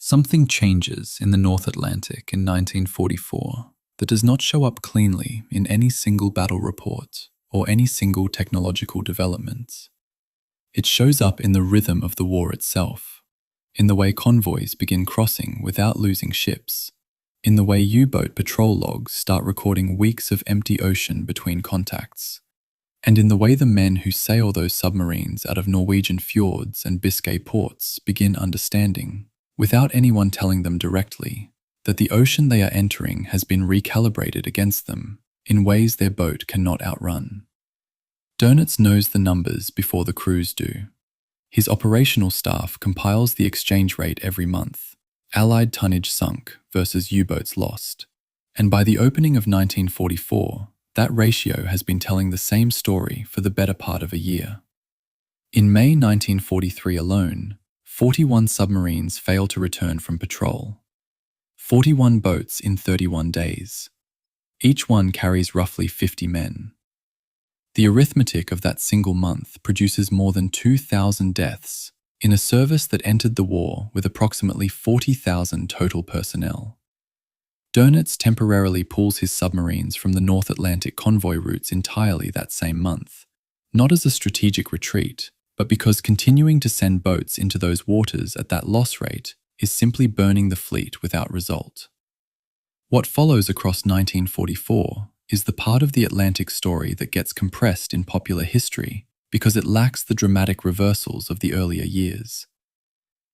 Something changes in the North Atlantic in 1944 that does not show up cleanly in any single battle report or any single technological development. It shows up in the rhythm of the war itself, in the way convoys begin crossing without losing ships, in the way U-boat patrol logs start recording weeks of empty ocean between contacts, and in the way the men who sail those submarines out of Norwegian fjords and Biscay ports begin understanding, without anyone telling them directly, that the ocean they are entering has been recalibrated against them in ways their boat cannot outrun. Dönitz knows the numbers before the crews do. His operational staff compiles the exchange rate every month, Allied tonnage sunk versus U-boats lost, and by the opening of 1944, that ratio has been telling the same story for the better part of a year. In May 1943 alone, 41 submarines failed to return from patrol. 41 boats in 31 days. Each one carries roughly 50 men. The arithmetic of that single month produces more than 2,000 deaths in a service that entered the war with approximately 40,000 total personnel. Dönitz temporarily pulls his submarines from the North Atlantic convoy routes entirely that same month, not as a strategic retreat, but because continuing to send boats into those waters at that loss rate is simply burning the fleet without result. What follows across 1944 is the part of the Atlantic story that gets compressed in popular history because it lacks the dramatic reversals of the earlier years.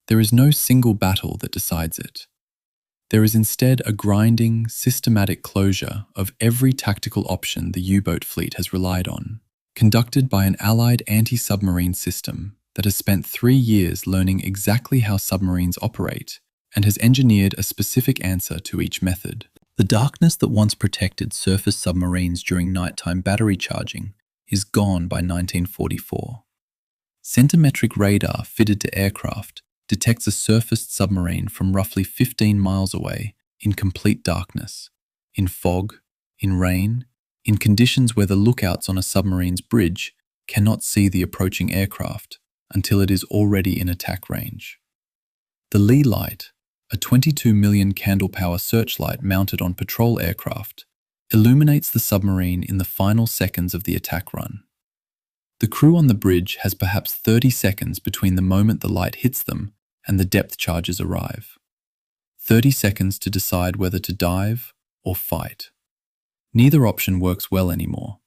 There is no single battle that decides it. There is instead a grinding, systematic closure of every tactical option the U-boat fleet has relied on, conducted by an Allied anti-submarine system that has spent 3 years learning exactly how submarines operate and has engineered a specific answer to each method. The darkness that once protected surface submarines during nighttime battery charging is gone by 1944. Centimetric radar fitted to aircraft detects a surfaced submarine from roughly 15 miles away in complete darkness, in fog, in rain, in conditions where the lookouts on a submarine's bridge cannot see the approaching aircraft until it is already in attack range. The Lee light, a 22 million candle power searchlight mounted on patrol aircraft, illuminates the submarine in the final seconds of the attack run. The crew on the bridge has perhaps 30 seconds between the moment the light hits them and the depth charges arrive. 30 seconds to decide whether to dive or fight. Neither option works well anymore.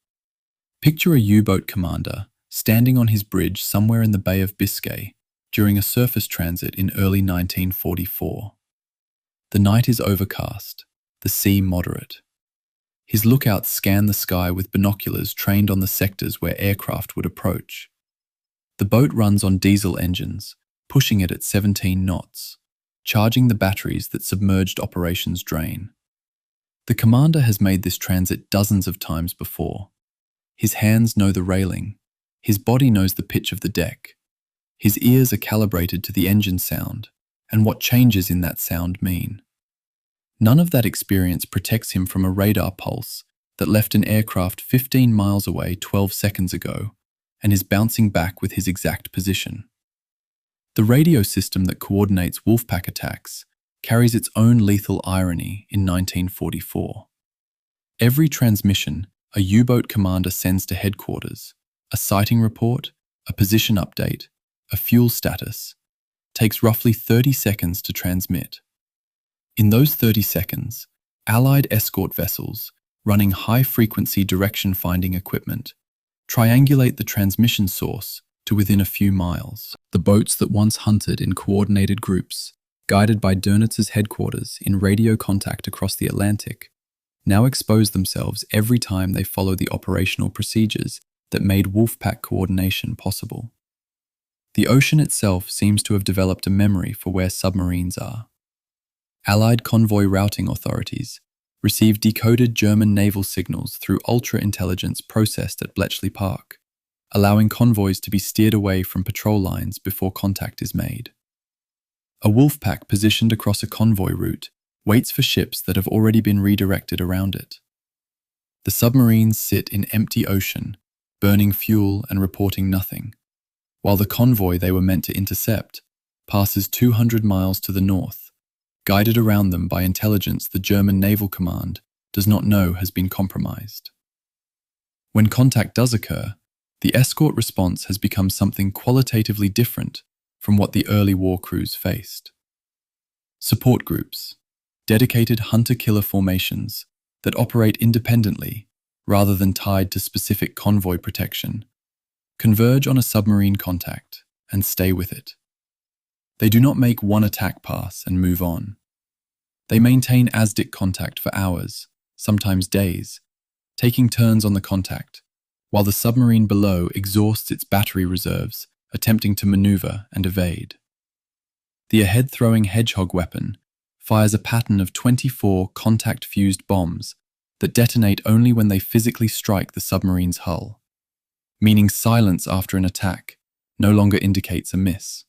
Picture a U-boat commander standing on his bridge somewhere in the Bay of Biscay during a surface transit in early 1944. The night is overcast, the sea moderate. His lookouts scan the sky with binoculars trained on the sectors where aircraft would approach. The boat runs on diesel engines, pushing it at 17 knots, charging the batteries that submerged operations drain. The commander has made this transit dozens of times before. His hands know the railing. His body knows the pitch of the deck. His ears are calibrated to the engine sound and what changes in that sound mean. None of that experience protects him from a radar pulse that left an aircraft 15 miles away 12 seconds ago and is bouncing back with his exact position. The radio system that coordinates Wolfpack attacks carries its own lethal irony in 1944. Every transmission a U-boat commander sends to headquarters, a sighting report, a position update, a fuel status, takes roughly 30 seconds to transmit. In those 30 seconds, Allied escort vessels, running high-frequency direction-finding equipment, triangulate the transmission source to within a few miles. The boats that once hunted in coordinated groups, guided by Dönitz's headquarters in radio contact across the Atlantic, now expose themselves every time they follow the operational procedures that made Wolfpack coordination possible. The ocean itself seems to have developed a memory for where submarines are. Allied convoy routing authorities receive decoded German naval signals through ultra-intelligence processed at Bletchley Park, allowing convoys to be steered away from patrol lines before contact is made. A Wolfpack positioned across a convoy route waits for ships that have already been redirected around it. The submarines sit in empty ocean, burning fuel and reporting nothing, while the convoy they were meant to intercept passes 200 miles to the north guided around them by intelligence the German Naval Command does not know has been compromised. When contact does occur, the escort response has become something qualitatively different from what the early war crews faced. Support groups, dedicated hunter-killer formations that operate independently rather than tied to specific convoy protection, converge on a submarine contact and stay with it. They do not make one attack pass and move on. They maintain ASDIC contact for hours, sometimes days, taking turns on the contact, while the submarine below exhausts its battery reserves, attempting to maneuver and evade. The ahead-throwing hedgehog weapon fires a pattern of 24 contact-fused bombs that detonate only when they physically strike the submarine's hull, meaning silence after an attack no longer indicates a miss.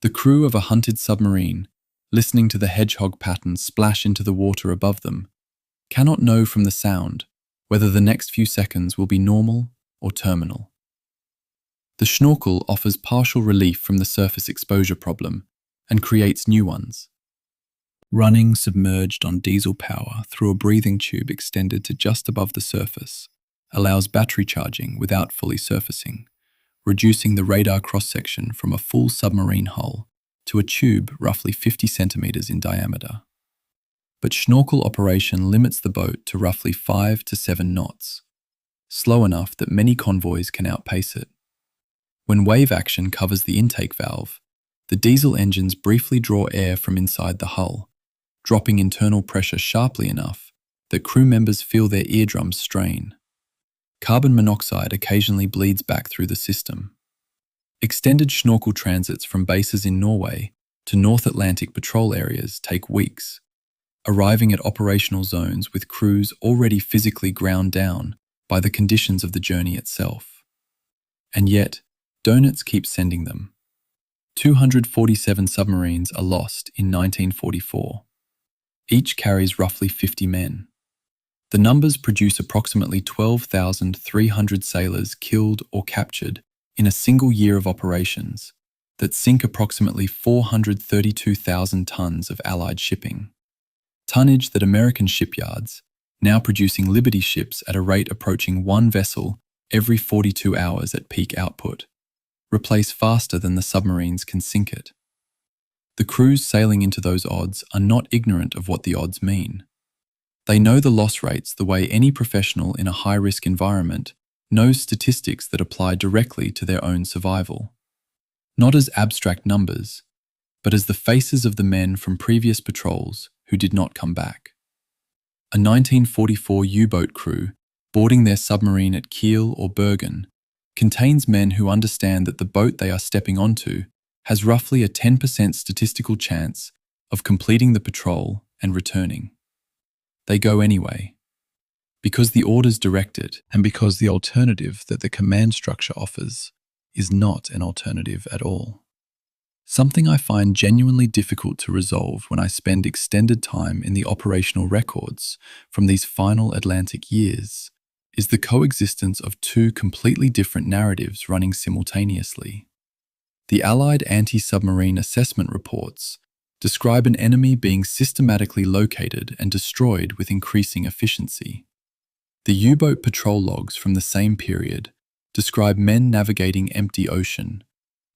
The crew of a hunted submarine, listening to the hedgehog pattern splash into the water above them, cannot know from the sound whether the next few seconds will be normal or terminal. The Schnorkel offers partial relief from the surface exposure problem and creates new ones. Running submerged on diesel power through a breathing tube extended to just above the surface allows battery charging without fully surfacing, reducing the radar cross-section from a full submarine hull to a tube roughly 50 centimeters in diameter. But Schnorkel operation limits the boat to roughly 5 to 7 knots, slow enough that many convoys can outpace it. When wave action covers the intake valve, the diesel engines briefly draw air from inside the hull, dropping internal pressure sharply enough that crew members feel their eardrums strain. Carbon monoxide occasionally bleeds back through the system. Extended Schnorkel transits from bases in Norway to North Atlantic patrol areas take weeks, arriving at operational zones with crews already physically ground down by the conditions of the journey itself. And yet, Donitz keeps sending them. 247 submarines are lost in 1944. Each carries roughly 50 men. The numbers produce approximately 12,300 sailors killed or captured in a single year of operations that sink approximately 432,000 tons of Allied shipping. Tonnage that American shipyards, now producing Liberty ships at a rate approaching one vessel every 42 hours at peak output, replace faster than the submarines can sink it. The crews sailing into those odds are not ignorant of what the odds mean. They know the loss rates the way any professional in a high-risk environment knows statistics that apply directly to their own survival. Not as abstract numbers, but as the faces of the men from previous patrols who did not come back. A 1944 U-boat crew boarding their submarine at Kiel or Bergen contains men who understand that the boat they are stepping onto has roughly a 10% statistical chance of completing the patrol and returning. They go anyway, because the orders direct it and because the alternative that the command structure offers is not an alternative at all. Something I find genuinely difficult to resolve when I spend extended time in the operational records from these final Atlantic years is the coexistence of two completely different narratives running simultaneously. The Allied anti-submarine assessment reports describe an enemy being systematically located and destroyed with increasing efficiency. The U-boat patrol logs from the same period describe men navigating empty ocean,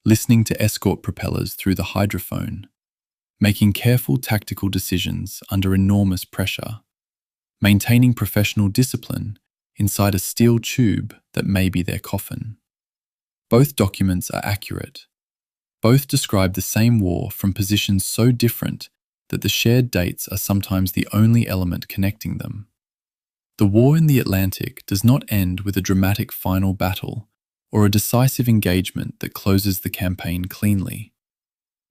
listening to escort propellers through the hydrophone, making careful tactical decisions under enormous pressure, maintaining professional discipline inside a steel tube that may be their coffin. Both documents are accurate. Both describe the same war from positions so different that the shared dates are sometimes the only element connecting them. The war in the Atlantic does not end with a dramatic final battle or a decisive engagement that closes the campaign cleanly.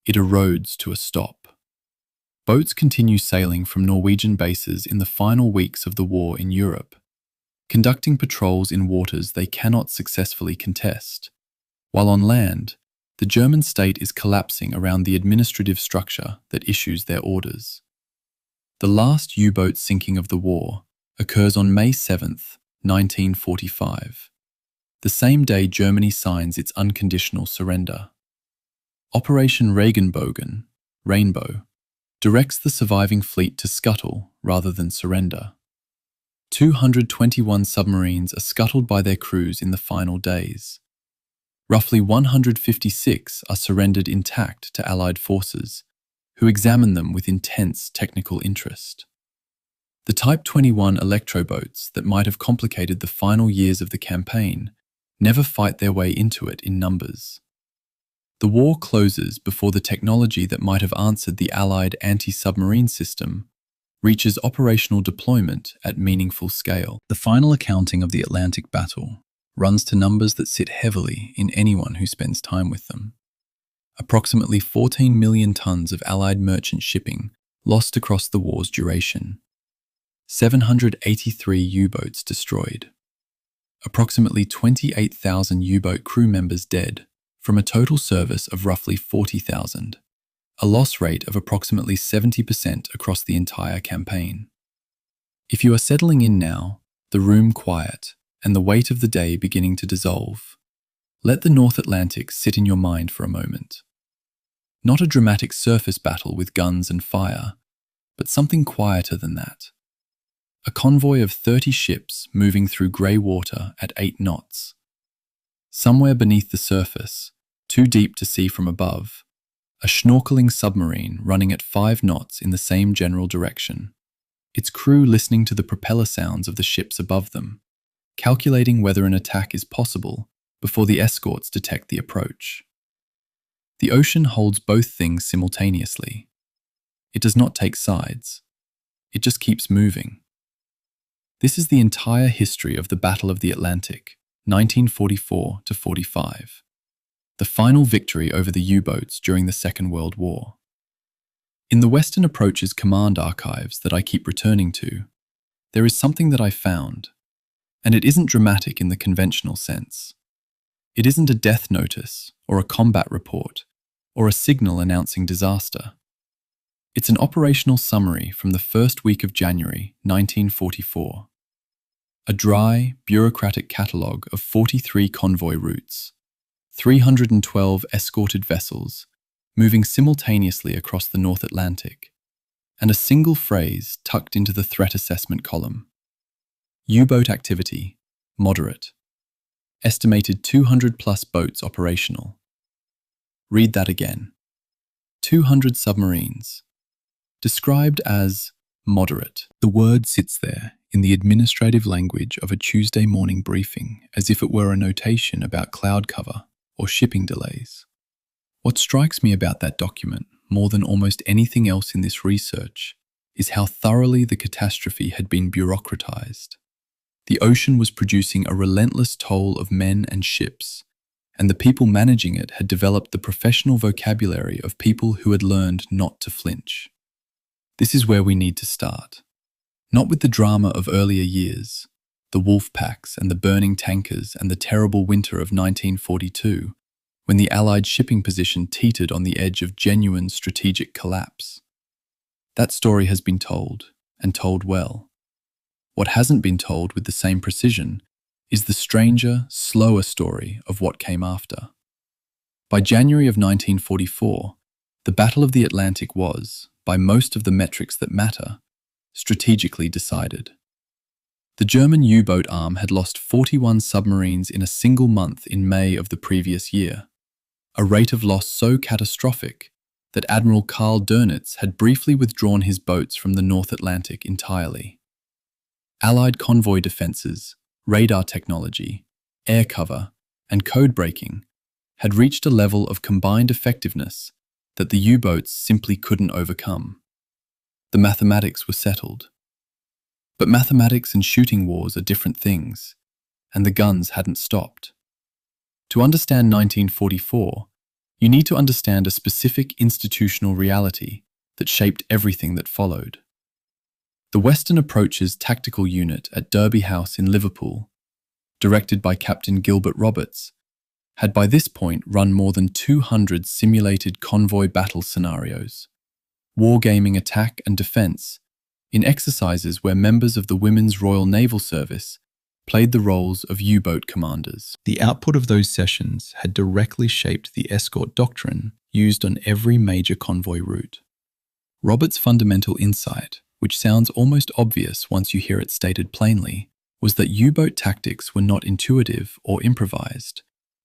It erodes to a stop. Boats continue sailing from Norwegian bases in the final weeks of the war in Europe, conducting patrols in waters they cannot successfully contest, while on land, the German state is collapsing around the administrative structure that issues their orders. The last U-boat sinking of the war occurs on May 7, 1945, the same day Germany signs its unconditional surrender. Operation Regenbogen, Rainbow, directs the surviving fleet to scuttle rather than surrender. 221 submarines are scuttled by their crews in the final days. Roughly 156 are surrendered intact to Allied forces, who examine them with intense technical interest. The Type 21 electroboats that might have complicated the final years of the campaign never fight their way into it in numbers. The war closes before the technology that might have answered the Allied anti-submarine system reaches operational deployment at meaningful scale. The final accounting of the Atlantic battle runs to numbers that sit heavily in anyone who spends time with them. Approximately 14 million tons of Allied merchant shipping lost across the war's duration. 783 U-boats destroyed. Approximately 28,000 U-boat crew members dead from a total service of roughly 40,000. A loss rate of approximately 70% across the entire campaign. If you are settling in now, the room quiet, and the weight of the day beginning to dissolve, let the North Atlantic sit in your mind for a moment. Not a dramatic surface battle with guns and fire, but something quieter than that. A convoy of 30 ships moving through grey water at 8 knots. Somewhere beneath the surface, too deep to see from above, a schnorkeling submarine running at 5 knots in the same general direction, its crew listening to the propeller sounds of the ships above them, calculating whether an attack is possible before the escorts detect the approach. The ocean holds both things simultaneously. It does not take sides. It just keeps moving. This is the entire history of the Battle of the Atlantic, 1944 to 45. The final victory over the U-boats during the Second World War. In the Western Approach's command archives that I keep returning to, there is something that I found, and it isn't dramatic in the conventional sense. It isn't a death notice, or a combat report, or a signal announcing disaster. It's an operational summary from the first week of January 1944. A dry, bureaucratic catalogue of 43 convoy routes, 312 escorted vessels moving simultaneously across the North Atlantic, and a single phrase tucked into the threat assessment column. U-boat activity, moderate. Estimated 200 plus boats operational. Read that again. 200 submarines. Described as moderate. The word sits there in the administrative language of a Tuesday morning briefing as if it were a notation about cloud cover or shipping delays. What strikes me about that document, more than almost anything else in this research, is how thoroughly the catastrophe had been bureaucratized. The ocean was producing a relentless toll of men and ships, and the people managing it had developed the professional vocabulary of people who had learned not to flinch. This is where we need to start. Not with the drama of earlier years, the Wolfpacks and the burning tankers and the terrible winter of 1942, when the Allied shipping position teetered on the edge of genuine strategic collapse. That story has been told, and told well. What hasn't been told with the same precision is the stranger, slower story of what came after. By January of 1944, the Battle of the Atlantic was, by most of the metrics that matter, strategically decided. The German U-boat arm had lost 41 submarines in a single month in May of the previous year, a rate of loss so catastrophic that Admiral Karl Dönitz had briefly withdrawn his boats from the North Atlantic entirely. Allied convoy defences, radar technology, air cover, and codebreaking had reached a level of combined effectiveness that the U-boats simply couldn't overcome. The mathematics were settled. But mathematics and shooting wars are different things, and the guns hadn't stopped. To understand 1944, you need to understand a specific institutional reality that shaped everything that followed. The Western Approach's tactical unit at Derby House in Liverpool, directed by Captain Gilbert Roberts, had by this point run more than 200 simulated convoy battle scenarios, wargaming attack and defence, in exercises where members of the Women's Royal Naval Service played the roles of U-boat commanders. The output of those sessions had directly shaped the escort doctrine used on every major convoy route. Robert's fundamental insight, which sounds almost obvious once you hear it stated plainly, was that U-boat tactics were not intuitive or improvised.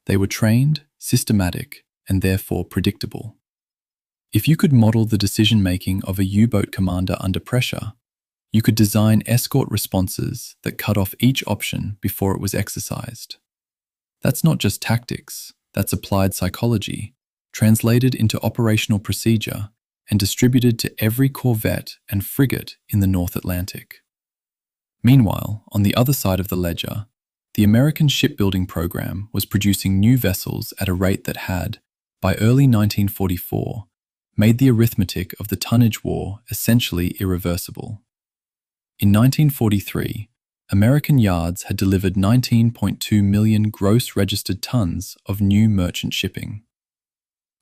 They were trained, systematic, and therefore predictable. If you could model the decision-making of a U-boat commander under pressure, you could design escort responses that cut off each option before it was exercised. That's not just tactics, that's applied psychology, translated into operational procedure and distributed to every corvette and frigate in the North Atlantic. Meanwhile, on the other side of the ledger, the American shipbuilding program was producing new vessels at a rate that had, by early 1944, made the arithmetic of the tonnage war essentially irreversible. In 1943, American yards had delivered 19.2 million gross registered tons of new merchant shipping.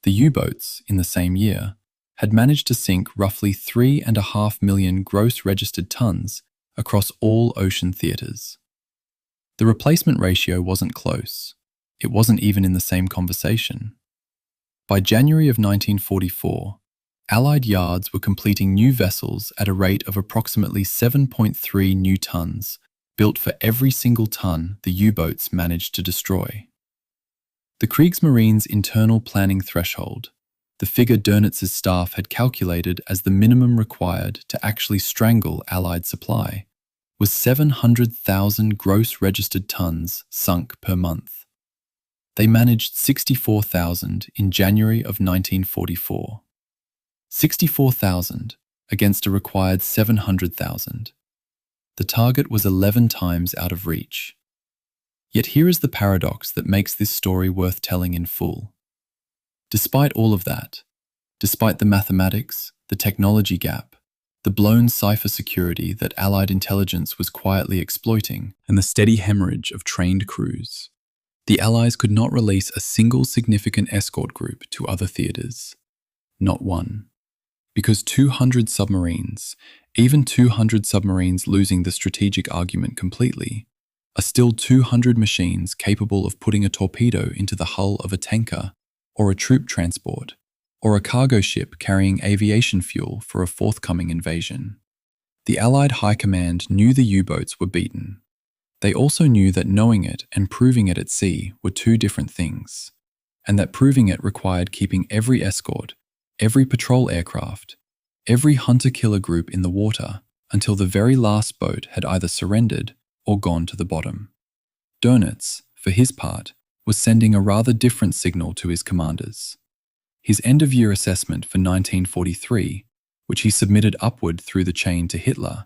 The U-boats, in the same year, had managed to sink roughly 3.5 million gross registered tons across all ocean theatres. The replacement ratio wasn't close. It wasn't even in the same conversation. By January of 1944, Allied yards were completing new vessels at a rate of approximately 7.3 new tons, built for every single ton the U-boats managed to destroy. The Kriegsmarine's internal planning threshold, the figure Dönitz's staff had calculated as the minimum required to actually strangle Allied supply, was 700,000 gross registered tons sunk per month. They managed 64,000 in January of 1944. 64,000 against a required 700,000. The target was 11 times out of reach. Yet here is the paradox that makes this story worth telling in full. Despite all of that, despite the mathematics, the technology gap, the blown cipher security that Allied intelligence was quietly exploiting, and the steady hemorrhage of trained crews, the Allies could not release a single significant escort group to other theatres. Not one. Because 200 submarines, even 200 submarines losing the strategic argument completely, are still 200 machines capable of putting a torpedo into the hull of a tanker, or a troop transport, or a cargo ship carrying aviation fuel for a forthcoming invasion. The Allied High Command knew the U-boats were beaten. They also knew that knowing it and proving it at sea were two different things, and that proving it required keeping every escort, every patrol aircraft, every hunter-killer group in the water until the very last boat had either surrendered or gone to the bottom. Dönitz, for his part, was sending a rather different signal to his commanders. His end-of-year assessment for 1943, which he submitted upward through the chain to Hitler,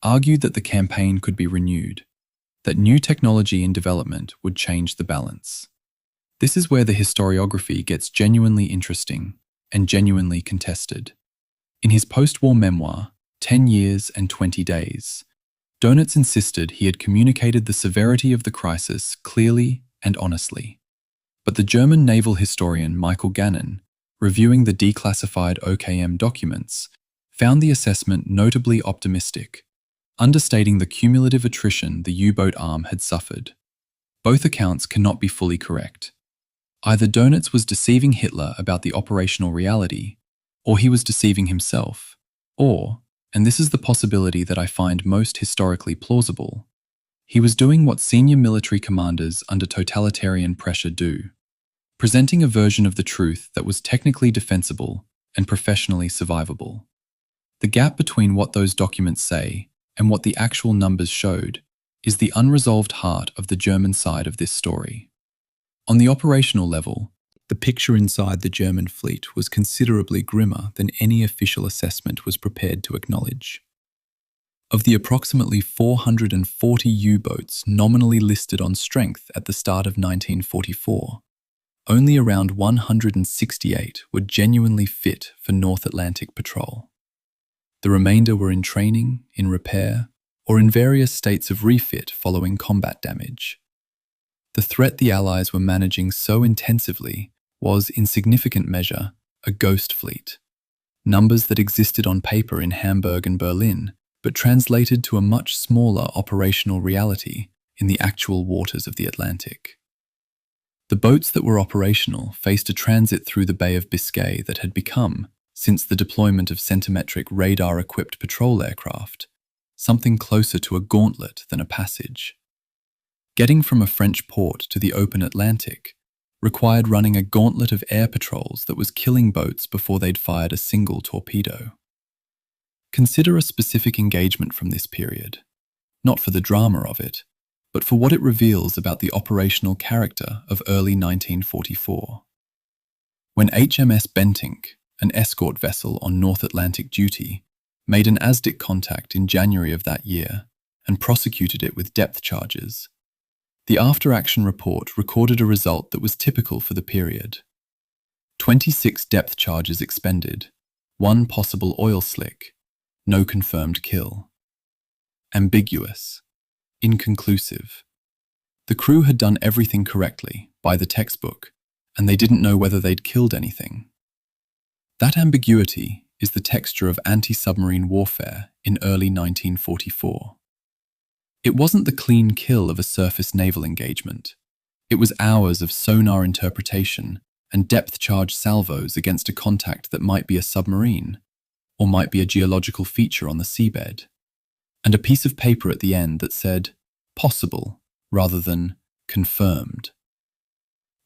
argued that the campaign could be renewed, that new technology in development would change the balance. This is where the historiography gets genuinely interesting and genuinely contested. In his post-war memoir, 10 Years and 20 Days, Dönitz insisted he had communicated the severity of the crisis clearly and honestly. But the German naval historian Michael Gannon, reviewing the declassified OKM documents, found the assessment notably optimistic, understating the cumulative attrition the U-boat arm had suffered. Both accounts cannot be fully correct. Either Dönitz was deceiving Hitler about the operational reality, or he was deceiving himself, or, and this is the possibility that I find most historically plausible, he was doing what senior military commanders under totalitarian pressure do, presenting a version of the truth that was technically defensible and professionally survivable. The gap between what those documents say and what the actual numbers showed is the unresolved heart of the German side of this story. On the operational level, the picture inside the German fleet was considerably grimmer than any official assessment was prepared to acknowledge. Of the approximately 440 U-boats nominally listed on strength at the start of 1944, only around 168 were genuinely fit for North Atlantic patrol. The remainder were in training, in repair, or in various states of refit following combat damage. The threat the Allies were managing so intensively was, in significant measure, a ghost fleet. Numbers that existed on paper in Hamburg and Berlin, but translated to a much smaller operational reality in the actual waters of the Atlantic. The boats that were operational faced a transit through the Bay of Biscay that had become, since the deployment of centimetric radar-equipped patrol aircraft, something closer to a gauntlet than a passage. Getting from a French port to the open Atlantic required running a gauntlet of air patrols that was killing boats before they'd fired a single torpedo. Consider a specific engagement from this period, not for the drama of it, but for what it reveals about the operational character of early 1944. When HMS Bentinck, an escort vessel on North Atlantic duty, made an ASDIC contact in January of that year and prosecuted it with depth charges, the after-action report recorded a result that was typical for the period. 26 depth charges expended, 1 possible oil slick, no confirmed kill. Ambiguous, inconclusive. The crew had done everything correctly, by the textbook, and they didn't know whether they'd killed anything. That ambiguity is the texture of anti-submarine warfare in early 1944. It wasn't the clean kill of a surface naval engagement. It was hours of sonar interpretation and depth charge salvos against a contact that might be a submarine, or might be a geological feature on the seabed, and a piece of paper at the end that said possible rather than confirmed.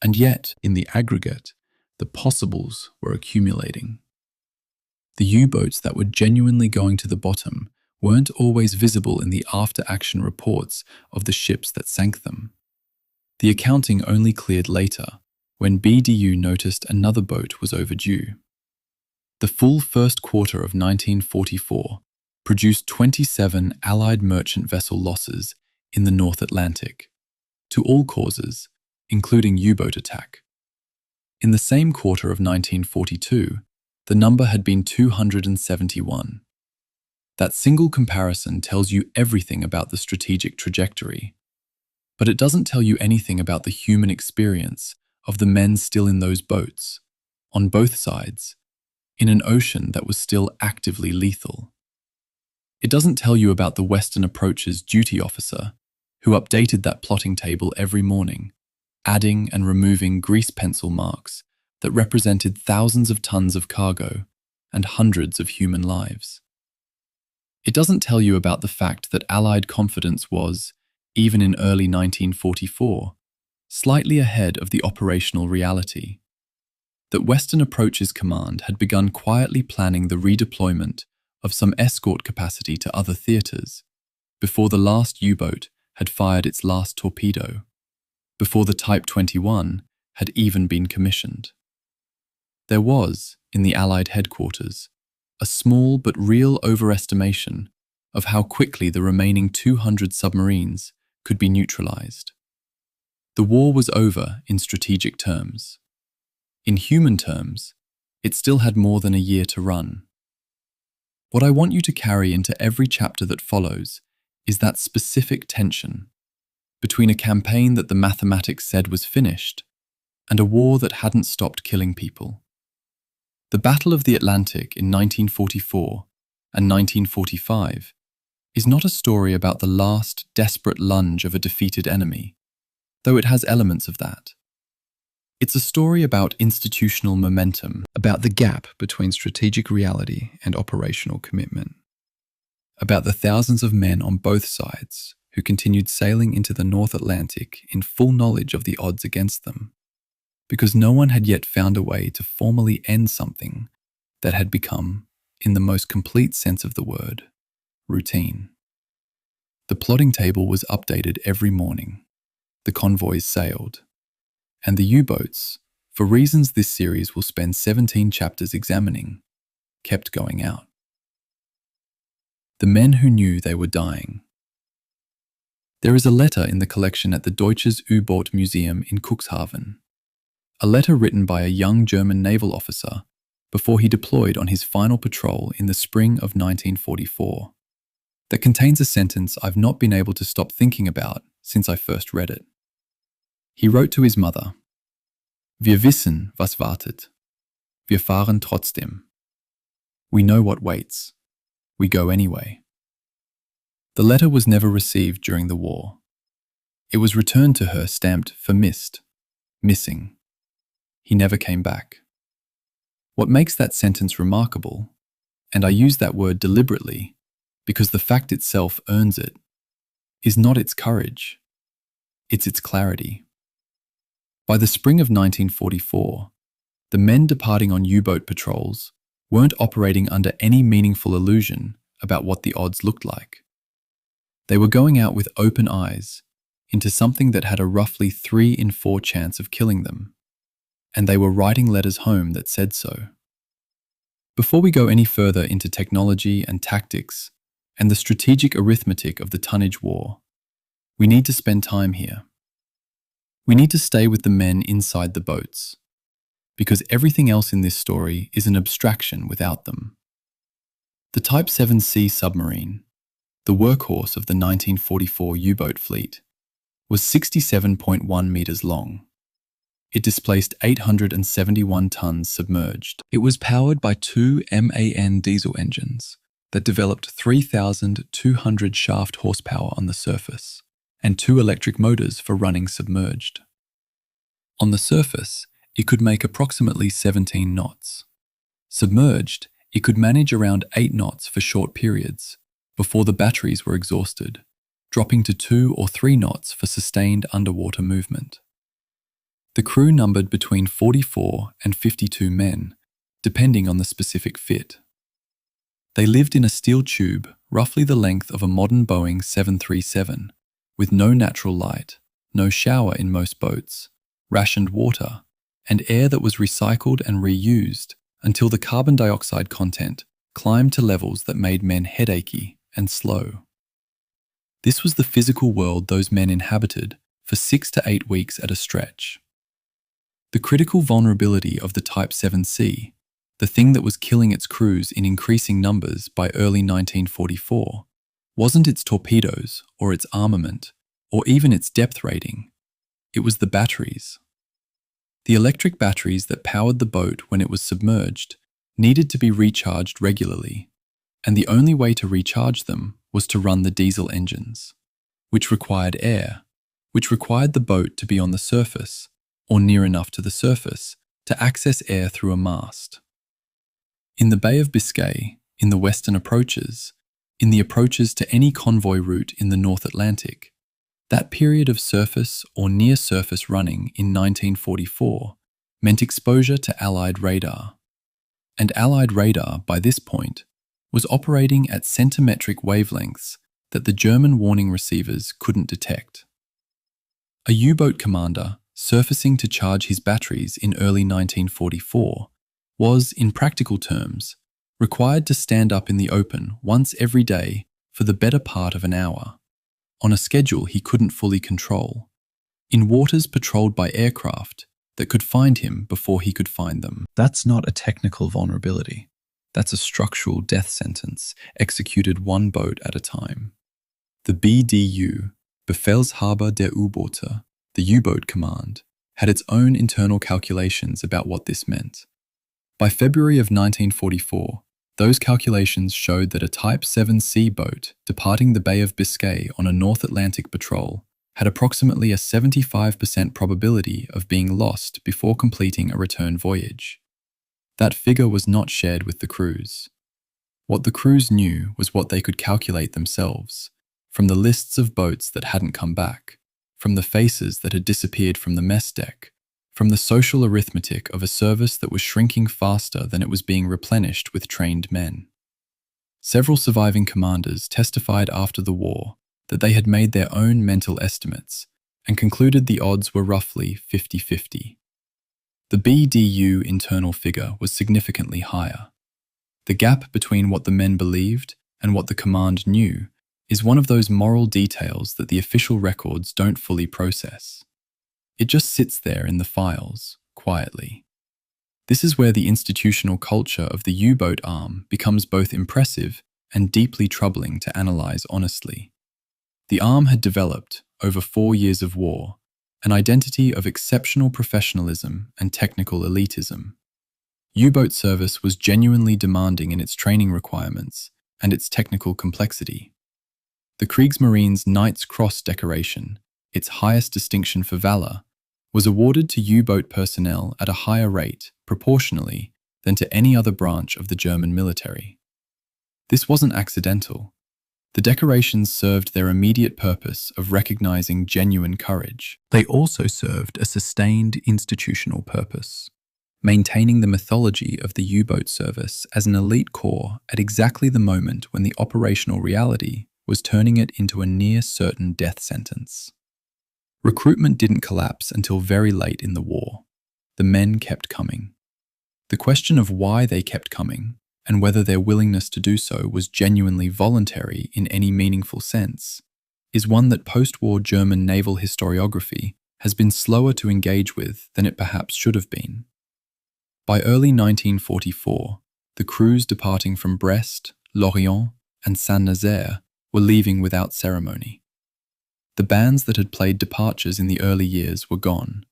And yet, in the aggregate, the possibles were accumulating. The U-boats that were genuinely going to the bottom weren't always visible in the after-action reports of the ships that sank them. The accounting only cleared later, when BDU noticed another boat was overdue. The full first quarter of 1944 produced 27 Allied merchant vessel losses in the North Atlantic, to all causes, including U-boat attack. In the same quarter of 1942, the number had been 271. That single comparison tells you everything about the strategic trajectory, but it doesn't tell you anything about the human experience of the men still in those boats, on both sides, in an ocean that was still actively lethal. It doesn't tell you about the Western Approach's duty officer, who updated that plotting table every morning, adding and removing grease pencil marks that represented thousands of tons of cargo and hundreds of human lives. It doesn't tell you about the fact that Allied confidence was, even in early 1944, slightly ahead of the operational reality. That Western Approach's command had begun quietly planning the redeployment of some escort capacity to other theaters, before the last U-boat had fired its last torpedo, before the Type 21 had even been commissioned. There was, in the Allied headquarters, a small but real overestimation of how quickly the remaining 200 submarines could be neutralized. The war was over in strategic terms. In human terms, it still had more than a year to run. What I want you to carry into every chapter that follows is that specific tension between a campaign that the mathematics said was finished and a war that hadn't stopped killing people. The Battle of the Atlantic in 1944 and 1945 is not a story about the last desperate lunge of a defeated enemy, though it has elements of that. It's a story about institutional momentum, about the gap between strategic reality and operational commitment, about the thousands of men on both sides who continued sailing into the North Atlantic in full knowledge of the odds against them, because no one had yet found a way to formally end something that had become, in the most complete sense of the word, routine. The plotting table was updated every morning. The convoys sailed. And the U-boats, for reasons this series will spend 17 chapters examining, kept going out. The men who knew they were dying. There is a letter in the collection at the Deutsches U-Boot Museum in Cuxhaven. A letter written by a young German naval officer before he deployed on his final patrol in the spring of 1944, that contains a sentence I've not been able to stop thinking about since I first read it. He wrote to his mother, "Wir wissen, was wartet. Wir fahren trotzdem. We know what waits. We go anyway." The letter was never received during the war. It was returned to her stamped "vermisst," missing. He never came back. What makes that sentence remarkable, and I use that word deliberately because the fact itself earns it, is not its courage, it's its clarity. By the spring of 1944, the men departing on U-boat patrols weren't operating under any meaningful illusion about what the odds looked like. They were going out with open eyes into something that had a roughly 3 in 4 chance of killing them, and they were writing letters home that said so. Before we go any further into technology and tactics and the strategic arithmetic of the tonnage war, we need to spend time here. We need to stay with the men inside the boats, because everything else in this story is an abstraction without them. The Type 7C submarine, the workhorse of the 1944 U-boat fleet, was 67.1 meters long. It displaced 871 tons submerged. It was powered by 2 MAN diesel engines that developed 3,200 shaft horsepower on the surface and 2 electric motors for running submerged. On the surface, it could make approximately 17 knots. Submerged, it could manage around 8 knots for short periods before the batteries were exhausted, dropping to 2 or 3 knots for sustained underwater movement. The crew numbered between 44 and 52 men, depending on the specific fit. They lived in a steel tube roughly the length of a modern Boeing 737, with no natural light, no shower in most boats, rationed water, and air that was recycled and reused until the carbon dioxide content climbed to levels that made men headachy and slow. This was the physical world those men inhabited for 6 to 8 weeks at a stretch. The critical vulnerability of the Type 7C, the thing that was killing its crews in increasing numbers by early 1944, wasn't its torpedoes or its armament or even its depth rating. It was the batteries. The electric batteries that powered the boat when it was submerged needed to be recharged regularly, and the only way to recharge them was to run the diesel engines, which required air, which required the boat to be on the surface or near enough to the surface to access air through a mast. In the Bay of Biscay, in the western approaches, in the approaches to any convoy route in the North Atlantic, that period of surface or near-surface running in 1944 meant exposure to Allied radar. And Allied radar, by this point, was operating at centimetric wavelengths that the German warning receivers couldn't detect. A U-boat commander surfacing to charge his batteries in early 1944 was, in practical terms, required to stand up in the open once every day for the better part of an hour, on a schedule he couldn't fully control, in waters patrolled by aircraft that could find him before he could find them. That's not a technical vulnerability. That's a structural death sentence executed one boat at a time. The BDU, Befehlshaber der U-Boote, the U-boat command, had its own internal calculations about what this meant. By February of 1944, those calculations showed that a Type 7C boat departing the Bay of Biscay on a North Atlantic patrol had approximately a 75% probability of being lost before completing a return voyage. That figure was not shared with the crews. What the crews knew was what they could calculate themselves, from the lists of boats that hadn't come back, from the faces that had disappeared from the mess deck, from the social arithmetic of a service that was shrinking faster than it was being replenished with trained men. Several surviving commanders testified after the war that they had made their own mental estimates and concluded the odds were roughly 50-50. The BDU internal figure was significantly higher. The gap between what the men believed and what the command knew is one of those moral details that the official records don't fully process. It just sits there in the files, quietly. This is where the institutional culture of the U-boat arm becomes both impressive and deeply troubling to analyze honestly. The arm had developed, over 4 years of war, an identity of exceptional professionalism and technical elitism. U-boat service was genuinely demanding in its training requirements and its technical complexity. The Kriegsmarine's Knight's Cross decoration, its highest distinction for valor, was awarded to U-boat personnel at a higher rate, proportionally, than to any other branch of the German military. This wasn't accidental. The decorations served their immediate purpose of recognizing genuine courage. They also served a sustained institutional purpose, maintaining the mythology of the U-boat service as an elite corps at exactly the moment when the operational reality was turning it into a near-certain death sentence. Recruitment didn't collapse until very late in the war. The men kept coming. The question of why they kept coming, and whether their willingness to do so was genuinely voluntary in any meaningful sense, is one that post-war German naval historiography has been slower to engage with than it perhaps should have been. By early 1944, the crews departing from Brest, Lorient, and Saint-Nazaire were leaving without ceremony. The bands that had played departures in the early years were gone.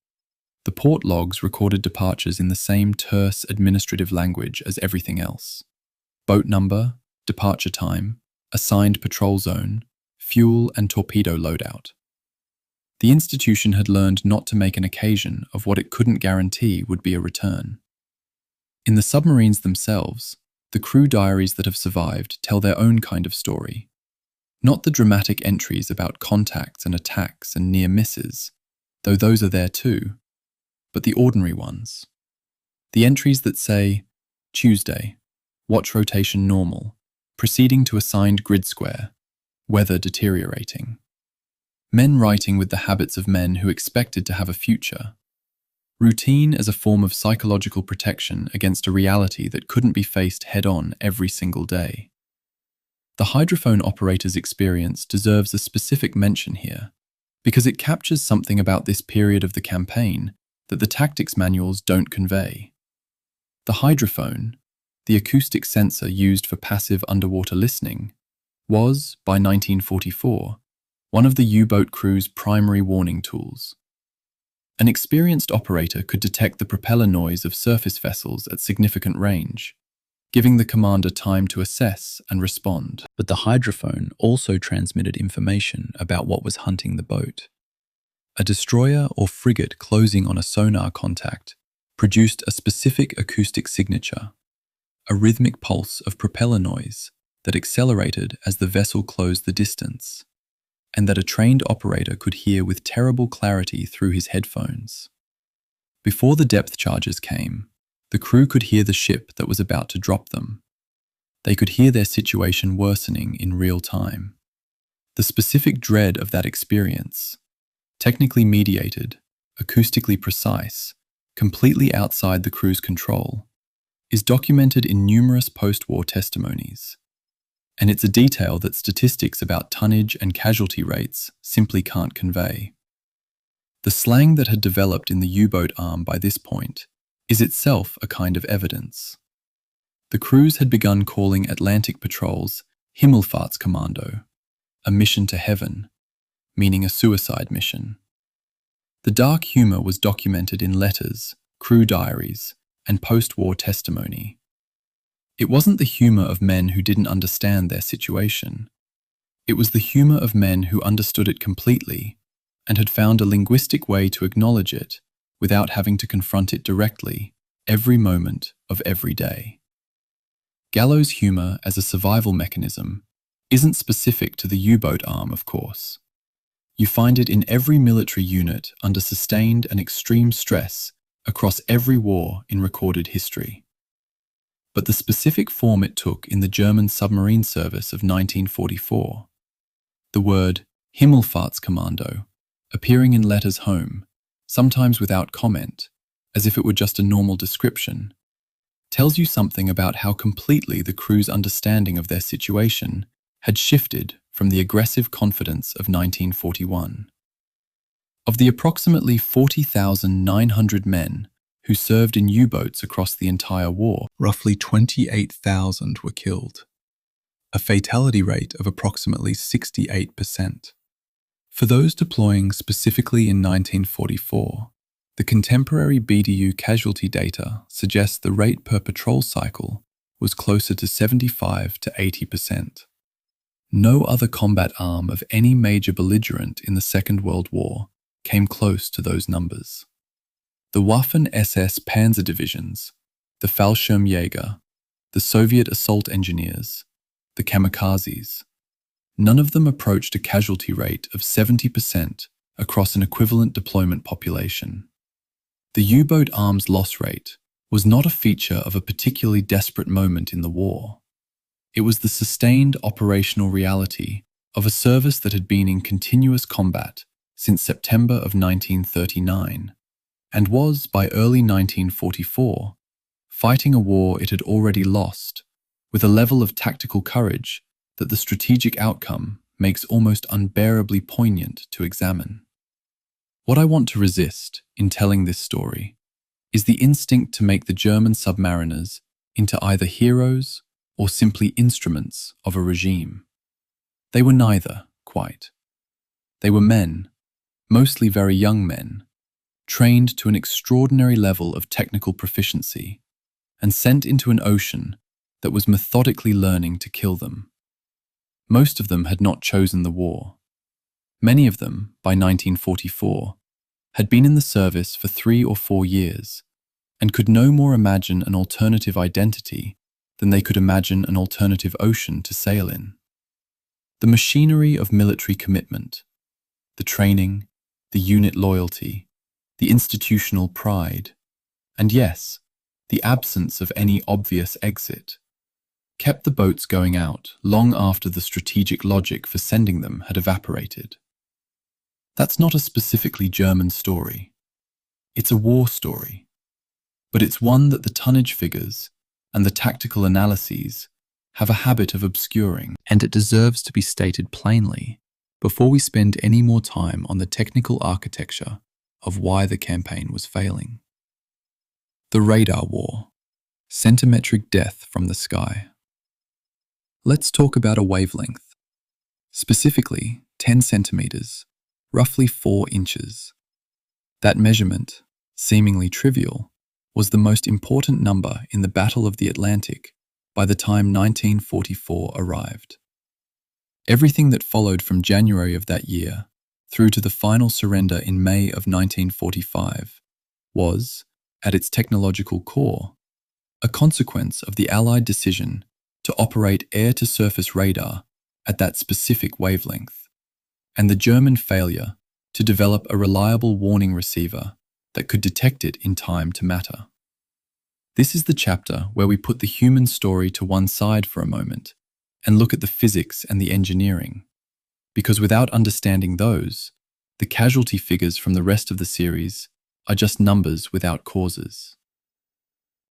The port logs recorded departures in the same terse administrative language as everything else. Boat number, departure time, assigned patrol zone, fuel and torpedo loadout. The institution had learned not to make an occasion of what it couldn't guarantee would be a return. In the submarines themselves, the crew diaries that have survived tell their own kind of story. Not the dramatic entries about contacts and attacks and near misses, though those are there too, but the ordinary ones. The entries that say, Tuesday, watch rotation normal, proceeding to assigned grid square, weather deteriorating. Men writing with the habits of men who expected to have a future. Routine as a form of psychological protection against a reality that couldn't be faced head-on every single day. The hydrophone operator's experience deserves a specific mention here, because it captures something about this period of the campaign that the tactics manuals don't convey. The hydrophone, the acoustic sensor used for passive underwater listening, was, by 1944, one of the U-boat crew's primary warning tools. An experienced operator could detect the propeller noise of surface vessels at significant range, giving the commander time to assess and respond. But the hydrophone also transmitted information about what was hunting the boat. A destroyer or frigate closing on a sonar contact produced a specific acoustic signature, a rhythmic pulse of propeller noise that accelerated as the vessel closed the distance, and that a trained operator could hear with terrible clarity through his headphones. Before the depth charges came, the crew could hear the ship that was about to drop them. They could hear their situation worsening in real time. The specific dread of that experience, technically mediated, acoustically precise, completely outside the crew's control, is documented in numerous post-war testimonies. And it's a detail that statistics about tonnage and casualty rates simply can't convey. The slang that had developed in the U-boat arm by this point is itself a kind of evidence. The crews had begun calling Atlantic patrols Himmelfahrtskommando, a mission to heaven, meaning a suicide mission. The dark humor was documented in letters, crew diaries, and post-war testimony. It wasn't the humor of men who didn't understand their situation. It was the humor of men who understood it completely and had found a linguistic way to acknowledge it without having to confront it directly every moment of every day. Gallows humor as a survival mechanism isn't specific to the U-boat arm, of course. You find it in every military unit under sustained and extreme stress across every war in recorded history. But the specific form it took in the German submarine service of 1944, the word Himmelfahrtskommando appearing in letters home, sometimes without comment, as if it were just a normal description, tells you something about how completely the crew's understanding of their situation had shifted from the aggressive confidence of 1941. Of the approximately 40,900 men who served in U-boats across the entire war, roughly 28,000 were killed, a fatality rate of approximately 68%. For those deploying specifically in 1944, the contemporary BDU casualty data suggests the rate per patrol cycle was closer to 75 to 80%. No other combat arm of any major belligerent in the Second World War came close to those numbers. The Waffen-SS Panzer divisions, the Fallschirmjäger, the Soviet assault engineers, the kamikazes. None of them approached a casualty rate of 70% across an equivalent deployment population. The U-boat arms loss rate was not a feature of a particularly desperate moment in the war. It was the sustained operational reality of a service that had been in continuous combat since September of 1939, and was, by early 1944, fighting a war it had already lost, with a level of tactical courage that the strategic outcome makes almost unbearably poignant to examine. What I want to resist in telling this story is the instinct to make the German submariners into either heroes or simply instruments of a regime. They were neither, quite. They were men, mostly very young men, trained to an extraordinary level of technical proficiency and sent into an ocean that was methodically learning to kill them. Most of them had not chosen the war. Many of them, by 1944, had been in the service for 3 or 4 years and could no more imagine an alternative identity than they could imagine an alternative ocean to sail in. The machinery of military commitment, the training, the unit loyalty, the institutional pride, and yes, the absence of any obvious exit, kept the boats going out long after the strategic logic for sending them had evaporated. That's not a specifically German story. It's a war story, but it's one that the tonnage figures and the tactical analyses have a habit of obscuring, and it deserves to be stated plainly before we spend any more time on the technical architecture of why the campaign was failing. The radar war, centimetric death from the sky. Let's talk about a wavelength, specifically 10 centimeters, roughly 4 inches. That measurement, seemingly trivial, was the most important number in the Battle of the Atlantic by the time 1944 arrived. Everything that followed from January of that year through to the final surrender in May of 1945 was, at its technological core, a consequence of the Allied decision to operate air-to-surface radar at that specific wavelength, and the German failure to develop a reliable warning receiver that could detect it in time to matter. This is the chapter where we put the human story to one side for a moment and look at the physics and the engineering, because without understanding those, the casualty figures from the rest of the series are just numbers without causes.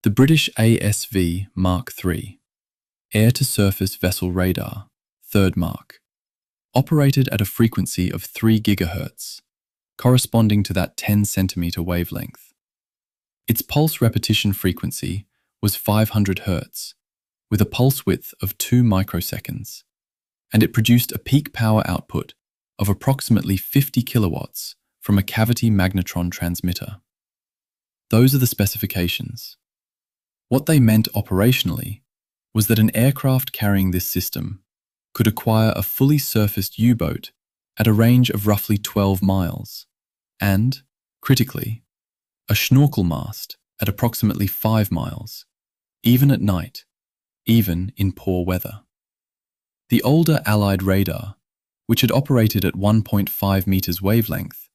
The British ASV Mark III, Air-to-Surface Vessel Radar, 3rd Mark, operated at a frequency of 3 GHz, corresponding to that 10 centimeter wavelength. Its pulse repetition frequency was 500 Hz, with a pulse width of 2 microseconds, and it produced a peak power output of approximately 50 kilowatts from a cavity magnetron transmitter. Those are the specifications. What they meant operationally was that an aircraft carrying this system could acquire a fully surfaced U-boat at a range of roughly 12 miles, and, critically, a Schnorkel mast at approximately 5 miles, even at night, even in poor weather. The older Allied radar, which had operated at 1.5 meters wavelength,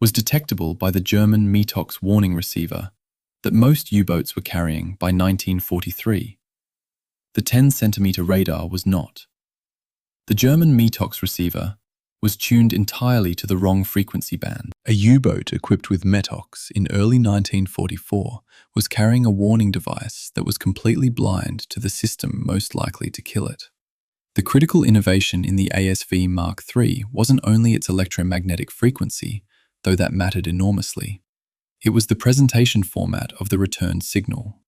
was detectable by the German METOX warning receiver that most U-boats were carrying by 1943. The 10 centimeter radar was not. The German METOX receiver was tuned entirely to the wrong frequency band. A U-boat equipped with METOX in early 1944 was carrying a warning device that was completely blind to the system most likely to kill it. The critical innovation in the ASV Mark III wasn't only its electromagnetic frequency, though that mattered enormously. It was the presentation format of the returned signal.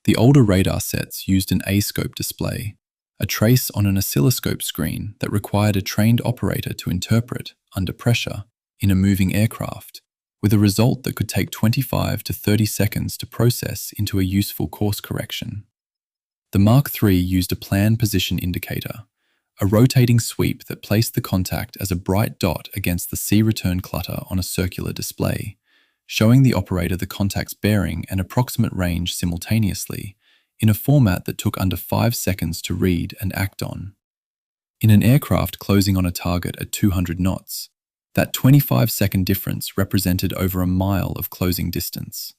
The older radar sets used an A-scope display, a trace on an oscilloscope screen that required a trained operator to interpret, under pressure, in a moving aircraft, with a result that could take 25 to 30 seconds to process into a useful course correction. The Mark III used a plan position indicator, a rotating sweep that placed the contact as a bright dot against the sea return clutter on a circular display, showing the operator the contact's bearing and approximate range simultaneously in a format that took under 5 seconds to read and act on. In an aircraft closing on a target at 200 knots, that 25-second difference represented over a mile of closing distance.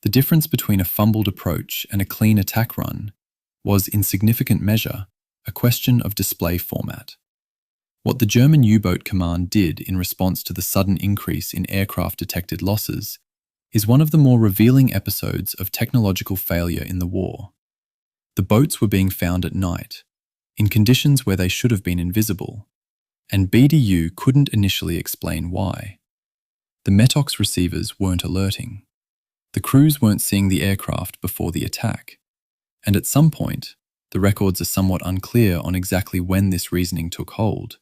The difference between a fumbled approach and a clean attack run was, in significant measure, a question of display format. What the German U-boat command did in response to the sudden increase in aircraft-detected losses is one of the more revealing episodes of technological failure in the war. The boats were being found at night, in conditions where they should have been invisible, and BDU couldn't initially explain why. The METOX receivers weren't alerting. The crews weren't seeing the aircraft before the attack, and at some point, the records are somewhat unclear on exactly when this reasoning took hold.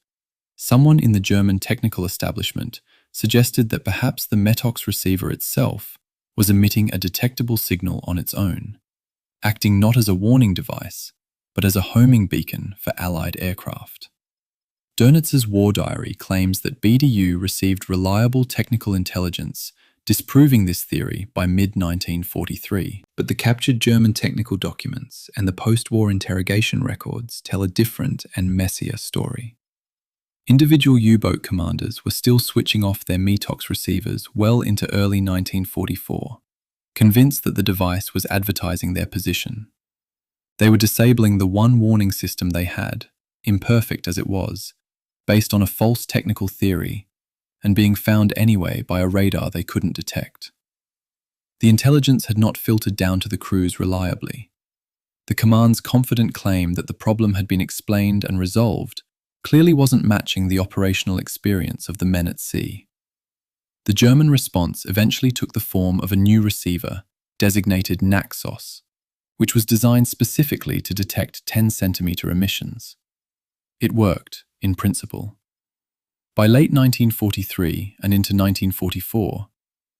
Someone in the German technical establishment suggested that perhaps the METOX receiver itself was emitting a detectable signal on its own, acting not as a warning device, but as a homing beacon for Allied aircraft. Dönitz's war diary claims that BDU received reliable technical intelligence disproving this theory by mid-1943, but the captured German technical documents and the post-war interrogation records tell a different and messier story. Individual U-boat commanders were still switching off their METOX receivers well into early 1944, convinced that the device was advertising their position. They were disabling the one warning system they had, imperfect as it was, based on a false technical theory, and being found anyway by a radar they couldn't detect. The intelligence had not filtered down to the crews reliably. The command's confident claim that the problem had been explained and resolved clearly wasn't matching the operational experience of the men at sea. The German response eventually took the form of a new receiver designated Naxos, which was designed specifically to detect 10-centimeter emissions. It worked, in principle. By late 1943 and into 1944,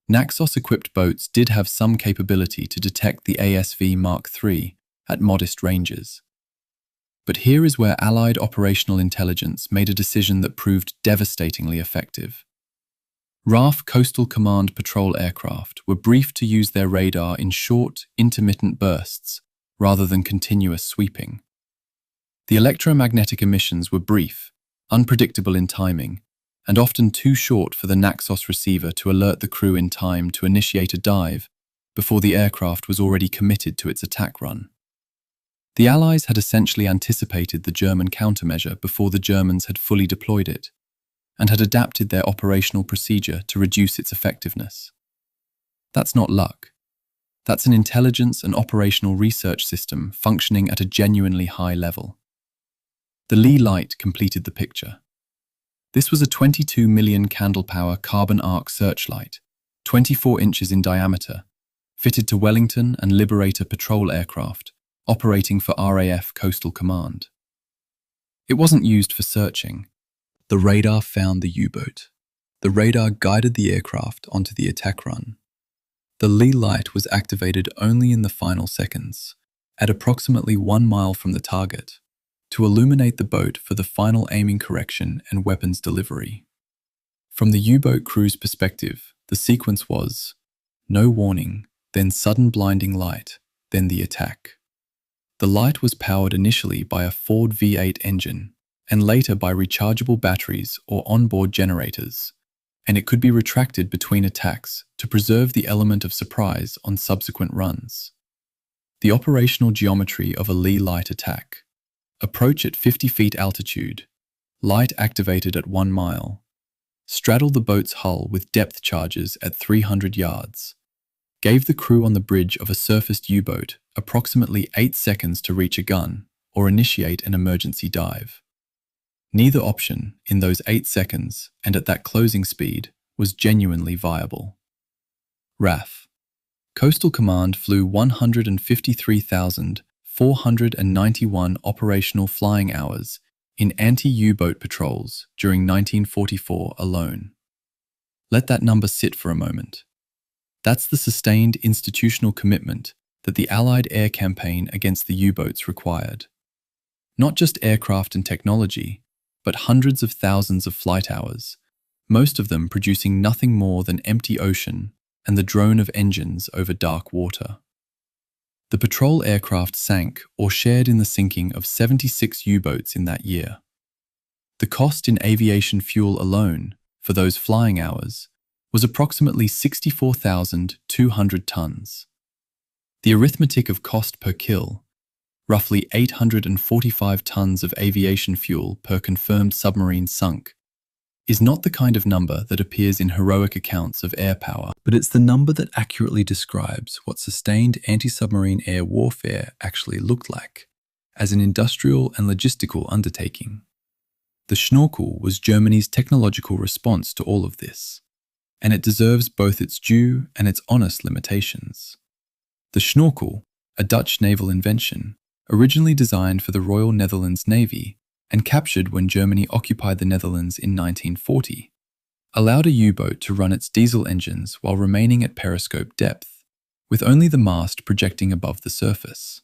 Naxos-equipped boats did have some capability to detect the ASV Mark III at modest ranges. But here is where Allied operational intelligence made a decision that proved devastatingly effective. RAF Coastal Command patrol aircraft were briefed to use their radar in short, intermittent bursts rather than continuous sweeping. The electromagnetic emissions were brief, unpredictable in timing, and often too short for the Naxos receiver to alert the crew in time to initiate a dive before the aircraft was already committed to its attack run. The Allies had essentially anticipated the German countermeasure before the Germans had fully deployed it, and had adapted their operational procedure to reduce its effectiveness. That's not luck. That's an intelligence and operational research system functioning at a genuinely high level. The Lee light completed the picture. This was a 22 million candle-power carbon arc searchlight, 24 inches in diameter, fitted to Wellington and Liberator patrol aircraft, operating for RAF Coastal Command. It wasn't used for searching. The radar found the U-boat. The radar guided the aircraft onto the attack run. The Lee light was activated only in the final seconds, at approximately 1 mile from the target, to illuminate the boat for the final aiming correction and weapons delivery. From the U-boat crew's perspective, the sequence was no warning, then sudden blinding light, then the attack. The light was powered initially by a Ford V8 engine and later by rechargeable batteries or onboard generators, and it could be retracted between attacks to preserve the element of surprise on subsequent runs. The operational geometry of a Lee light attack: approach at 50 feet altitude, light activated at 1 mile, straddle the boat's hull with depth charges at 300 yards, gave the crew on the bridge of a surfaced U-boat approximately 8 seconds to reach a gun or initiate an emergency dive. Neither option, in those 8 seconds and at that closing speed, was genuinely viable. RAF Coastal Command flew 153,491 operational flying hours in anti-U-boat patrols during 1944 alone. Let that number sit for a moment. That's the sustained institutional commitment that the Allied air campaign against the U-boats required. Not just aircraft and technology, but hundreds of thousands of flight hours, most of them producing nothing more than empty ocean and the drone of engines over dark water. The patrol aircraft sank or shared in the sinking of 76 U-boats in that year. The cost in aviation fuel alone for those flying hours was approximately 64,200 tons. The arithmetic of cost per kill, roughly 845 tons of aviation fuel per confirmed submarine sunk, is not the kind of number that appears in heroic accounts of air power, but it's the number that accurately describes what sustained anti-submarine air warfare actually looked like as an industrial and logistical undertaking. The Schnorkel was Germany's technological response to all of this, and it deserves both its due and its honest limitations. The Schnorkel, a Dutch naval invention, originally designed for the Royal Netherlands Navy and captured when Germany occupied the Netherlands in 1940, allowed a U-boat to run its diesel engines while remaining at periscope depth, with only the mast projecting above the surface.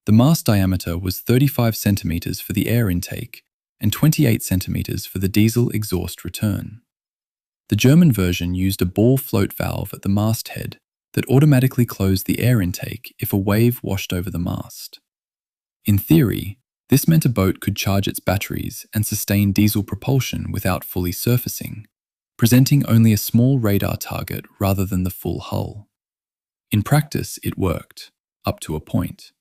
The mast diameter was 35 centimeters for the air intake and 28 centimeters for the diesel exhaust return. The German version used a ball float valve at the masthead that automatically closed the air intake if a wave washed over the mast. In theory, this meant a boat could charge its batteries and sustain diesel propulsion without fully surfacing, presenting only a small radar target rather than the full hull. In practice, it worked, up to a point.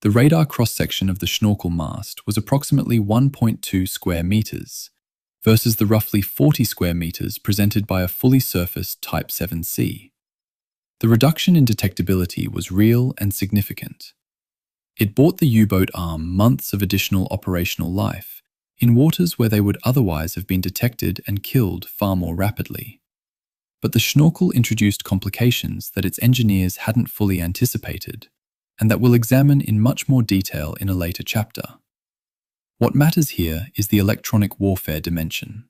The radar cross-section of the Schnorkel mast was approximately 1.2 square meters, versus the roughly 40 square meters presented by a fully surfaced Type 7C. The reduction in detectability was real and significant. It bought the U-boat arm months of additional operational life in waters where they would otherwise have been detected and killed far more rapidly. But the Schnorkel introduced complications that its engineers hadn't fully anticipated, and that we'll examine in much more detail in a later chapter. What matters here is the electronic warfare dimension.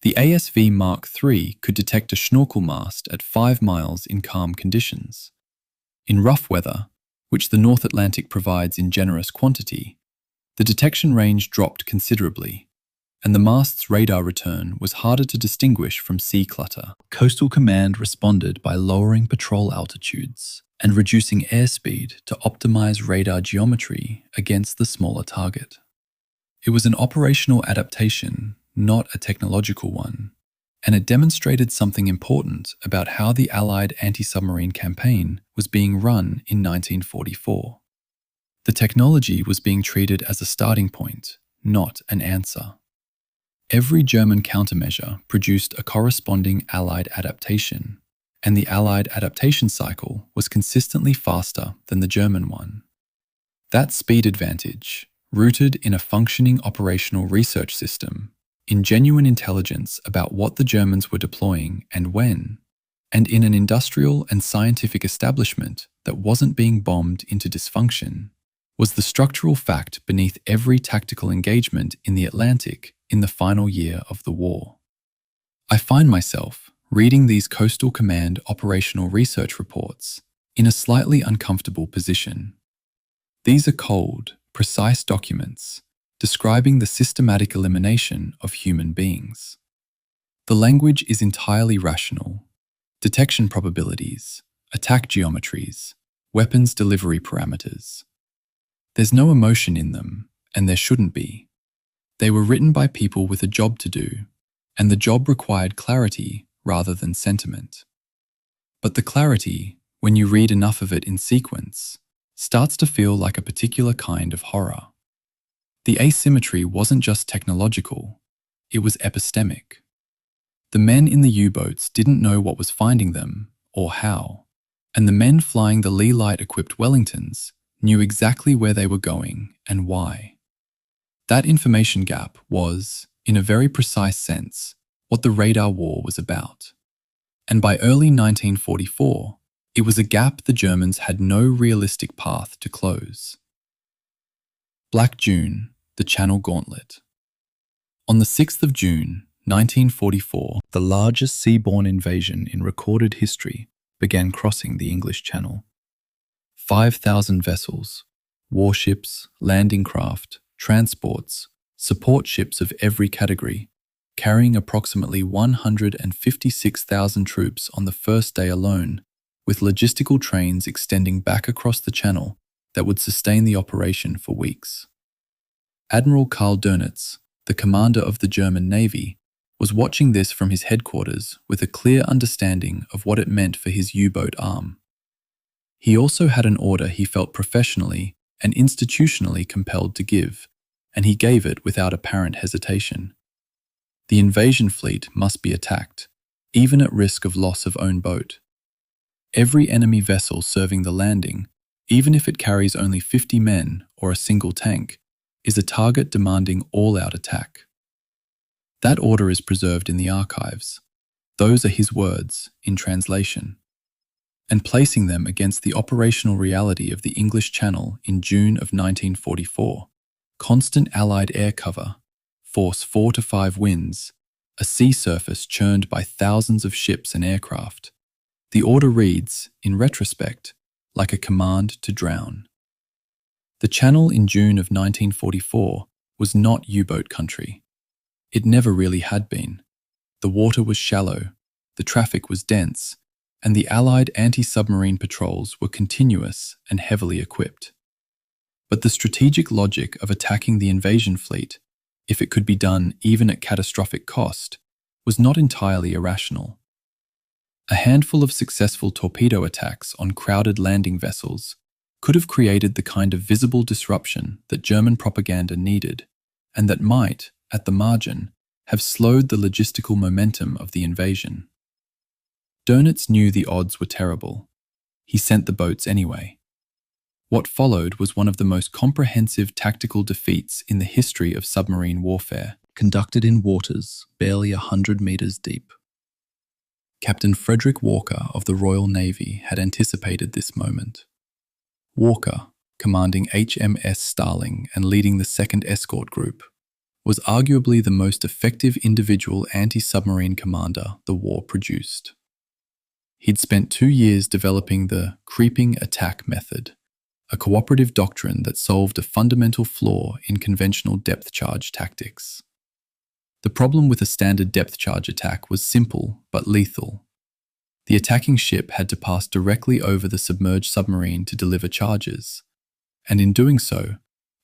The ASV Mark III could detect a Schnorkel mast at 5 miles in calm conditions. In rough weather, which the North Atlantic provides in generous quantity, the detection range dropped considerably, and the mast's radar return was harder to distinguish from sea clutter. Coastal Command responded by lowering patrol altitudes and reducing airspeed to optimize radar geometry against the smaller target. It was an operational adaptation, not a technological one, and it demonstrated something important about how the Allied anti-submarine campaign was being run in 1944. The technology was being treated as a starting point, not an answer. Every German countermeasure produced a corresponding Allied adaptation, and the Allied adaptation cycle was consistently faster than the German one. That speed advantage, rooted in a functioning operational research system, in genuine intelligence about what the Germans were deploying and when, and in an industrial and scientific establishment that wasn't being bombed into dysfunction, was the structural fact beneath every tactical engagement in the Atlantic in the final year of the war. I find myself reading these Coastal Command operational research reports in a slightly uncomfortable position. These are cold, precise documents describing the systematic elimination of human beings. The language is entirely rational. Detection probabilities, attack geometries, weapons delivery parameters. There's no emotion in them, and there shouldn't be. They were written by people with a job to do, and the job required clarity rather than sentiment. But the clarity, when you read enough of it in sequence, starts to feel like a particular kind of horror. The asymmetry wasn't just technological, it was epistemic. The men in the U-boats didn't know what was finding them or how, and the men flying the Lee Light-equipped Wellingtons knew exactly where they were going and why. That information gap was, in a very precise sense, what the radar war was about. And by early 1944, it was a gap the Germans had no realistic path to close. Black June, the Channel Gauntlet. On the 6th of June, 1944, the largest seaborne invasion in recorded history began crossing the English Channel. 5,000 vessels, warships, landing craft, transports, support ships of every category, carrying approximately 156,000 troops on the first day alone, with logistical trains extending back across the channel that would sustain the operation for weeks. Admiral Karl Dönitz, the commander of the German Navy, was watching this from his headquarters with a clear understanding of what it meant for his U-boat arm. He also had an order he felt professionally and institutionally compelled to give, and he gave it without apparent hesitation. The invasion fleet must be attacked, even at risk of loss of own boat. Every enemy vessel serving the landing, even if it carries only 50 men or a single tank, is a target demanding all-out attack. That order is preserved in the archives. Those are his words, in translation. And placing them against the operational reality of the English Channel in June of 1944, constant Allied air cover, force 4 to 5 winds, a sea surface churned by thousands of ships and aircraft, the order reads, in retrospect, like a command to drown. The Channel in June of 1944 was not U-boat country. It never really had been. The water was shallow, the traffic was dense, and the Allied anti-submarine patrols were continuous and heavily equipped. But the strategic logic of attacking the invasion fleet, if it could be done even at catastrophic cost, was not entirely irrational. A handful of successful torpedo attacks on crowded landing vessels could have created the kind of visible disruption that German propaganda needed, and that might, at the margin, have slowed the logistical momentum of the invasion. Dönitz knew the odds were terrible. He sent the boats anyway. What followed was one of the most comprehensive tactical defeats in the history of submarine warfare, conducted in waters barely 100 meters deep. Captain Frederick Walker of the Royal Navy had anticipated this moment. Walker, commanding HMS Starling and leading the 2nd Escort Group, was arguably the most effective individual anti-submarine commander the war produced. He'd spent 2 years developing the creeping attack method, a cooperative doctrine that solved a fundamental flaw in conventional depth charge tactics. The problem with a standard depth charge attack was simple but lethal. The attacking ship had to pass directly over the submerged submarine to deliver charges, and in doing so,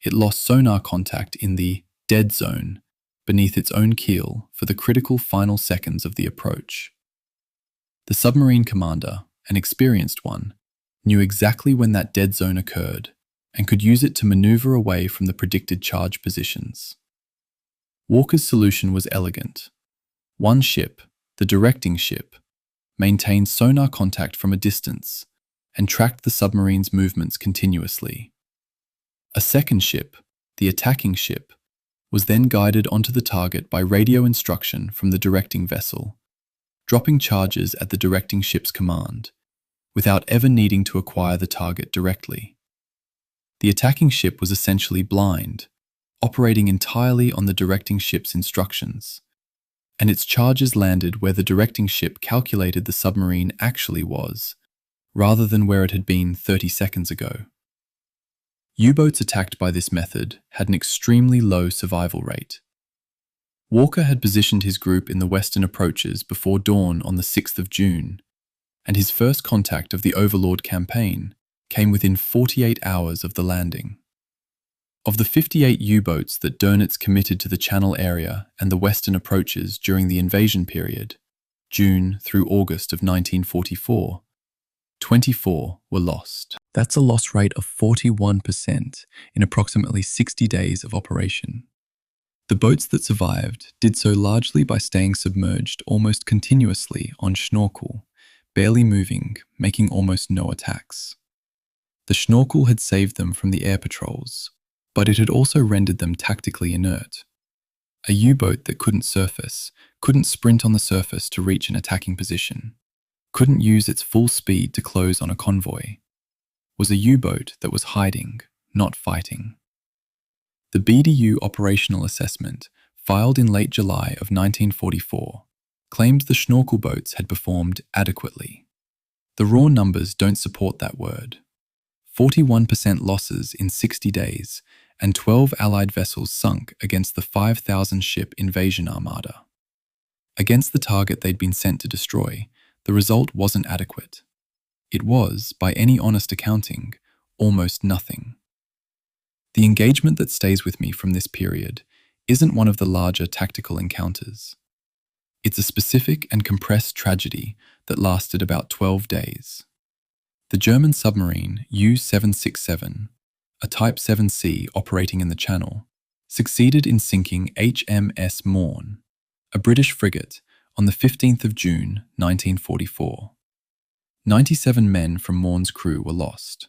it lost sonar contact in the dead zone beneath its own keel for the critical final seconds of the approach. The submarine commander, an experienced one, knew exactly when that dead zone occurred and could use it to maneuver away from the predicted charge positions. Walker's solution was elegant. One ship, the directing ship, maintained sonar contact from a distance and tracked the submarine's movements continuously. A second ship, the attacking ship, was then guided onto the target by radio instruction from the directing vessel, dropping charges at the directing ship's command, without ever needing to acquire the target directly. The attacking ship was essentially blind, operating entirely on the directing ship's instructions, and its charges landed where the directing ship calculated the submarine actually was, rather than where it had been 30 seconds ago. U-boats attacked by this method had an extremely low survival rate. Walker had positioned his group in the western approaches before dawn on the 6th of June, and his first contact of the Overlord campaign came within 48 hours of the landing. Of the 58 U-boats that Dönitz committed to the Channel area and the western approaches during the invasion period, June through August of 1944, 24 were lost. That's a loss rate of 41% in approximately 60 days of operation. The boats that survived did so largely by staying submerged almost continuously on Schnorkel, barely moving, making almost no attacks. The Schnorkel had saved them from the air patrols, but it had also rendered them tactically inert. A U-boat that couldn't surface, couldn't sprint on the surface to reach an attacking position, couldn't use its full speed to close on a convoy, was a U-boat that was hiding, not fighting. The BDU operational assessment, filed in late July of 1944, claimed the Schnorkel boats had performed adequately. The raw numbers don't support that word. 41% losses in 60 days, and 12 Allied vessels sunk against the 5,000-ship invasion armada. Against the target they'd been sent to destroy, the result wasn't adequate. It was, by any honest accounting, almost nothing. The engagement that stays with me from this period isn't one of the larger tactical encounters. It's a specific and compressed tragedy that lasted about 12 days. The German submarine U-767, a Type 7C operating in the Channel, succeeded in sinking HMS Morn, a British frigate, on the 15th of June 1944. 97 men from Morn's crew were lost.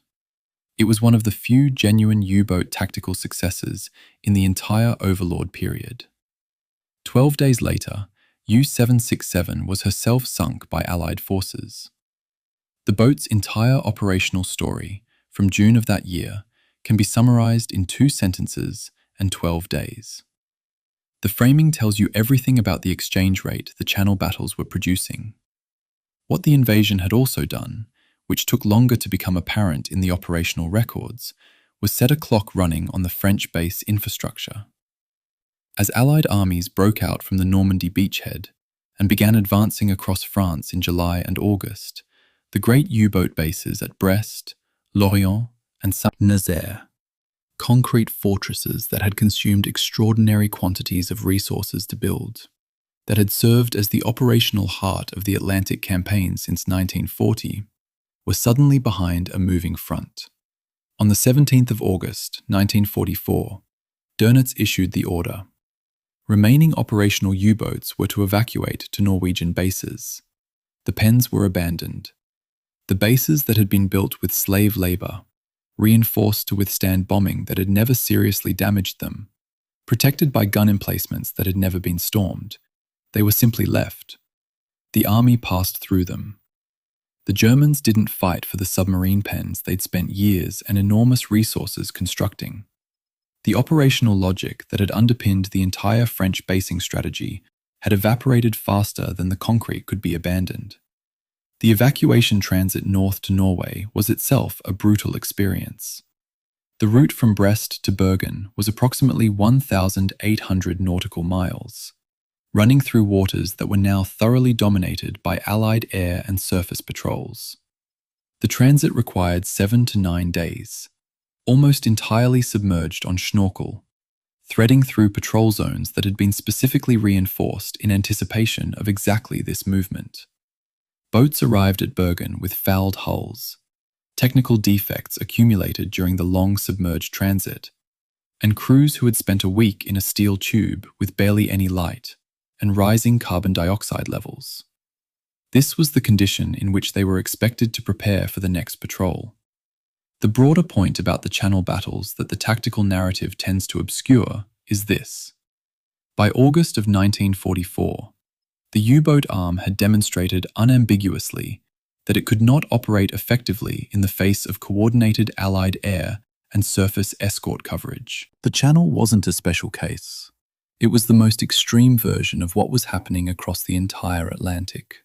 It was one of the few genuine U-boat tactical successes in the entire Overlord period. 12 days later, U-767 was herself sunk by Allied forces. The boat's entire operational story, from June of that year, can be summarized in 2 sentences and 12 days. The framing tells you everything about the exchange rate the Channel battles were producing. What the invasion had also done, which took longer to become apparent in the operational records, was set a clock running on the French base infrastructure. As Allied armies broke out from the Normandy beachhead and began advancing across France in July and August, the great U-boat bases at Brest, Lorient, and Saint-Nazaire, concrete fortresses that had consumed extraordinary quantities of resources to build, that had served as the operational heart of the Atlantic campaign since 1940, were suddenly behind a moving front. On the 17th of August, 1944, Dönitz issued the order. Remaining operational U-boats were to evacuate to Norwegian bases. The pens were abandoned. The bases that had been built with slave labor, reinforced to withstand bombing that had never seriously damaged them, protected by gun emplacements that had never been stormed, they were simply left. The army passed through them. The Germans didn't fight for the submarine pens they'd spent years and enormous resources constructing. The operational logic that had underpinned the entire French basing strategy had evaporated faster than the concrete could be abandoned. The evacuation transit north to Norway was itself a brutal experience. The route from Brest to Bergen was approximately 1,800 nautical miles, running through waters that were now thoroughly dominated by Allied air and surface patrols. The transit required 7 to 9 days, almost entirely submerged on Schnorkel, threading through patrol zones that had been specifically reinforced in anticipation of exactly this movement. Boats arrived at Bergen with fouled hulls, technical defects accumulated during the long submerged transit, and crews who had spent a week in a steel tube with barely any light and rising carbon dioxide levels. This was the condition in which they were expected to prepare for the next patrol. The broader point about the Channel battles that the tactical narrative tends to obscure is this. By August of 1944, the U-boat arm had demonstrated unambiguously that it could not operate effectively in the face of coordinated Allied air and surface escort coverage. The Channel wasn't a special case. It was the most extreme version of what was happening across the entire Atlantic.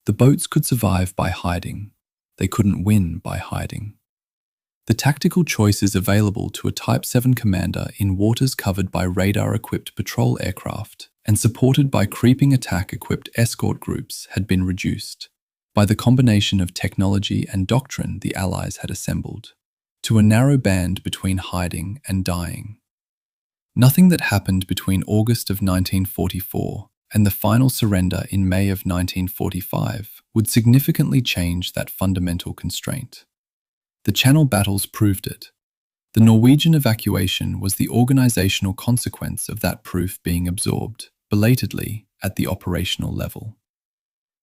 The boats could survive by hiding. They couldn't win by hiding. The tactical choices available to a Type 7 commander in waters covered by radar-equipped patrol aircraft and supported by creeping attack-equipped escort groups had been reduced, by the combination of technology and doctrine the Allies had assembled, to a narrow band between hiding and dying. Nothing that happened between August of 1944 and the final surrender in May of 1945 would significantly change that fundamental constraint. The Channel battles proved it. The Norwegian evacuation was the organizational consequence of that proof being absorbed, belatedly, at the operational level.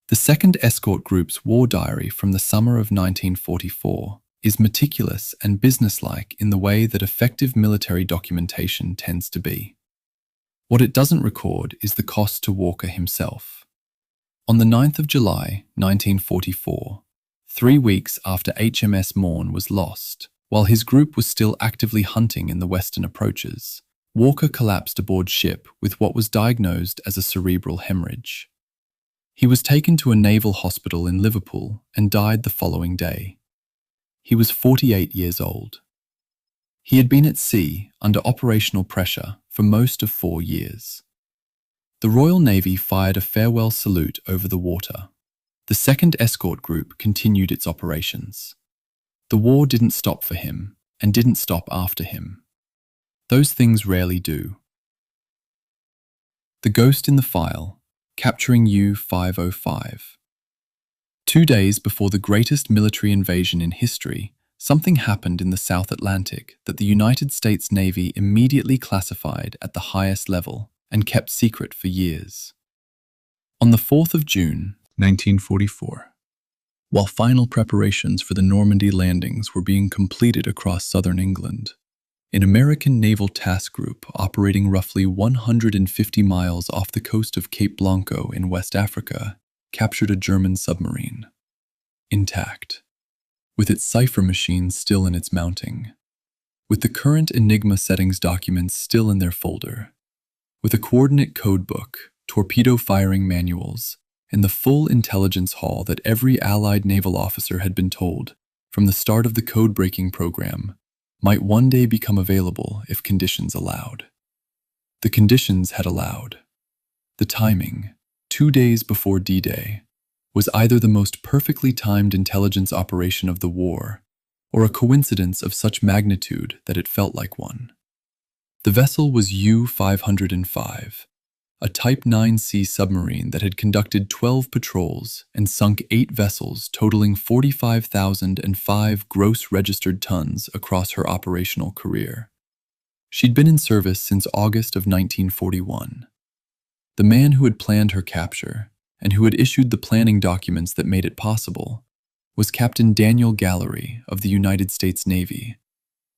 The 2nd Escort Group's war diary from the summer of 1944 is meticulous and businesslike in the way that effective military documentation tends to be. What it doesn't record is the cost to Walker himself. On the 9th of July, 1944, 3 weeks after HMS Morn was lost, while his group was still actively hunting in the western approaches, Walker collapsed aboard ship with what was diagnosed as a cerebral hemorrhage. He was taken to a naval hospital in Liverpool and died the following day. He was 48 years old. He had been at sea under operational pressure for most of 4 years. The Royal Navy fired a farewell salute over the water. The second escort group continued its operations. The war didn't stop for him, and didn't stop after him. Those things rarely do. The Ghost in the File, capturing U-505. 2 days before the greatest military invasion in history, something happened in the South Atlantic that the United States Navy immediately classified at the highest level and kept secret for years. On the 4th of June, 1944, while final preparations for the Normandy landings were being completed across southern England, an American naval task group operating roughly 150 miles off the coast of Cape Blanco in West Africa captured a German submarine, intact, with its cipher machine still in its mounting, with the current Enigma settings documents still in their folder, with a coordinate codebook, torpedo firing manuals, and the full intelligence haul that every Allied naval officer had been told from the start of the code-breaking program might one day become available if conditions allowed. The conditions had allowed. The timing, 2 days before D-Day, was either the most perfectly timed intelligence operation of the war, or a coincidence of such magnitude that it felt like one. The vessel was U-505, a Type 9C submarine that had conducted 12 patrols and sunk 8 vessels totaling 45,005 gross registered tons across her operational career. She'd been in service since August of 1941. The man who had planned her capture, and who had issued the planning documents that made it possible, was Captain Daniel Gallery of the United States Navy,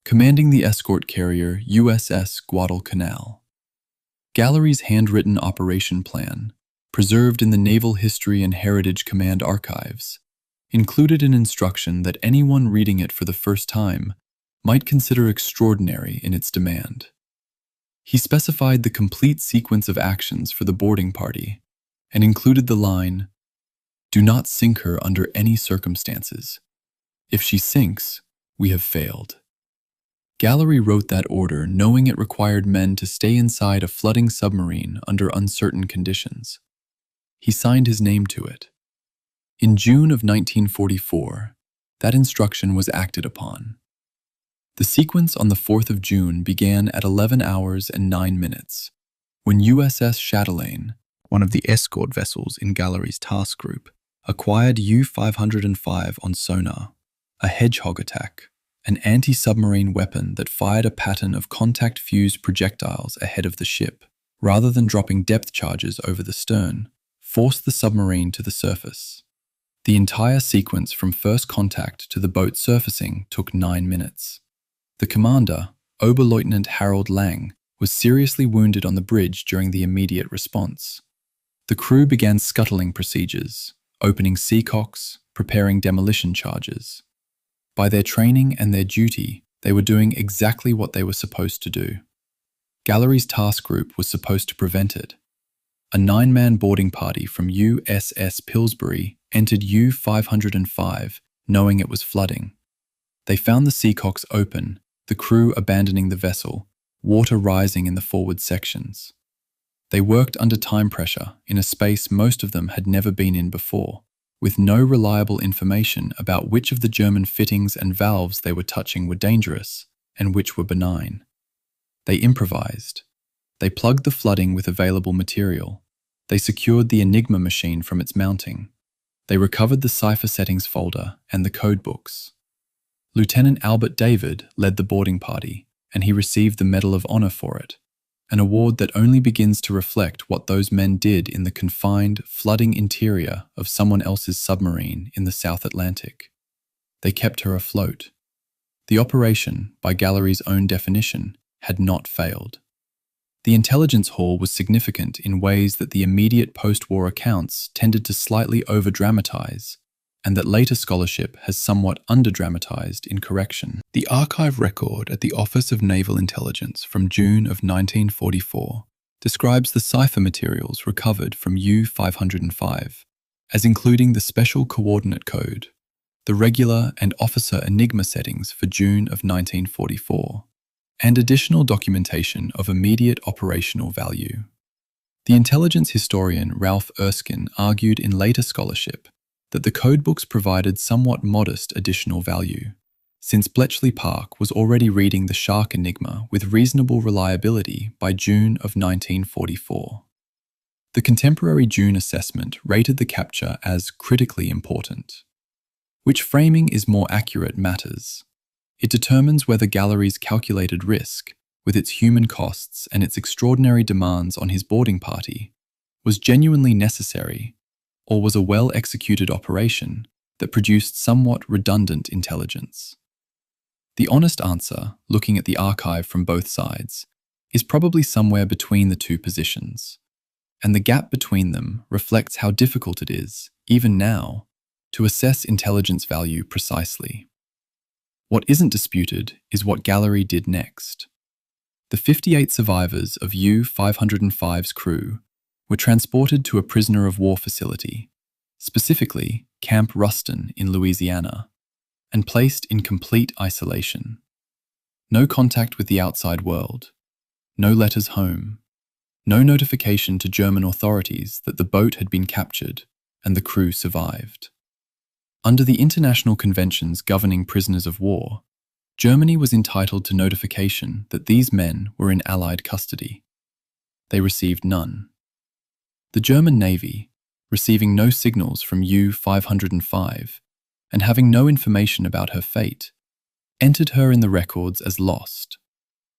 commanding the escort carrier USS Guadalcanal. Gallery's handwritten operation plan, preserved in the Naval History and Heritage Command archives, included an instruction that anyone reading it for the first time might consider extraordinary in its demand. He specified the complete sequence of actions for the boarding party and included the line, "Do not sink her under any circumstances. If she sinks, we have failed." Gallery wrote that order knowing it required men to stay inside a flooding submarine under uncertain conditions. He signed his name to it. In June of 1944, that instruction was acted upon. The sequence on the 4th of June began at 11 hours and 9 minutes, when USS Chatelaine, one of the escort vessels in Gallery's task group, acquired U-505 on sonar, a hedgehog attack, an anti-submarine weapon that fired a pattern of contact-fused projectiles ahead of the ship, rather than dropping depth charges over the stern, forced the submarine to the surface. The entire sequence from first contact to the boat surfacing took 9 minutes. The commander, Oberleutnant Harold Lang, was seriously wounded on the bridge during the immediate response. The crew began scuttling procedures, opening seacocks, preparing demolition charges. By their training and their duty, they were doing exactly what they were supposed to do. Gallery's task group was supposed to prevent it. A 9-man boarding party from USS Pillsbury entered U-505, knowing it was flooding. They found the seacocks open, the crew abandoning the vessel, water rising in the forward sections. They worked under time pressure in a space most of them had never been in before, with no reliable information about which of the German fittings and valves they were touching were dangerous and which were benign. They improvised. They plugged the flooding with available material. They secured the Enigma machine from its mounting. They recovered the cipher settings folder and the codebooks. Lieutenant Albert David led the boarding party, and he received the Medal of Honor for it, an award that only begins to reflect what those men did in the confined, flooding interior of someone else's submarine in the South Atlantic. They kept her afloat. The operation, by Gallery's own definition, had not failed. The intelligence haul was significant in ways that the immediate post-war accounts tended to slightly over-dramatize, and that later scholarship has somewhat under-dramatized in correction. The archive record at the Office of Naval Intelligence from June of 1944 describes the cipher materials recovered from U-505 as including the special coordinate code, the regular and officer Enigma settings for June of 1944, and additional documentation of immediate operational value. The intelligence historian Ralph Erskine argued in later scholarship that the codebooks provided somewhat modest additional value, since Bletchley Park was already reading the shark enigma with reasonable reliability by June of 1944. The contemporary June assessment rated the capture as critically important. Which framing is more accurate matters. It determines whether Gallery's calculated risk, with its human costs and its extraordinary demands on his boarding party, was genuinely necessary, or was a well-executed operation that produced somewhat redundant intelligence. The honest answer, looking at the archive from both sides, is probably somewhere between the two positions, and the gap between them reflects how difficult it is, even now, to assess intelligence value precisely. What isn't disputed is what Gallery did next. The 58 survivors of U-505's crew were transported to a prisoner of war facility, specifically Camp Ruston in Louisiana, and placed in complete isolation. No contact with the outside world, no letters home, no notification to German authorities that the boat had been captured and the crew survived. Under the international conventions governing prisoners of war, Germany was entitled to notification that these men were in Allied custody. They received none. The German Navy, receiving no signals from U-505 and having no information about her fate, entered her in the records as lost,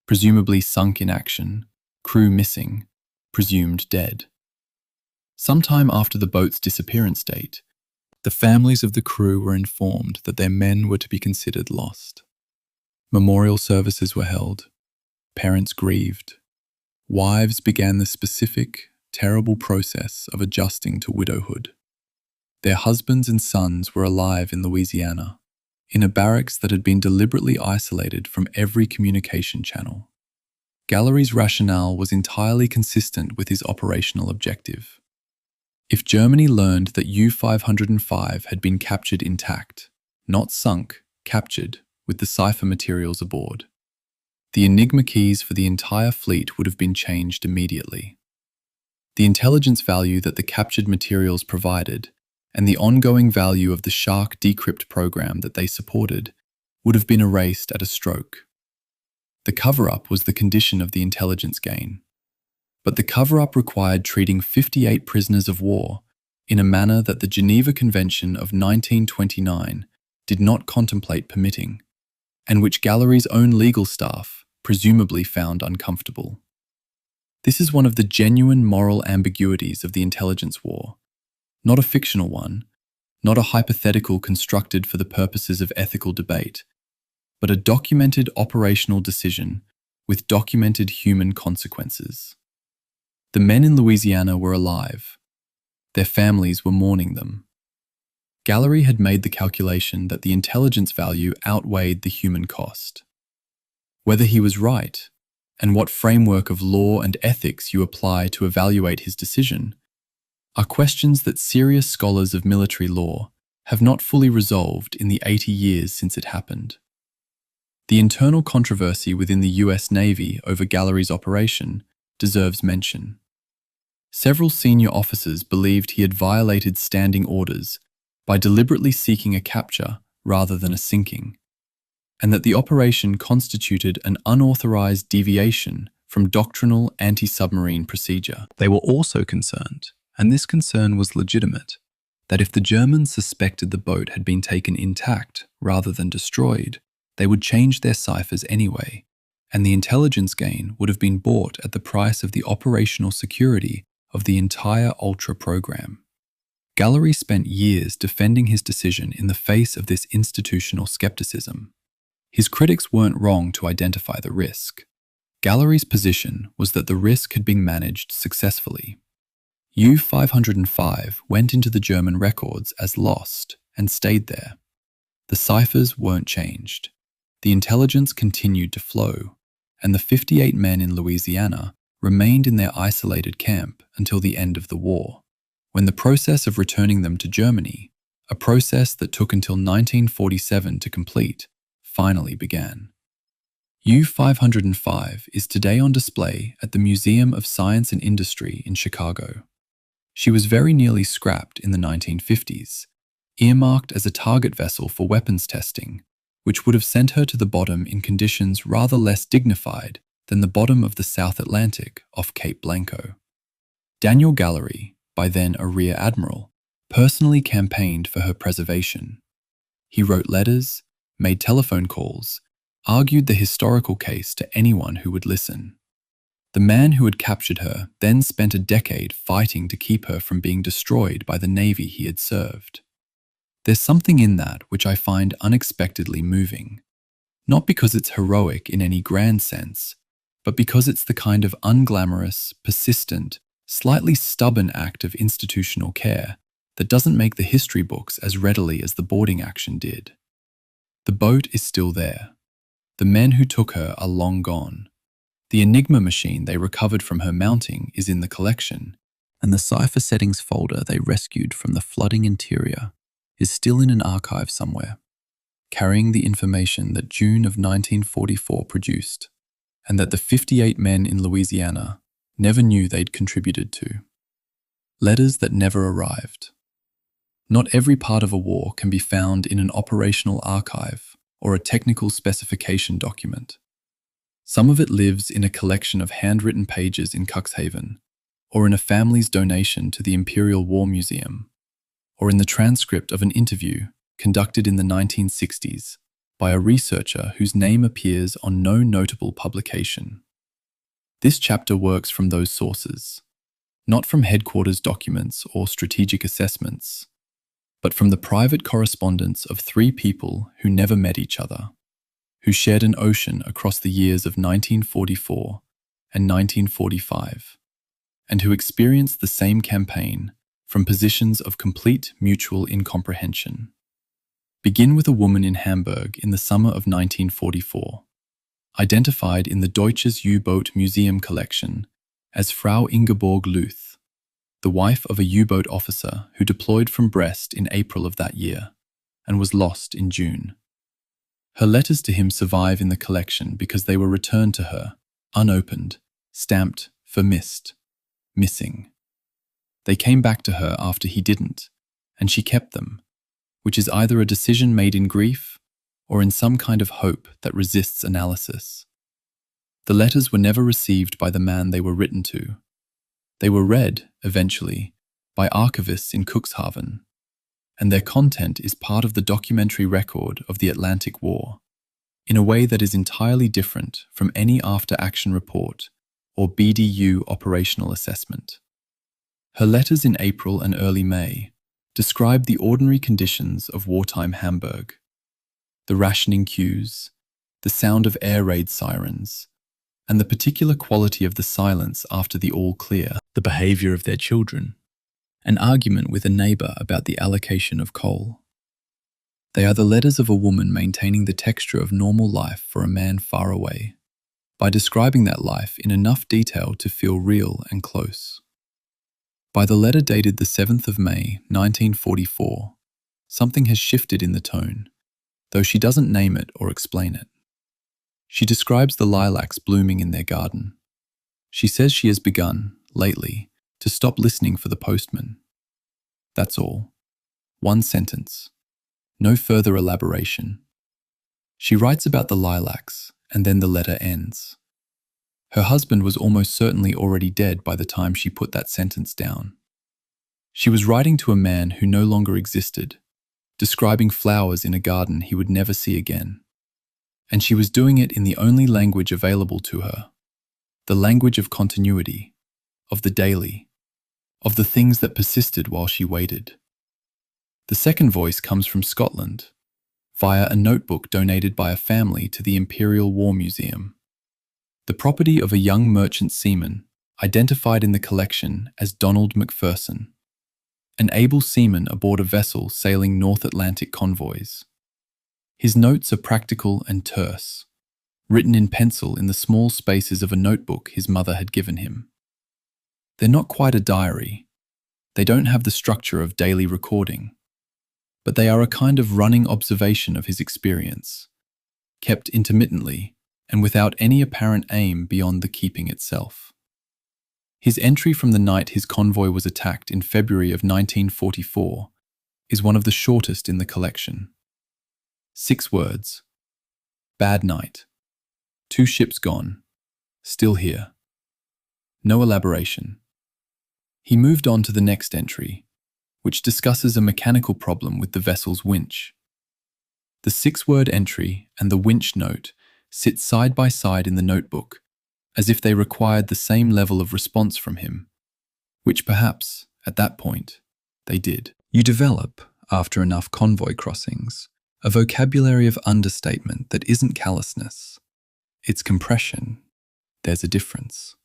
presumably sunk in action, crew missing, presumed dead. Sometime after the boat's disappearance date, the families of the crew were informed that their men were to be considered lost. Memorial services were held. Parents grieved. Wives began the specific, terrible process of adjusting to widowhood. Their husbands and sons were alive in Louisiana, in a barracks that had been deliberately isolated from every communication channel. Gallery's rationale was entirely consistent with his operational objective. If Germany learned that U-505 had been captured intact, not sunk, captured, with the cipher materials aboard, the Enigma keys for the entire fleet would have been changed immediately. The intelligence value that the captured materials provided and the ongoing value of the Shark decrypt program that they supported would have been erased at a stroke. The cover-up was the condition of the intelligence gain. But the cover-up required treating 58 prisoners of war in a manner that the Geneva Convention of 1929 did not contemplate permitting, and which Gallery's own legal staff presumably found uncomfortable. This is one of the genuine moral ambiguities of the intelligence war, not a fictional one, not a hypothetical constructed for the purposes of ethical debate, but a documented operational decision with documented human consequences. The men in Louisiana were alive. Their families were mourning them. Gallery had made the calculation that the intelligence value outweighed the human cost. Whether he was right, and what framework of law and ethics you apply to evaluate his decision, are questions that serious scholars of military law have not fully resolved in the 80 years since it happened. The internal controversy within the US Navy over Gallery's operation deserves mention. Several senior officers believed he had violated standing orders by deliberately seeking a capture rather than a sinking, and that the operation constituted an unauthorized deviation from doctrinal anti-submarine procedure. They were also concerned, and this concern was legitimate, that if the Germans suspected the boat had been taken intact rather than destroyed, they would change their ciphers anyway, and the intelligence gain would have been bought at the price of the operational security of the entire Ultra program. Gallery spent years defending his decision in the face of this institutional skepticism. His critics weren't wrong to identify the risk. Gallery's position was that the risk had been managed successfully. U-505 went into the German records as lost and stayed there. The ciphers weren't changed. The intelligence continued to flow, and the 58 men in Louisiana remained in their isolated camp until the end of the war, when the process of returning them to Germany, a process that took until 1947 to complete, finally began. U-505 is today on display at the Museum of Science and Industry in Chicago. She was very nearly scrapped in the 1950s, earmarked as a target vessel for weapons testing, which would have sent her to the bottom in conditions rather less dignified than the bottom of the South Atlantic off Cape Blanco. Daniel Gallery, by then a Rear Admiral, personally campaigned for her preservation. He wrote letters, made telephone calls, argued the historical case to anyone who would listen. The man who had captured her then spent a decade fighting to keep her from being destroyed by the Navy he had served. There's something in that which I find unexpectedly moving, not because it's heroic in any grand sense, but because it's the kind of unglamorous, persistent, slightly stubborn act of institutional care that doesn't make the history books as readily as the boarding action did. The boat is still there. The men who took her are long gone. The Enigma machine they recovered from her mounting is in the collection, and the cipher settings folder they rescued from the flooding interior is still in an archive somewhere, carrying the information that June of 1944 produced, and that the 58 men in Louisiana never knew they'd contributed to. Letters that never arrived. Not every part of a war can be found in an operational archive or a technical specification document. Some of it lives in a collection of handwritten pages in Cuxhaven, or in a family's donation to the Imperial War Museum, or in the transcript of an interview conducted in the 1960s by a researcher whose name appears on no notable publication. This chapter works from those sources, not from headquarters documents or strategic assessments, but from the private correspondence of three people who never met each other, who shared an ocean across the years of 1944 and 1945, and who experienced the same campaign from positions of complete mutual incomprehension. Begin with a woman in Hamburg in the summer of 1944, identified in the Deutsches U-Boat Museum collection as Frau Ingeborg Luth, the wife of a U-boat officer who deployed from Brest in April of that year and was lost in June. Her letters to him survive in the collection because they were returned to her, unopened, stamped vermisst, missing. They came back to her after he didn't, and she kept them, which is either a decision made in grief or in some kind of hope that resists analysis. The letters were never received by the man they were written to. They were read, eventually, by archivists in Cuxhaven, and their content is part of the documentary record of the Atlantic War, in a way that is entirely different from any after-action report or BDU operational assessment. Her letters in April and early May describe the ordinary conditions of wartime Hamburg, the rationing queues, the sound of air raid sirens, and the particular quality of the silence after the all clear, the behavior of their children, an argument with a neighbor about the allocation of coal. They are the letters of a woman maintaining the texture of normal life for a man far away, by describing that life in enough detail to feel real and close. By the letter dated the 7th of May, 1944, something has shifted in the tone, though she doesn't name it or explain it. She describes the lilacs blooming in their garden. She says she has begun, lately, to stop listening for the postman. That's all. One sentence. No further elaboration. She writes about the lilacs, and then the letter ends. Her husband was almost certainly already dead by the time she put that sentence down. She was writing to a man who no longer existed, describing flowers in a garden he would never see again. And she was doing it in the only language available to her, the language of continuity, of the daily, of the things that persisted while she waited. The second voice comes from Scotland, via a notebook donated by a family to the Imperial War Museum. The property of a young merchant seaman, identified in the collection as Donald Macpherson, an able seaman aboard a vessel sailing North Atlantic convoys. His notes are practical and terse, written in pencil in the small spaces of a notebook his mother had given him. They're not quite a diary. They don't have the structure of daily recording, but they are a kind of running observation of his experience, kept intermittently and without any apparent aim beyond the keeping itself. His entry from the night his convoy was attacked in February of 1944 is one of the shortest in the collection. 6 words. Bad night. 2 ships gone. Still here. No elaboration. He moved on to the next entry, which discusses a mechanical problem with the vessel's winch. The 6-word entry and the winch note sit side by side in the notebook, as if they required the same level of response from him, which perhaps, at that point, they did. You develop, after enough convoy crossings, a vocabulary of understatement that isn't callousness. It's compression. There's a difference.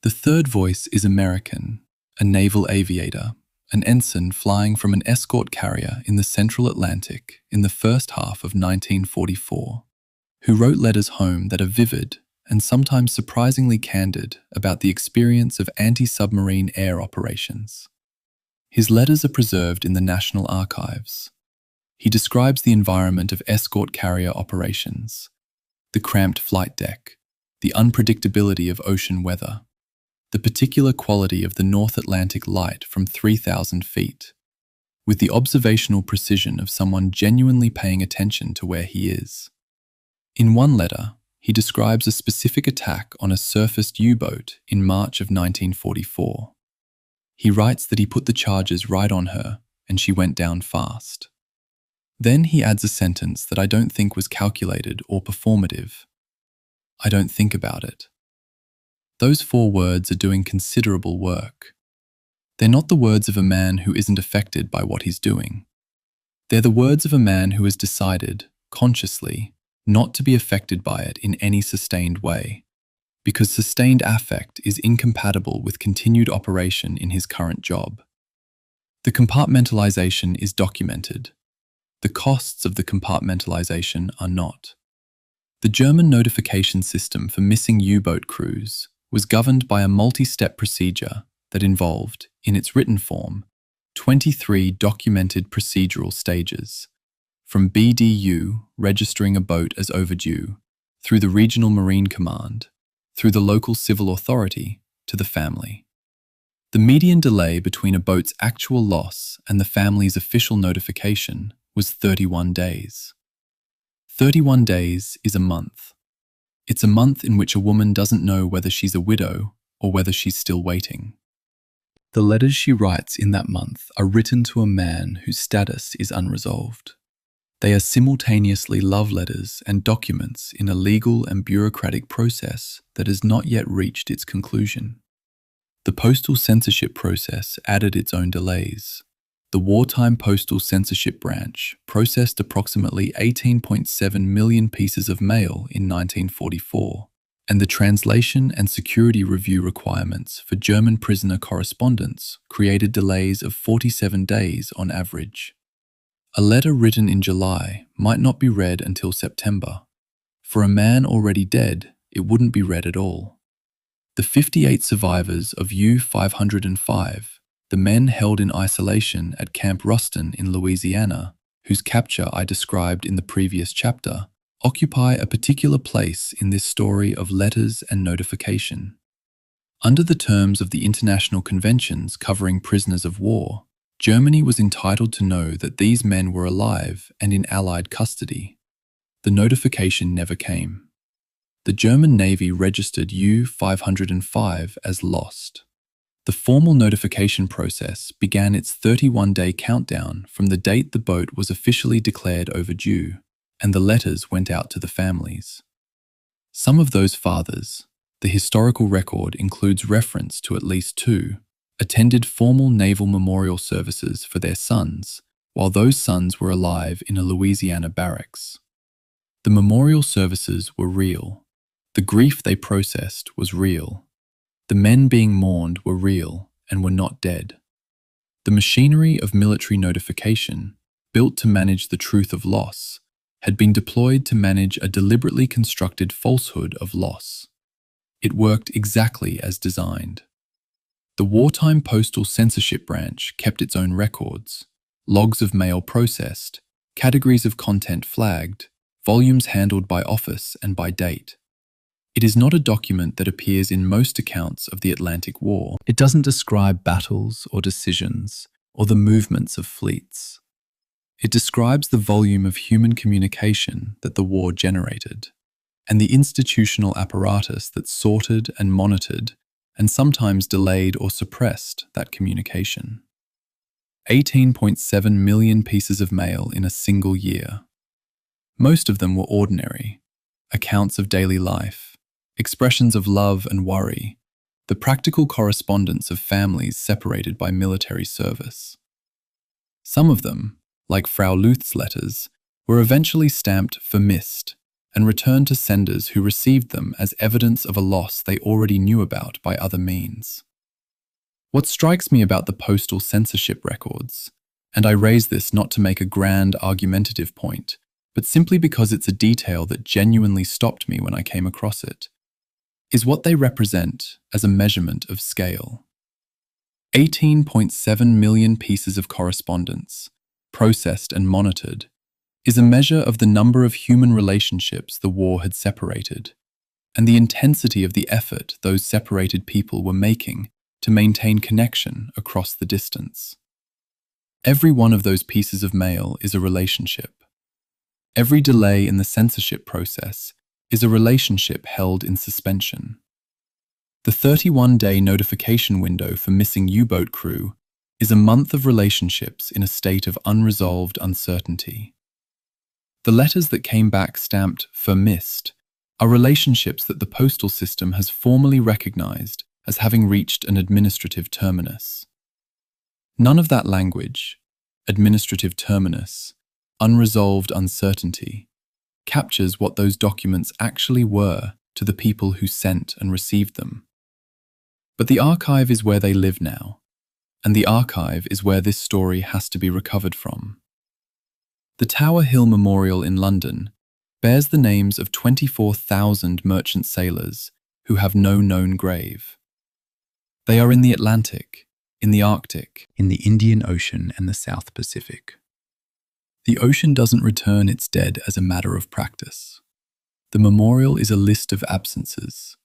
The third voice is American, a naval aviator, an ensign flying from an escort carrier in the Central Atlantic in the first half of 1944, who wrote letters home that are vivid and sometimes surprisingly candid about the experience of anti-submarine air operations. His letters are preserved in the National Archives. He describes the environment of escort carrier operations, the cramped flight deck, the unpredictability of ocean weather, the particular quality of the North Atlantic light from 3,000 feet, with the observational precision of someone genuinely paying attention to where he is. In one letter, he describes a specific attack on a surfaced U-boat in March of 1944. He writes that he put the charges right on her and she went down fast. Then he adds a sentence that I don't think was calculated or performative. I don't think about it. Those 4 words are doing considerable work. They're not the words of a man who isn't affected by what he's doing. They're the words of a man who has decided, consciously, not to be affected by it in any sustained way, because sustained affect is incompatible with continued operation in his current job. The compartmentalization is documented. The costs of the compartmentalization are not. The German notification system for missing U-boat crews was governed by a multi-step procedure that involved, in its written form, 23 documented procedural stages, from BDU registering a boat as overdue, through the Regional Marine Command, through the local civil authority, to the family. The median delay between a boat's actual loss and the family's official notification was 31 days. 31 days is a month. It's a month in which a woman doesn't know whether she's a widow or whether she's still waiting. The letters she writes in that month are written to a man whose status is unresolved. They are simultaneously love letters and documents in a legal and bureaucratic process that has not yet reached its conclusion. The postal censorship process added its own delays. The Wartime Postal Censorship Branch processed approximately 18.7 million pieces of mail in 1944, and the translation and security review requirements for German prisoner correspondence created delays of 47 days on average. A letter written in July might not be read until September. For a man already dead, it wouldn't be read at all. The 58 survivors of U-505, the men held in isolation at Camp Ruston in Louisiana, whose capture I described in the previous chapter, occupy a particular place in this story of letters and notification. Under the terms of the international conventions covering prisoners of war, Germany was entitled to know that these men were alive and in Allied custody. The notification never came. The German Navy registered U-505 as lost. The formal notification process began its 31-day countdown from the date the boat was officially declared overdue, and the letters went out to the families. Some of those fathers, the historical record includes reference to at least 2, attended formal naval memorial services for their sons, while those sons were alive in a Louisiana barracks. The memorial services were real. The grief they processed was real. The men being mourned were real and were not dead. The machinery of military notification, built to manage the truth of loss, had been deployed to manage a deliberately constructed falsehood of loss. It worked exactly as designed. The Wartime Postal Censorship Branch kept its own records, logs of mail processed, categories of content flagged, volumes handled by office and by date. It is not a document that appears in most accounts of the Atlantic War. It doesn't describe battles or decisions or the movements of fleets. It describes the volume of human communication that the war generated and the institutional apparatus that sorted and monitored and sometimes delayed or suppressed that communication. 18.7 million pieces of mail in a single year. Most of them were ordinary, accounts of daily life, expressions of love and worry, the practical correspondence of families separated by military service. Some of them, like Frau Luth's letters, were eventually stamped "vermisst" and returned to senders who received them as evidence of a loss they already knew about by other means. What strikes me about the postal censorship records, and I raise this not to make a grand argumentative point, but simply because it's a detail that genuinely stopped me when I came across it, is what they represent as a measurement of scale. 18.7 million pieces of correspondence, processed and monitored, is a measure of the number of human relationships the war had separated, and the intensity of the effort those separated people were making to maintain connection across the distance. Every one of those pieces of mail is a relationship. Every delay in the censorship process is a relationship held in suspension. The 31-day notification window for missing U-boat crew is a month of relationships in a state of unresolved uncertainty. The letters that came back stamped "vermisst" are relationships that the postal system has formally recognized as having reached an administrative terminus. None of that language, administrative terminus, unresolved uncertainty, captures what those documents actually were to the people who sent and received them. But the archive is where they live now, and the archive is where this story has to be recovered from. The Tower Hill Memorial in London bears the names of 24,000 merchant sailors who have no known grave. They are in the Atlantic, in the Arctic, in the Indian Ocean and the South Pacific. The ocean doesn't return its dead as a matter of practice. The memorial is a list of absences,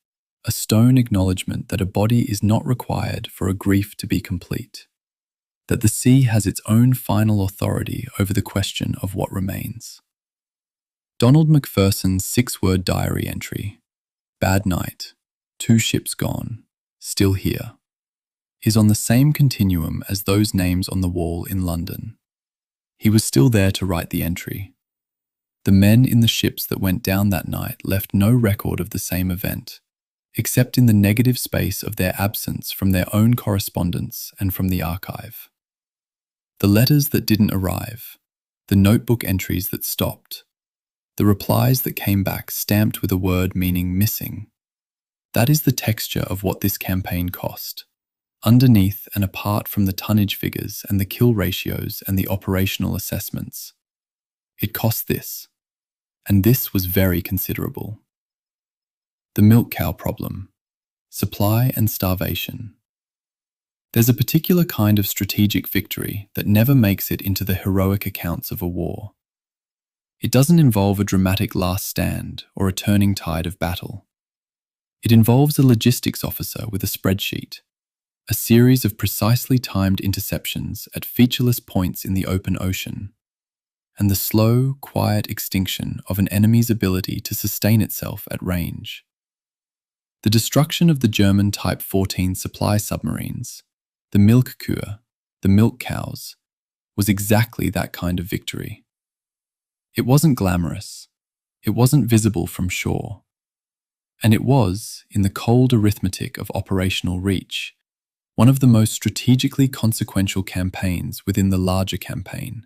a stone acknowledgement that a body is not required for a grief to be complete, that the sea has its own final authority over the question of what remains. Donald Macpherson's 6-word diary entry, "Bad night, 2 ships gone, still here," is on the same continuum as those names on the wall in London. He was still there to write the entry. The men in the ships that went down that night left no record of the same event, except in the negative space of their absence from their own correspondence and from the archive. The letters that didn't arrive, the notebook entries that stopped, the replies that came back stamped with a word meaning "missing." That is the texture of what this campaign cost. Underneath and apart from the tonnage figures and the kill ratios and the operational assessments, it cost this, and this was very considerable. The milk cow problem, supply and starvation. There's a particular kind of strategic victory that never makes it into the heroic accounts of a war. It doesn't involve a dramatic last stand or a turning tide of battle. It involves a logistics officer with a spreadsheet, a series of precisely timed interceptions at featureless points in the open ocean, and the slow, quiet extinction of an enemy's ability to sustain itself at range. The destruction of the German Type 14 supply submarines, the Milchkühe, the milk cows, was exactly that kind of victory. It wasn't glamorous, it wasn't visible from shore, and it was, in the cold arithmetic of operational reach, one of the most strategically consequential campaigns within the larger campaign,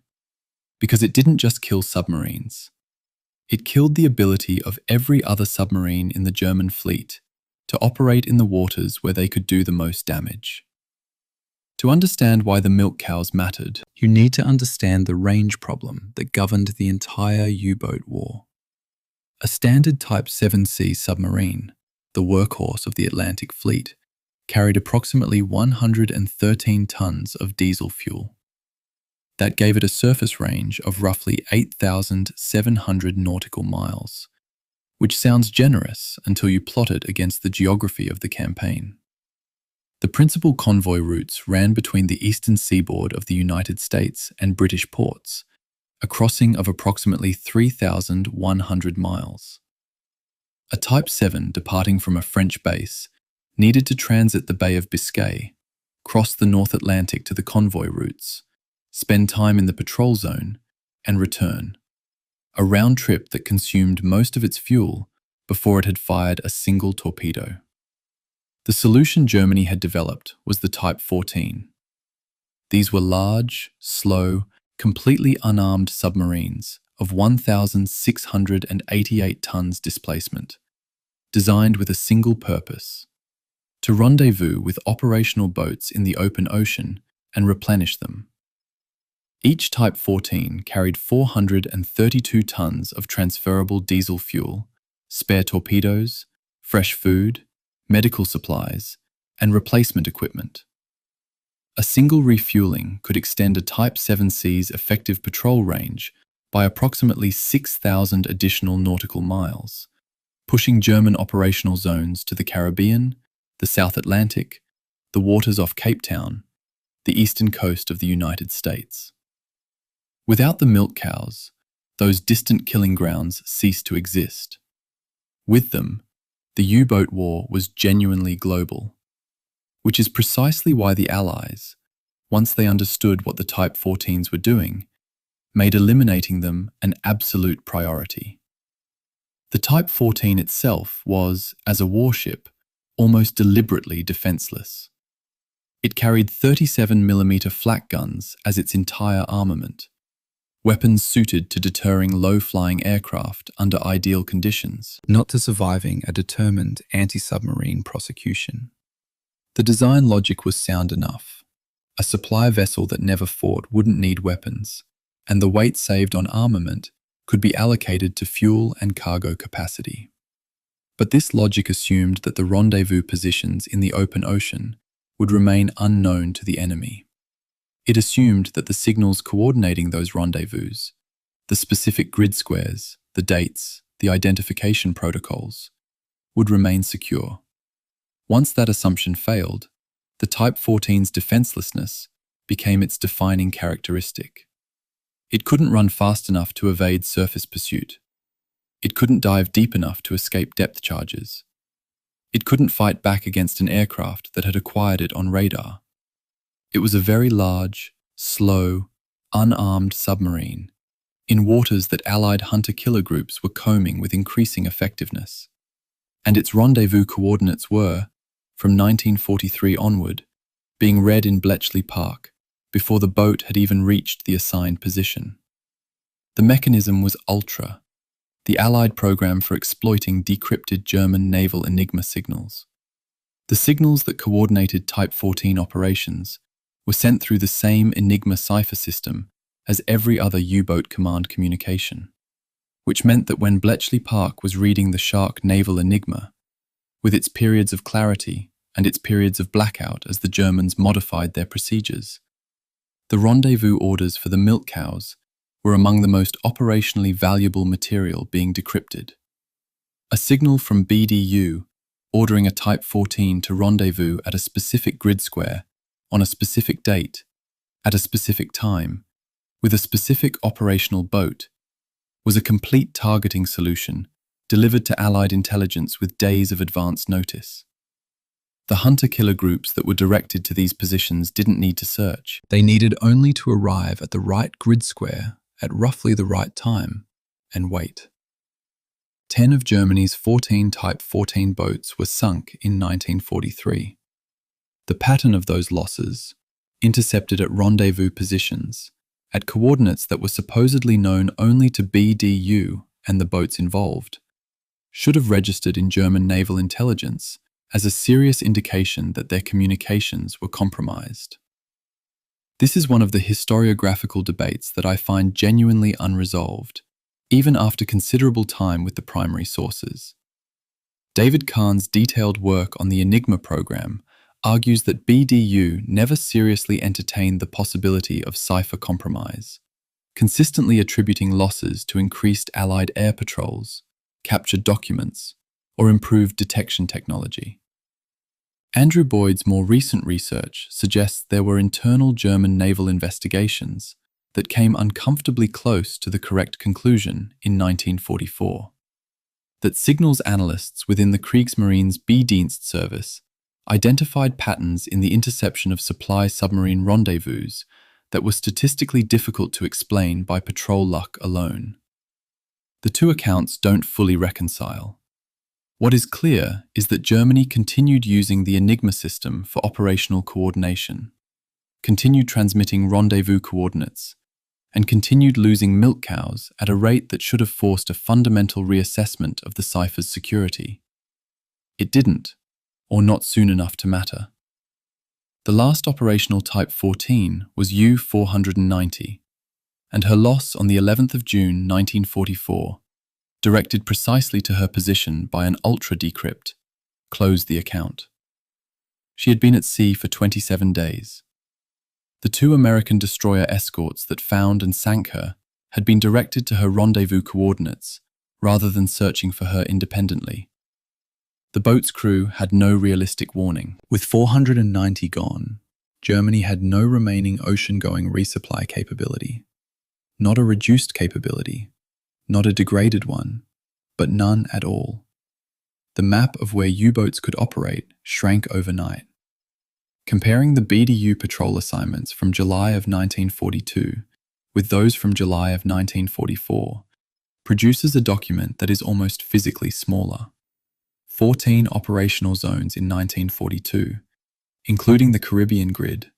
because it didn't just kill submarines. It killed the ability of every other submarine in the German fleet to operate in the waters where they could do the most damage. To understand why the milk cows mattered, you need to understand the range problem that governed the entire U-boat war. A standard Type 7C submarine, the workhorse of the Atlantic Fleet, carried approximately 113 tons of diesel fuel. That gave it a surface range of roughly 8,700 nautical miles, which sounds generous until you plot it against the geography of the campaign. The principal convoy routes ran between the eastern seaboard of the United States and British ports, a crossing of approximately 3,100 miles. A Type 7 departing from a French base needed to transit the Bay of Biscay, cross the North Atlantic to the convoy routes, spend time in the patrol zone, and return. A round trip that consumed most of its fuel before it had fired a single torpedo. The solution Germany had developed was the Type 14. These were large, slow, completely unarmed submarines of 1,688 tons displacement, designed with a single purpose: to rendezvous with operational boats in the open ocean and replenish them. Each Type 14 carried 432 tons of transferable diesel fuel, spare torpedoes, fresh food, medical supplies, and replacement equipment. A single refueling could extend a Type 7C's effective patrol range by approximately 6,000 additional nautical miles, pushing German operational zones to the Caribbean, the South Atlantic, the waters off Cape Town, the eastern coast of the United States. Without the milk cows, those distant killing grounds ceased to exist. With them, the U-boat war was genuinely global, which is precisely why the Allies, once they understood what the Type 14s were doing, made eliminating them an absolute priority. The Type 14 itself was, as a warship, almost deliberately defenseless. It carried 37mm flak guns as its entire armament, weapons suited to deterring low-flying aircraft under ideal conditions, not to surviving a determined anti-submarine prosecution. The design logic was sound enough. A supply vessel that never fought wouldn't need weapons, and the weight saved on armament could be allocated to fuel and cargo capacity. But this logic assumed that the rendezvous positions in the open ocean would remain unknown to the enemy. It assumed that the signals coordinating those rendezvous, the specific grid squares, the dates, the identification protocols, would remain secure. Once that assumption failed, the Type 14's defenselessness became its defining characteristic. It couldn't run fast enough to evade surface pursuit. It couldn't dive deep enough to escape depth charges. It couldn't fight back against an aircraft that had acquired it on radar. It was a very large, slow, unarmed submarine in waters that Allied hunter-killer groups were combing with increasing effectiveness. And its rendezvous coordinates were, from 1943 onward, being read in Bletchley Park before the boat had even reached the assigned position. The mechanism was Ultra, the Allied program for exploiting decrypted German naval Enigma signals. The signals that coordinated Type 14 operations were sent through the same Enigma cipher system as every other U-boat command communication, which meant that when Bletchley Park was reading the Shark naval Enigma, with its periods of clarity and its periods of blackout as the Germans modified their procedures, the rendezvous orders for the milk cows were among the most operationally valuable material being decrypted. A signal from BDU ordering a Type 14 to rendezvous at a specific grid square on a specific date, at a specific time, with a specific operational boat, was a complete targeting solution delivered to Allied intelligence with days of advance notice. The hunter-killer groups that were directed to these positions didn't need to search. They needed only to arrive at the right grid square at roughly the right time and wait. 10 of Germany's 14 Type 14 boats were sunk in 1943. The pattern of those losses, intercepted at rendezvous positions, at coordinates that were supposedly known only to BDU and the boats involved, should have registered in German naval intelligence as a serious indication that their communications were compromised. This is one of the historiographical debates that I find genuinely unresolved, even after considerable time with the primary sources. David Kahn's detailed work on the Enigma program argues that BDU never seriously entertained the possibility of cipher compromise, consistently attributing losses to increased Allied air patrols, captured documents, or improved detection technology. Andrew Boyd's more recent research suggests there were internal German naval investigations that came uncomfortably close to the correct conclusion in 1944. That signals analysts within the Kriegsmarine's B-Dienst service identified patterns in the interception of supply submarine rendezvous that were statistically difficult to explain by patrol luck alone. The two accounts don't fully reconcile. What is clear is that Germany continued using the Enigma system for operational coordination, continued transmitting rendezvous coordinates, and continued losing milk cows at a rate that should have forced a fundamental reassessment of the cipher's security. It didn't, or not soon enough to matter. The last operational Type 14 was U-490, and her loss on the 11th of June 1944, directed precisely to her position by an ultra-decrypt, closed the account. She had been at sea for 27 days. The two American destroyer escorts that found and sank her had been directed to her rendezvous coordinates rather than searching for her independently. The boat's crew had no realistic warning. With 490 gone, Germany had no remaining ocean-going resupply capability. Not a reduced capability, not a degraded one, but none at all. The map of where U-boats could operate shrank overnight. Comparing the BDU patrol assignments from July of 1942 with those from July of 1944 produces a document that is almost physically smaller. 14 operational zones in 1942, including the Caribbean grid,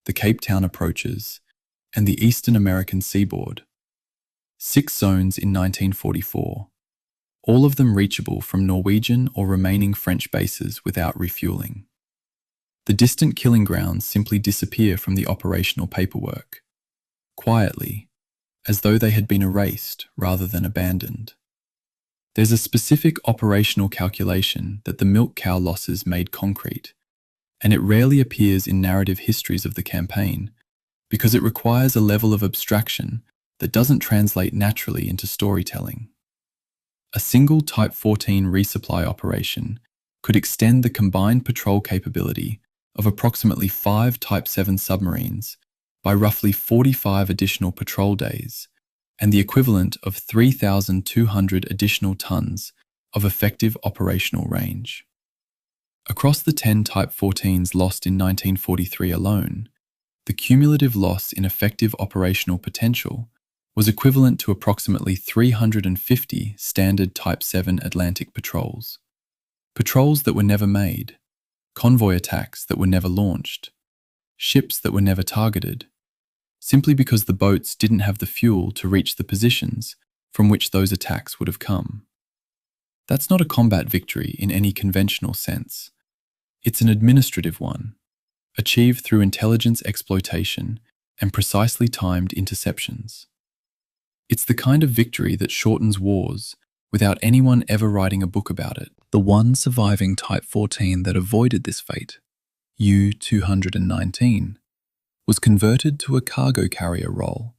the Cape Town approaches, and the Eastern American seaboard. 6 zones in 1944, all of them reachable from Norwegian or remaining French bases without refueling. The distant killing grounds simply disappear from the operational paperwork, quietly, as though they had been erased rather than abandoned. There's a specific operational calculation that the milk cow losses made concrete, and it rarely appears in narrative histories of the campaign because it requires a level of abstraction that doesn't translate naturally into storytelling. A single Type 14 resupply operation could extend the combined patrol capability of approximately 5 Type 7 submarines by roughly 45 additional patrol days and the equivalent of 3,200 additional tons of effective operational range. Across the 10 Type 14s lost in 1943 alone, the cumulative loss in effective operational potential was equivalent to approximately 350 standard Type 7 Atlantic patrols. Patrols that were never made, convoy attacks that were never launched, ships that were never targeted, simply because the boats didn't have the fuel to reach the positions from which those attacks would have come. That's not a combat victory in any conventional sense. It's an administrative one, achieved through intelligence exploitation and precisely timed interceptions. It's the kind of victory that shortens wars without anyone ever writing a book about it. The one surviving Type 14 that avoided this fate, U-219, was converted to a cargo carrier role,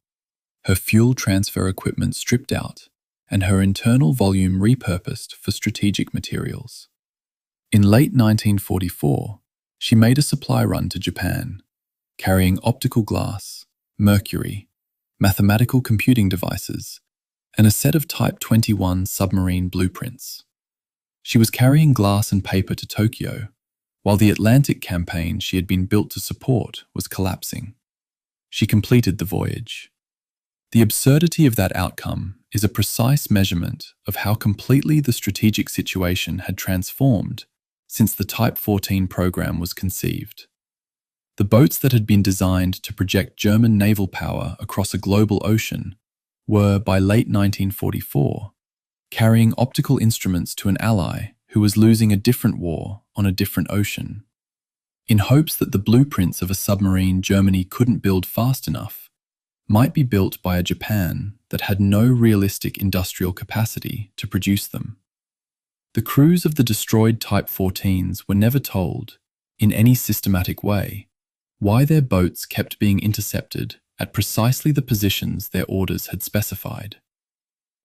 her fuel transfer equipment stripped out, and her internal volume repurposed for strategic materials. In late 1944, she made a supply run to Japan, carrying optical glass, mercury, mathematical computing devices, and a set of Type 21 submarine blueprints. She was carrying glass and paper to Tokyo, while the Atlantic campaign she had been built to support was collapsing. She completed the voyage. The absurdity of that outcome is a precise measurement of how completely the strategic situation had transformed since the Type 14 program was conceived. The boats that had been designed to project German naval power across a global ocean were, by late 1944, carrying optical instruments to an ally who was losing a different war on a different ocean. In hopes that the blueprints of a submarine Germany couldn't build fast enough might be built by a Japan that had no realistic industrial capacity to produce them. The crews of the destroyed Type 14s were never told, in any systematic way, why their boats kept being intercepted at precisely the positions their orders had specified.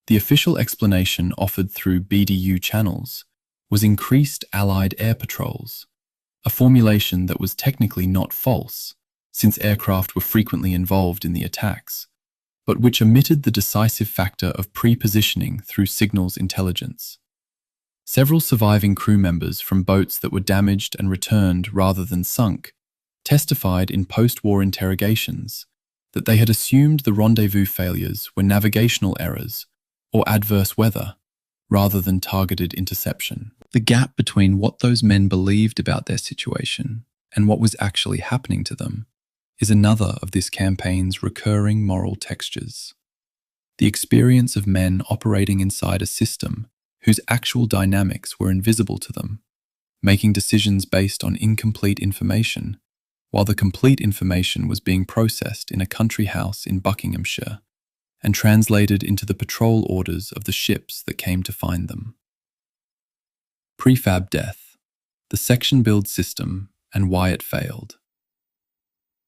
The official explanation offered through BDU channels was increased Allied air patrols, a formulation that was technically not false, since aircraft were frequently involved in the attacks, but which omitted the decisive factor of pre-positioning through signals intelligence. Several surviving crew members from boats that were damaged and returned rather than sunk testified in post-war interrogations that they had assumed the rendezvous failures were navigational errors or adverse weather rather than targeted interception. The gap between what those men believed about their situation and what was actually happening to them is another of this campaign's recurring moral textures. The experience of men operating inside a system whose actual dynamics were invisible to them, making decisions based on incomplete information, while the complete information was being processed in a country house in Buckinghamshire and translated into the patrol orders of the ships that came to find them. Prefab death, the section build system, and why it failed.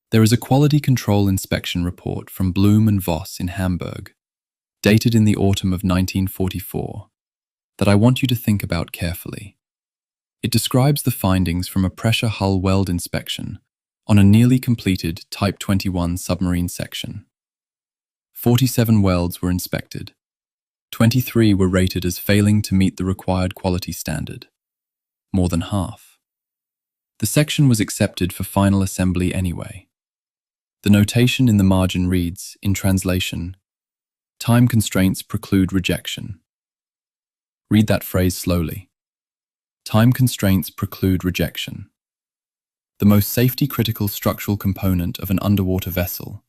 There is a quality control inspection report from Bloom and Voss in Hamburg, dated in the autumn of 1944, that I want you to think about carefully. It describes the findings from a pressure hull weld inspection on a nearly completed Type 21 submarine section. 47 welds were inspected. 23 were rated as failing to meet the required quality standard, more than half. The section was accepted for final assembly anyway. The notation in the margin reads, in translation, "Time constraints preclude rejection." Read that phrase slowly. Time constraints preclude rejection. The most safety-critical structural component of an underwater vessel,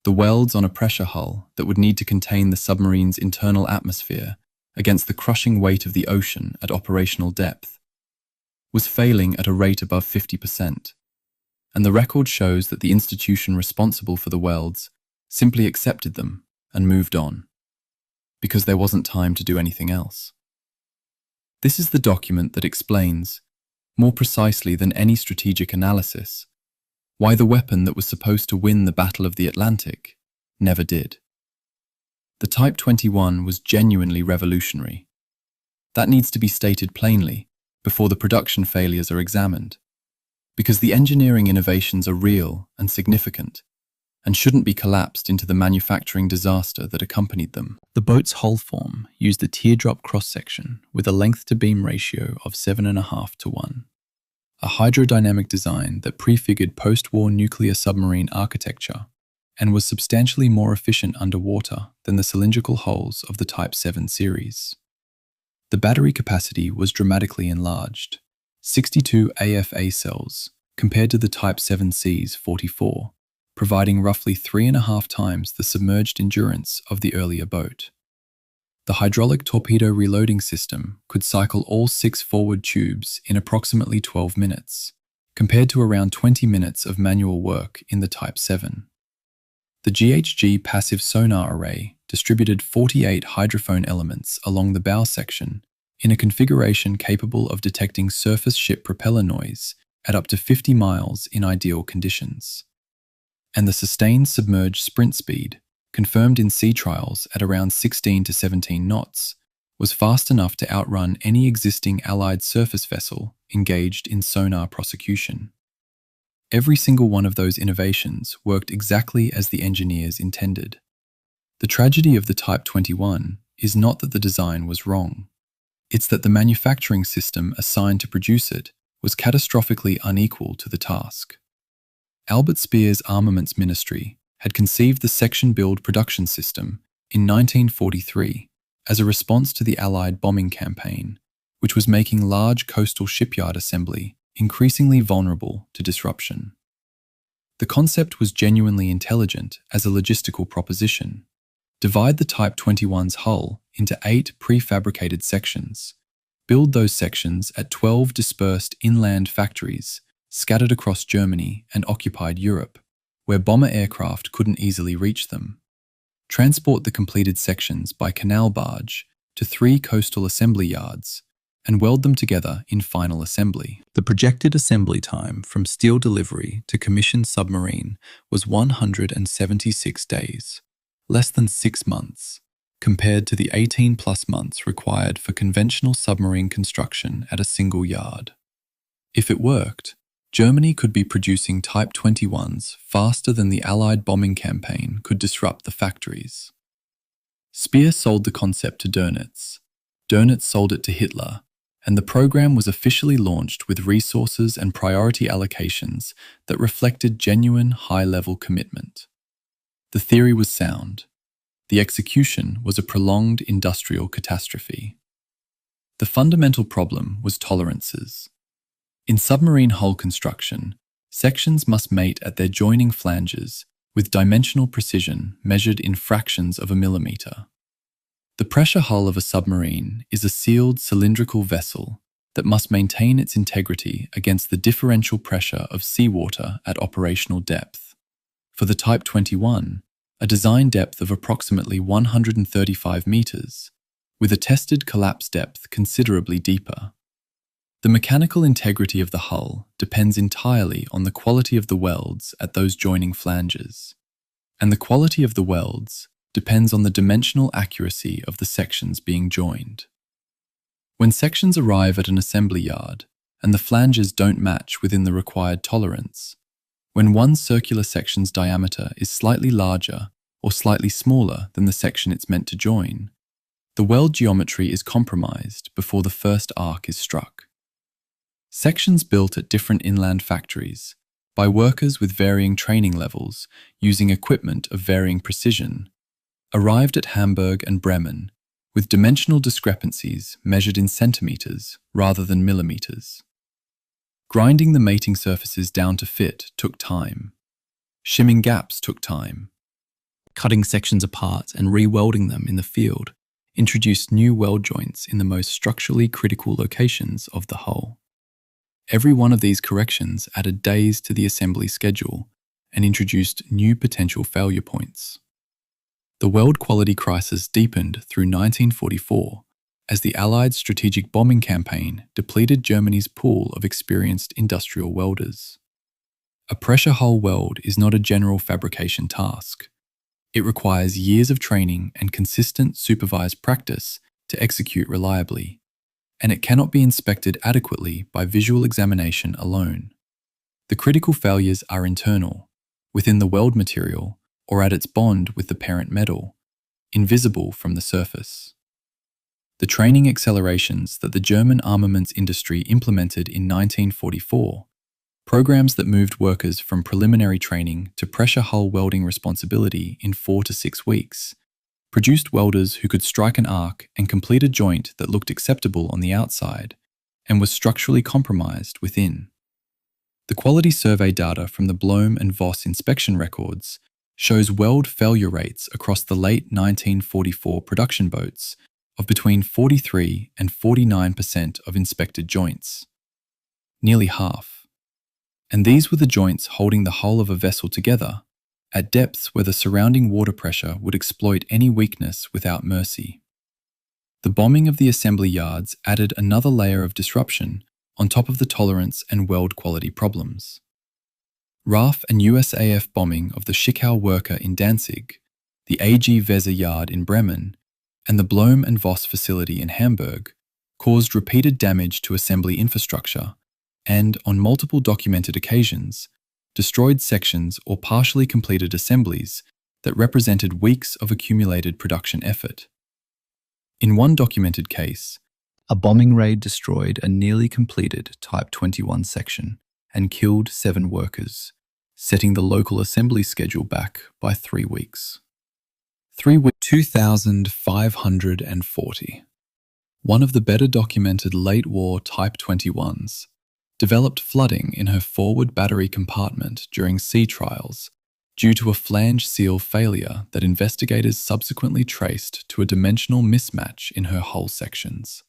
the welds on a pressure hull that would need to contain the submarine's internal atmosphere against the crushing weight of the ocean at operational depth, was failing at a rate above 50%, and the record shows that the institution responsible for the welds simply accepted them and moved on, because there wasn't time to do anything else. This is the document that explains, more precisely than any strategic analysis, why the weapon that was supposed to win the Battle of the Atlantic never did. The Type 21 was genuinely revolutionary. That needs to be stated plainly before the production failures are examined, because the engineering innovations are real and significant and shouldn't be collapsed into the manufacturing disaster that accompanied them. The boat's hull form used a teardrop cross-section with a length-to-beam ratio of 7.5 to 1. A hydrodynamic design that prefigured post-war nuclear submarine architecture and was substantially more efficient underwater than the cylindrical hulls of the Type 7 series. The battery capacity was dramatically enlarged, 62 AFA cells compared to the Type 7C's 44, providing roughly 3.5 times the submerged endurance of the earlier boat. The hydraulic torpedo reloading system could cycle all 6 forward tubes in approximately 12 minutes, compared to around 20 minutes of manual work in the Type 7. The GHG passive sonar array distributed 48 hydrophone elements along the bow section in a configuration capable of detecting surface ship propeller noise at up to 50 miles in ideal conditions. And the sustained submerged sprint speed, confirmed in sea trials at around 16 to 17 knots, was fast enough to outrun any existing Allied surface vessel engaged in sonar prosecution. Every single one of those innovations worked exactly as the engineers intended. The tragedy of the Type 21 is not that the design was wrong. It's that the manufacturing system assigned to produce it was catastrophically unequal to the task. Albert Speer's Armaments Ministry had conceived the section build production system in 1943 as a response to the Allied bombing campaign, which was making large coastal shipyard assembly increasingly vulnerable to disruption. The concept was genuinely intelligent as a logistical proposition. Divide the Type 21's hull into 8 prefabricated sections. Build those sections at 12 dispersed inland factories scattered across Germany and occupied Europe, where bomber aircraft couldn't easily reach them. Transport the completed sections by canal barge to 3 coastal assembly yards and weld them together in final assembly. The projected assembly time from steel delivery to commissioned submarine was 176 days, less than 6 months, compared to the 18+ months required for conventional submarine construction at a single yard. If it worked, Germany could be producing Type 21s faster than the Allied bombing campaign could disrupt the factories. Speer sold the concept to Dönitz. Dönitz sold it to Hitler, and the program was officially launched with resources and priority allocations that reflected genuine high-level commitment. The theory was sound. The execution was a prolonged industrial catastrophe. The fundamental problem was tolerances. In submarine hull construction, sections must mate at their joining flanges with dimensional precision measured in fractions of a millimeter. The pressure hull of a submarine is a sealed cylindrical vessel that must maintain its integrity against the differential pressure of seawater at operational depth. For the Type 21, a design depth of approximately 135 meters, with a tested collapse depth considerably deeper. The mechanical integrity of the hull depends entirely on the quality of the welds at those joining flanges, and the quality of the welds depends on the dimensional accuracy of the sections being joined. When sections arrive at an assembly yard and the flanges don't match within the required tolerance, when one circular section's diameter is slightly larger or slightly smaller than the section it's meant to join, the weld geometry is compromised before the first arc is struck. Sections built at different inland factories by workers with varying training levels using equipment of varying precision arrived at Hamburg and Bremen with dimensional discrepancies measured in centimeters rather than millimeters. Grinding the mating surfaces down to fit took time. Shimming gaps took time. Cutting sections apart and re-welding them in the field introduced new weld joints in the most structurally critical locations of the hull. Every one of these corrections added days to the assembly schedule and introduced new potential failure points. The weld quality crisis deepened through 1944 as the Allied strategic bombing campaign depleted Germany's pool of experienced industrial welders. A pressure hull weld is not a general fabrication task. It requires years of training and consistent supervised practice to execute reliably, and it cannot be inspected adequately by visual examination alone. The critical failures are internal, within the weld material or at its bond with the parent metal, invisible from the surface. The training accelerations that the German armaments industry implemented in 1944, programs that moved workers from preliminary training to pressure hull welding responsibility in 4 to 6 weeks, produced welders who could strike an arc and complete a joint that looked acceptable on the outside and was structurally compromised within. The quality survey data from the Blohm and Voss inspection records shows weld failure rates across the late 1944 production boats of between 43 and 49% of inspected joints, nearly half. And these were the joints holding the hull of a vessel together at depths where the surrounding water pressure would exploit any weakness without mercy. The bombing of the assembly yards added another layer of disruption on top of the tolerance and weld quality problems. RAF and USAF bombing of the Schickau Worker in Danzig, the AG Weser yard in Bremen, and the Blohm and Voss facility in Hamburg caused repeated damage to assembly infrastructure and, on multiple documented occasions, destroyed sections or partially completed assemblies that represented weeks of accumulated production effort. In one documented case, a bombing raid destroyed a nearly completed Type 21 section and killed 7 workers, setting the local assembly schedule back by 3 weeks. 2,540. One of the better documented late-war Type 21s developed flooding in her forward battery compartment during sea trials due to a flange seal failure that investigators subsequently traced to a dimensional mismatch in her hull sections.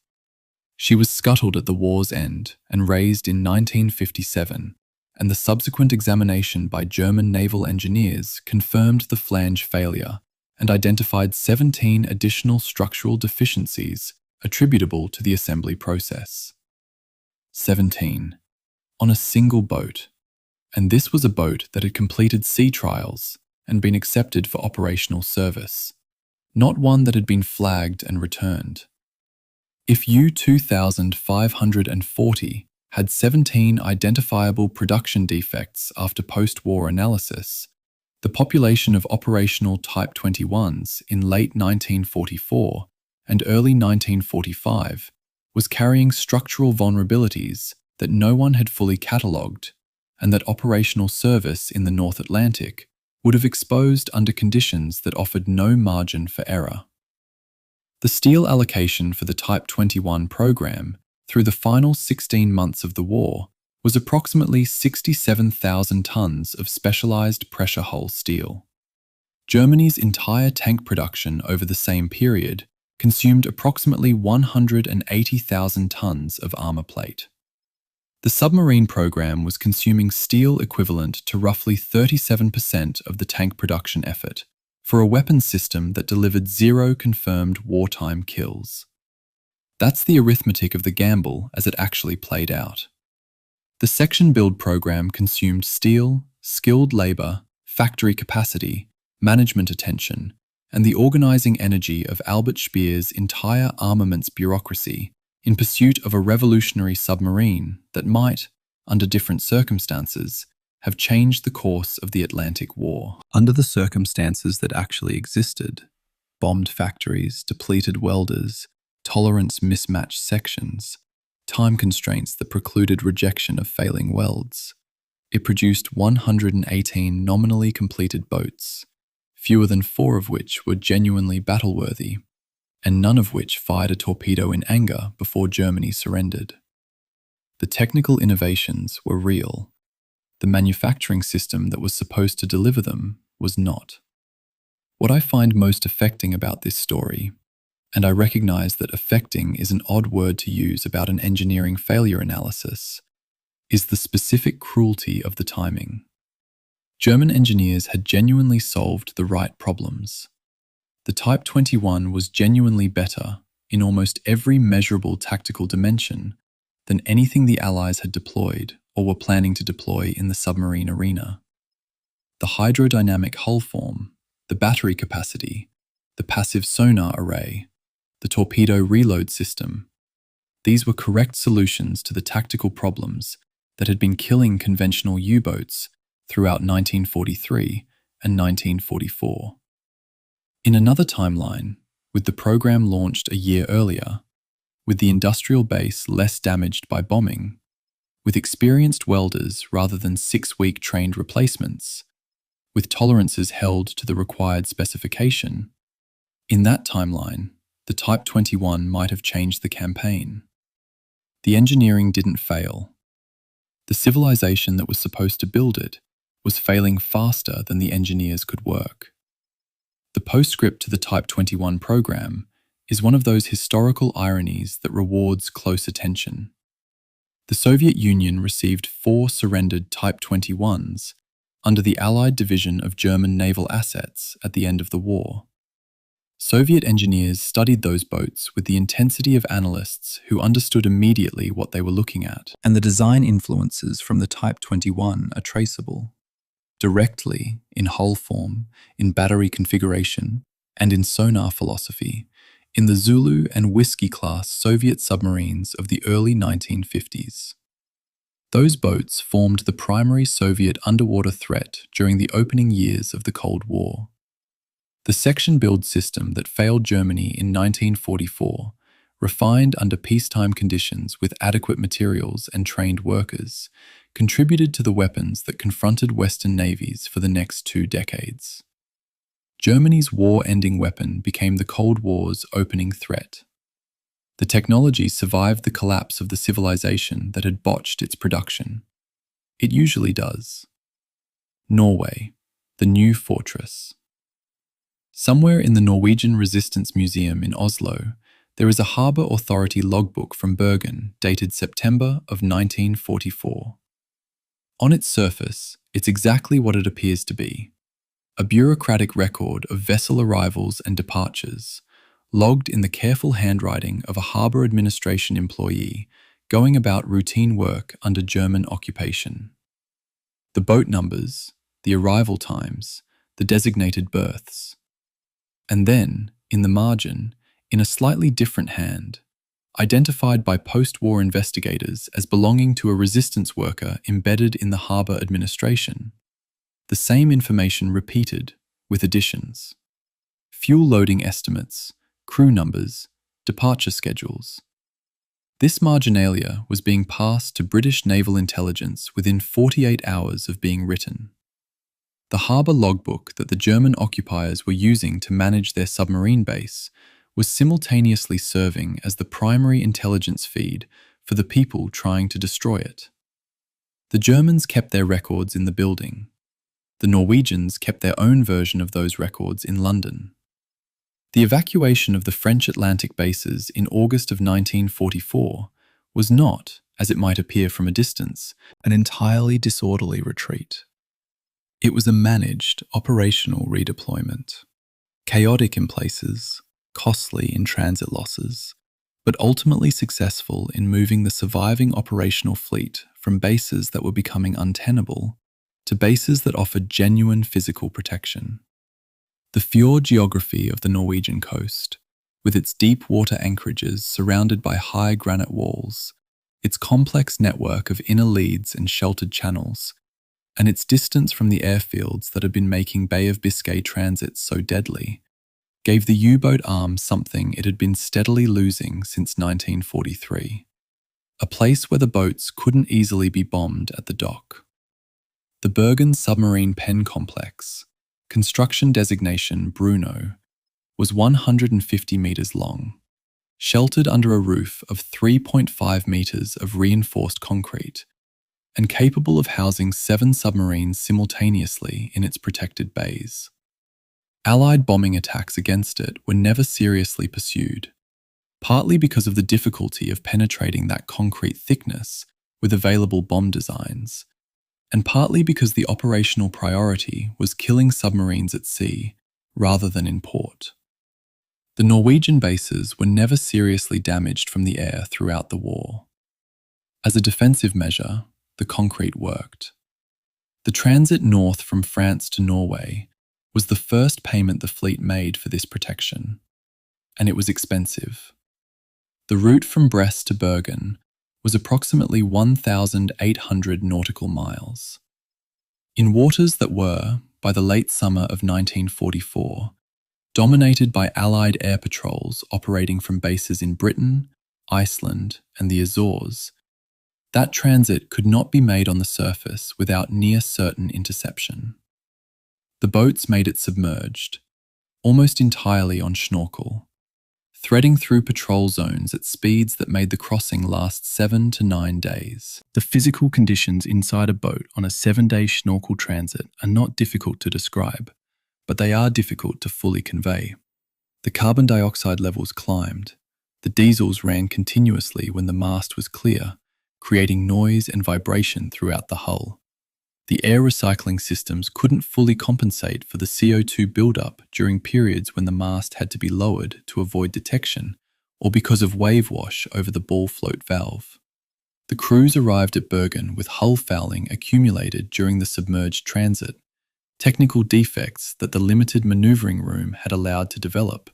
She was scuttled at the war's end and raised in 1957, and the subsequent examination by German naval engineers confirmed the flange failure and identified 17 additional structural deficiencies attributable to the assembly process. 17. On a single boat, and this was a boat that had completed sea trials and been accepted for operational service. not one that had been flagged and returned. If U-2540 had 17 identifiable production defects after post-war analysis, the population of operational Type 21s in late 1944 and early 1945 was carrying structural vulnerabilities that no one had fully catalogued, and that operational service in the North Atlantic would have exposed under conditions that offered no margin for error. The steel allocation for the Type 21 program through the final 16 months of the war was approximately 67,000 tons of specialized pressure hull steel. Germany's entire tank production over the same period consumed approximately 180,000 tons of armor plate. The submarine program was consuming steel equivalent to roughly 37% of the tank production effort, for a weapons system that delivered 0 confirmed wartime kills. That's the arithmetic of the gamble as it actually played out. The section build program consumed steel, skilled labor, factory capacity, management attention, and the organizing energy of Albert Speer's entire armaments bureaucracy in pursuit of a revolutionary submarine that might, under different circumstances, have changed the course of the Atlantic War. Under the circumstances that actually existed, bombed factories, depleted welders, tolerance mismatched sections, time constraints that precluded rejection of failing welds, it produced 118 nominally completed boats, fewer than 4 of which were genuinely battle-worthy, and none of which fired a torpedo in anger before Germany surrendered. The technical innovations were real. The manufacturing system that was supposed to deliver them was not. What I find most affecting about this story, and I recognize that affecting is an odd word to use about an engineering failure analysis, is the specific cruelty of the timing. German engineers had genuinely solved the right problems. The Type 21 was genuinely better in almost every measurable tactical dimension than anything the Allies had deployed or were planning to deploy in the submarine arena. The hydrodynamic hull form, the battery capacity, the passive sonar array, the torpedo reload system, these were correct solutions to the tactical problems that had been killing conventional U-boats throughout 1943 and 1944. In another timeline, with the program launched a year earlier, with the industrial base less damaged by bombing, with experienced welders rather than 6-week trained replacements, with tolerances held to the required specification, in that timeline, the Type 21 might have changed the campaign. The engineering didn't fail. The civilization that was supposed to build it was failing faster than the engineers could work. The postscript to the Type 21 program is one of those historical ironies that rewards close attention. The Soviet Union received 4 surrendered Type 21s under the Allied division of German naval assets at the end of the war. Soviet engineers studied those boats with the intensity of analysts who understood immediately what they were looking at, and the design influences from the Type 21 are traceable. Directly, in hull form, in battery configuration, and in sonar philosophy, in the Zulu and Whiskey-class Soviet submarines of the early 1950s. Those boats formed the primary Soviet underwater threat during the opening years of the Cold War. The section build system that failed Germany in 1944, refined under peacetime conditions with adequate materials and trained workers, contributed to the weapons that confronted Western navies for the next 2 decades. Germany's war-ending weapon became the Cold War's opening threat. The technology survived the collapse of the civilization that had botched its production. It usually does. Norway, the new fortress. Somewhere in the Norwegian Resistance Museum in Oslo, there is a harbour authority logbook from Bergen dated September of 1944. On its surface, it's exactly what it appears to be. A bureaucratic record of vessel arrivals and departures, logged in the careful handwriting of a harbour administration employee going about routine work under German occupation. The boat numbers, the arrival times, the designated berths. And then, In the margin, in a slightly different hand, identified by post-war investigators as belonging to a resistance worker embedded in the harbour administration, the same information repeated, with additions. Fuel loading estimates, crew numbers, departure schedules. This marginalia was being passed to British naval intelligence within 48 hours of being written. The harbour logbook that the German occupiers were using to manage their submarine base was simultaneously serving as the primary intelligence feed for the people trying to destroy it. The Germans kept their records in the building. The Norwegians kept their own version of those records in London. The evacuation of the French Atlantic bases in August of 1944 was not, as it might appear from a distance, an entirely disorderly retreat. It was a managed, operational redeployment, chaotic in places, costly in transit losses, but ultimately successful in moving the surviving operational fleet from bases that were becoming untenable to bases that offered genuine physical protection. The fjord geography of the Norwegian coast, with its deep water anchorages surrounded by high granite walls, its complex network of inner leads and sheltered channels, and its distance from the airfields that had been making Bay of Biscay transits so deadly, gave the U-boat arm something it had been steadily losing since 1943, a place where the boats couldn't easily be bombed at the dock. The Bergen submarine pen complex, construction designation Bruno, was 150 metres long, sheltered under a roof of 3.5 metres of reinforced concrete, and capable of housing 7 submarines simultaneously in its protected bays. Allied bombing attacks against it were never seriously pursued, partly because of the difficulty of penetrating that concrete thickness with available bomb designs, and partly because the operational priority was killing submarines at sea rather than in port. The Norwegian bases were never seriously damaged from the air throughout the war. As a defensive measure, the concrete worked. The transit north from France to Norway was the first payment the fleet made for this protection, and it was expensive. The route from Brest to Bergen was approximately 1,800 nautical miles. In waters that were, by the late summer of 1944, dominated by Allied air patrols operating from bases in Britain, Iceland, and the Azores, that transit could not be made on the surface without near certain interception. The boats made it submerged, almost entirely on Schnorkel, threading through patrol zones at speeds that made the crossing last 7 to 9 days. The physical conditions inside a boat on a 7-day Schnorkel transit are not difficult to describe, but they are difficult to fully convey. The carbon dioxide levels climbed. The diesels ran continuously when the mast was clear, creating noise and vibration throughout the hull. The air recycling systems couldn't fully compensate for the CO2 buildup during periods when the mast had to be lowered to avoid detection or because of wave wash over the ball float valve. The crews arrived at Bergen with hull fouling accumulated during the submerged transit, technical defects that the limited manoeuvring room had allowed to develop,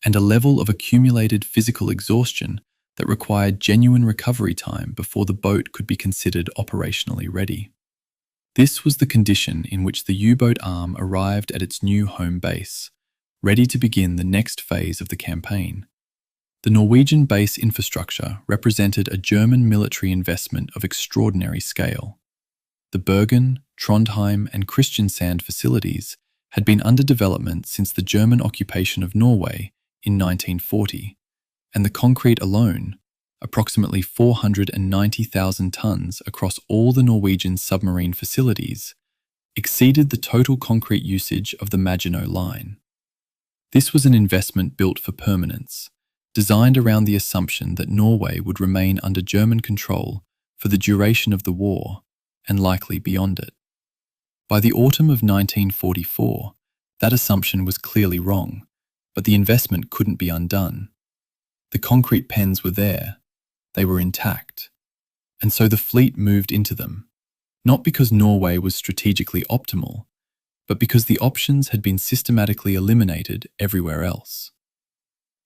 and a level of accumulated physical exhaustion that required genuine recovery time before the boat could be considered operationally ready. This was the condition in which the U-boat arm arrived at its new home base, ready to begin the next phase of the campaign. The Norwegian base infrastructure represented a German military investment of extraordinary scale. The Bergen, Trondheim, and Kristiansand facilities had been under development since the German occupation of Norway in 1940, and the concrete alone, approximately 490,000 tons across all the Norwegian submarine facilities, exceeded the total concrete usage of the Maginot Line. This was an investment built for permanence, designed around the assumption that Norway would remain under German control for the duration of the war and likely beyond it. By the autumn of 1944, that assumption was clearly wrong, but the investment couldn't be undone. The concrete pens were there, they were intact, and so the fleet moved into them, not because Norway was strategically optimal, but because the options had been systematically eliminated everywhere else.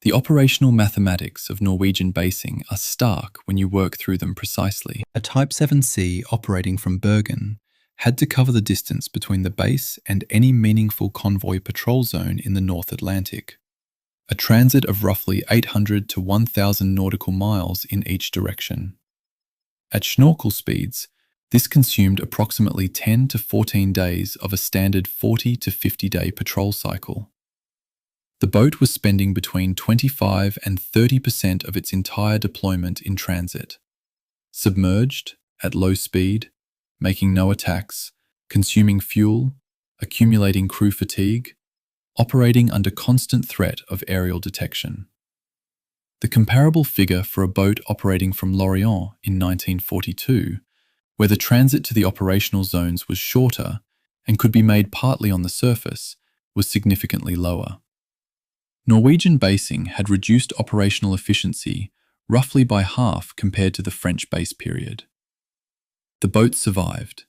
The operational mathematics of Norwegian basing are stark when you work through them precisely. A Type 7C operating from Bergen had to cover the distance between the base and any meaningful convoy patrol zone in the North Atlantic, a transit of roughly 800 to 1,000 nautical miles in each direction. At Schnorkel speeds, this consumed approximately 10 to 14 days of a standard 40 to 50-day patrol cycle. The boat was spending between 25 and 30% of its entire deployment in transit, submerged, at low speed, making no attacks, consuming fuel, accumulating crew fatigue, operating under constant threat of aerial detection. The comparable figure for a boat operating from Lorient in 1942, where the transit to the operational zones was shorter and could be made partly on the surface, was significantly lower. Norwegian basing had reduced operational efficiency roughly by half compared to the French base period. The boats survived.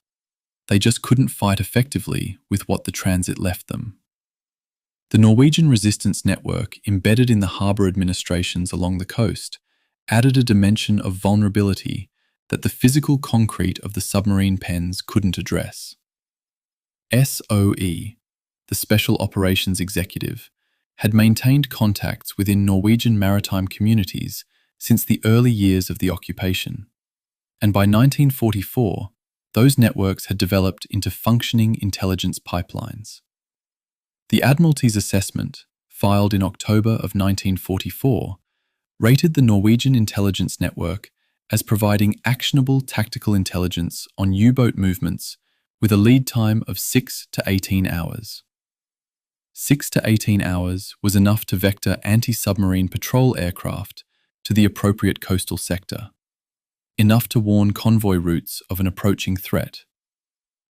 They just couldn't fight effectively with what the transit left them. The Norwegian resistance network embedded in the harbour administrations along the coast added a dimension of vulnerability that the physical concrete of the submarine pens couldn't address. SOE, the Special Operations Executive, had maintained contacts within Norwegian maritime communities since the early years of the occupation, and by 1944, those networks had developed into functioning intelligence pipelines. The Admiralty's assessment, filed in October of 1944, rated the Norwegian intelligence network as providing actionable tactical intelligence on U-boat movements with a lead time of 6 to 18 hours. 6 to 18 hours was enough to vector anti-submarine patrol aircraft to the appropriate coastal sector, enough to warn convoy routes of an approaching threat,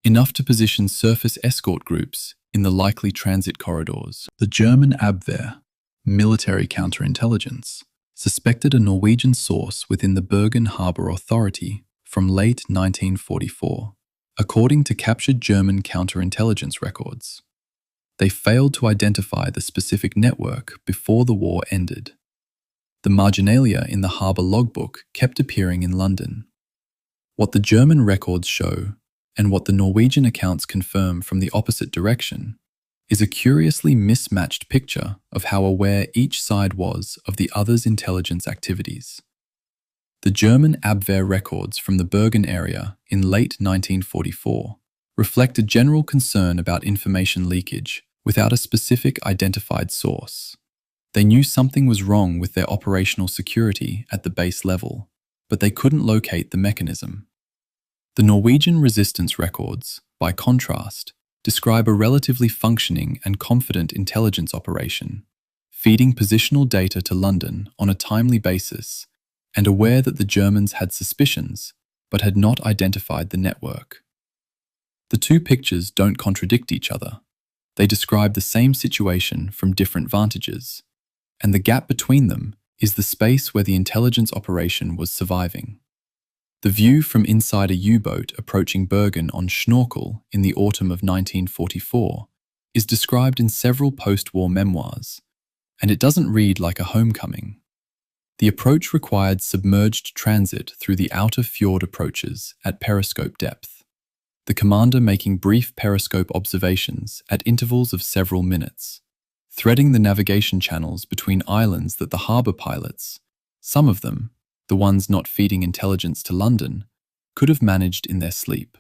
enough to position surface escort groups in the likely transit corridors. The German Abwehr, military counterintelligence, suspected a Norwegian source within the Bergen Harbour Authority from late 1944, according to captured German counterintelligence records. They failed to identify the specific network before the war ended. The marginalia in the harbour logbook kept appearing in London. What the German records show, and what the Norwegian accounts confirm from the opposite direction, is a curiously mismatched picture of how aware each side was of the other's intelligence activities. The German Abwehr records from the Bergen area in late 1944 reflect a general concern about information leakage without a specific identified source. They knew something was wrong with their operational security at the base level, but they couldn't locate the mechanism. The Norwegian resistance records, by contrast, describe a relatively functioning and confident intelligence operation, feeding positional data to London on a timely basis and aware that the Germans had suspicions but had not identified the network. The two pictures don't contradict each other. They describe the same situation from different vantages, and the gap between them is the space where the intelligence operation was surviving. The view from inside a U-boat approaching Bergen on Schnorkel in the autumn of 1944 is described in several post-war memoirs, and it doesn't read like a homecoming. The approach required submerged transit through the outer fjord approaches at periscope depth, the commander making brief periscope observations at intervals of several minutes, threading the navigation channels between islands that the harbour pilots, some of them, the ones not feeding intelligence to London, could have managed in their sleep.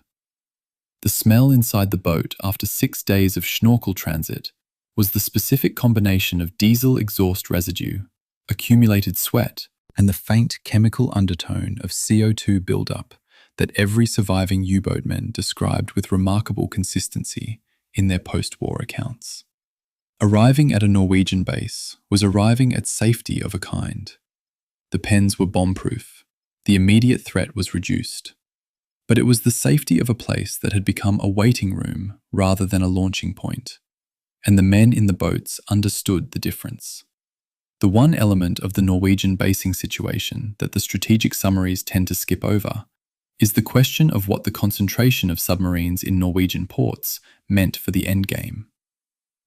The smell inside the boat after 6 days of Schnorkel transit was the specific combination of diesel exhaust residue, accumulated sweat, and the faint chemical undertone of CO2 buildup that every surviving U-boatman described with remarkable consistency in their post-war accounts. Arriving at a Norwegian base was arriving at safety of a kind. The pens were bomb-proof. The immediate threat was reduced. But it was the safety of a place that had become a waiting room rather than a launching point, and the men in the boats understood the difference. The one element of the Norwegian basing situation that the strategic summaries tend to skip over is the question of what the concentration of submarines in Norwegian ports meant for the endgame.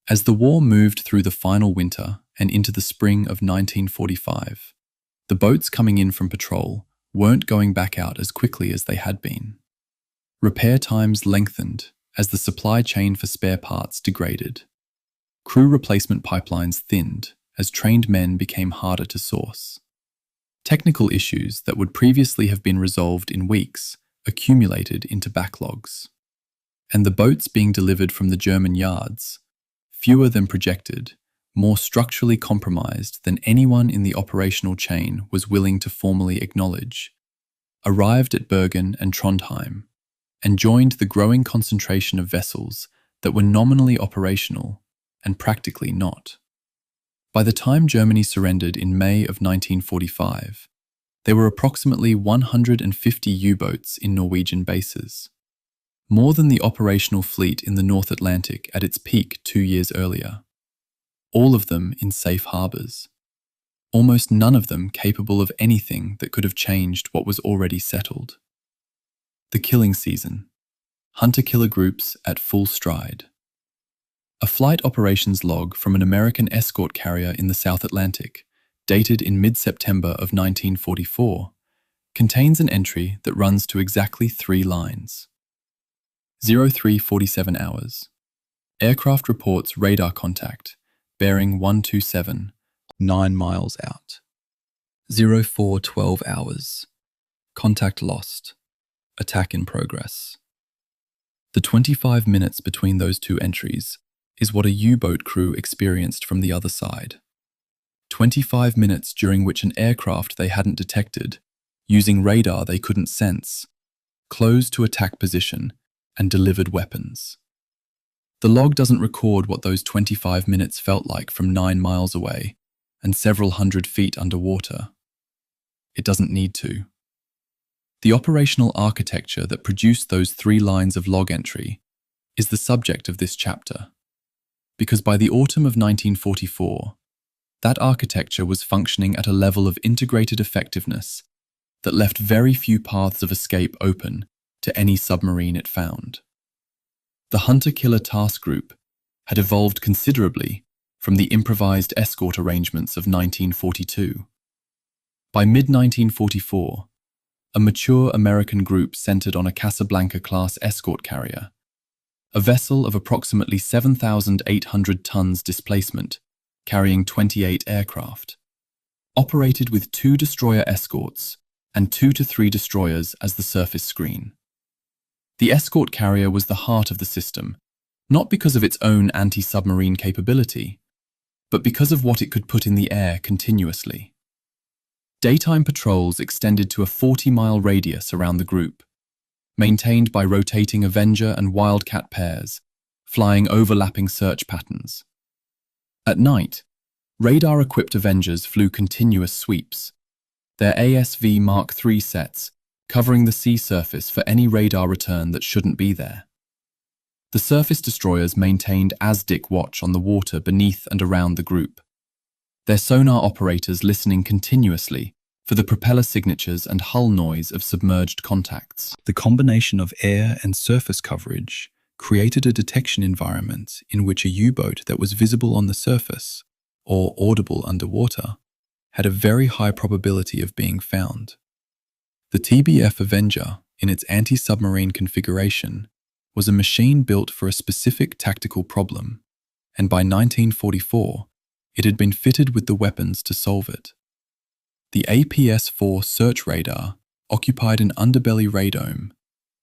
As the war moved through the final winter and into the spring of 1945. The boats coming in from patrol weren't going back out as quickly as they had been. Repair times lengthened as the supply chain for spare parts degraded. Crew replacement pipelines thinned as trained men became harder to source. Technical issues that would previously have been resolved in weeks accumulated into backlogs. And the boats being delivered from the German yards, fewer than projected, more structurally compromised than anyone in the operational chain was willing to formally acknowledge, arrived at Bergen and Trondheim, and joined the growing concentration of vessels that were nominally operational and practically not. By the time Germany surrendered in May of 1945, there were approximately 150 U-boats in Norwegian bases, more than the operational fleet in the North Atlantic at its peak 2 years earlier, all of them in safe harbours, almost none of them capable of anything that could have changed what was already settled. The killing season. Hunter-killer groups at full stride. A flight operations log from an American escort carrier in the South Atlantic, dated in mid-September of 1944, contains an entry that runs to exactly 3 lines. 0347 hours. Aircraft reports radar contact, bearing 127, 9 miles out. 0412 hours. Contact lost. Attack in progress. The 25 minutes between those two entries is what a U-boat crew experienced from the other side. 25 minutes during which an aircraft they hadn't detected, using radar they couldn't sense, closed to attack position and delivered weapons. The log doesn't record what those 25 minutes felt like from 9 miles away and several hundred feet underwater. It doesn't need to. The operational architecture that produced those 3 lines of log entry is the subject of this chapter, because by the autumn of 1944, that architecture was functioning at a level of integrated effectiveness that left very few paths of escape open to any submarine it found. The Hunter-Killer Task Group had evolved considerably from the improvised escort arrangements of 1942. By mid-1944, a mature American group centered on a Casablanca-class escort carrier, a vessel of approximately 7,800 tons displacement, carrying 28 aircraft, operated with 2 destroyer escorts and 2 to 3 destroyers as the surface screen. The escort carrier was the heart of the system, not because of its own anti-submarine capability, but because of what it could put in the air continuously. Daytime patrols extended to a 40-mile radius around the group, maintained by rotating Avenger and Wildcat pairs, flying overlapping search patterns. At night, radar-equipped Avengers flew continuous sweeps, their ASV Mark III sets covering the sea surface for any radar return that shouldn't be there. The surface destroyers maintained ASDIC watch on the water beneath and around the group, their sonar operators listening continuously for the propeller signatures and hull noise of submerged contacts. The combination of air and surface coverage created a detection environment in which a U-boat that was visible on the surface, or audible underwater, had a very high probability of being found. The TBF Avenger, in its anti-submarine configuration, was a machine built for a specific tactical problem, and by 1944, it had been fitted with the weapons to solve it. The APS-4 search radar occupied an underbelly radome,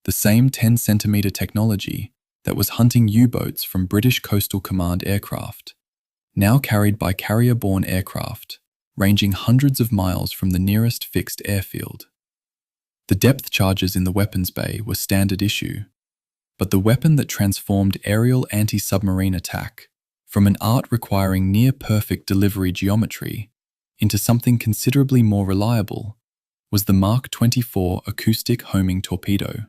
the same 10-centimeter technology that was hunting U-boats from British Coastal Command aircraft, now carried by carrier-borne aircraft, ranging hundreds of miles from the nearest fixed airfield. The depth charges in the weapons bay were standard issue, but the weapon that transformed aerial anti-submarine attack from an art requiring near-perfect delivery geometry into something considerably more reliable was the Mark 24 acoustic homing torpedo,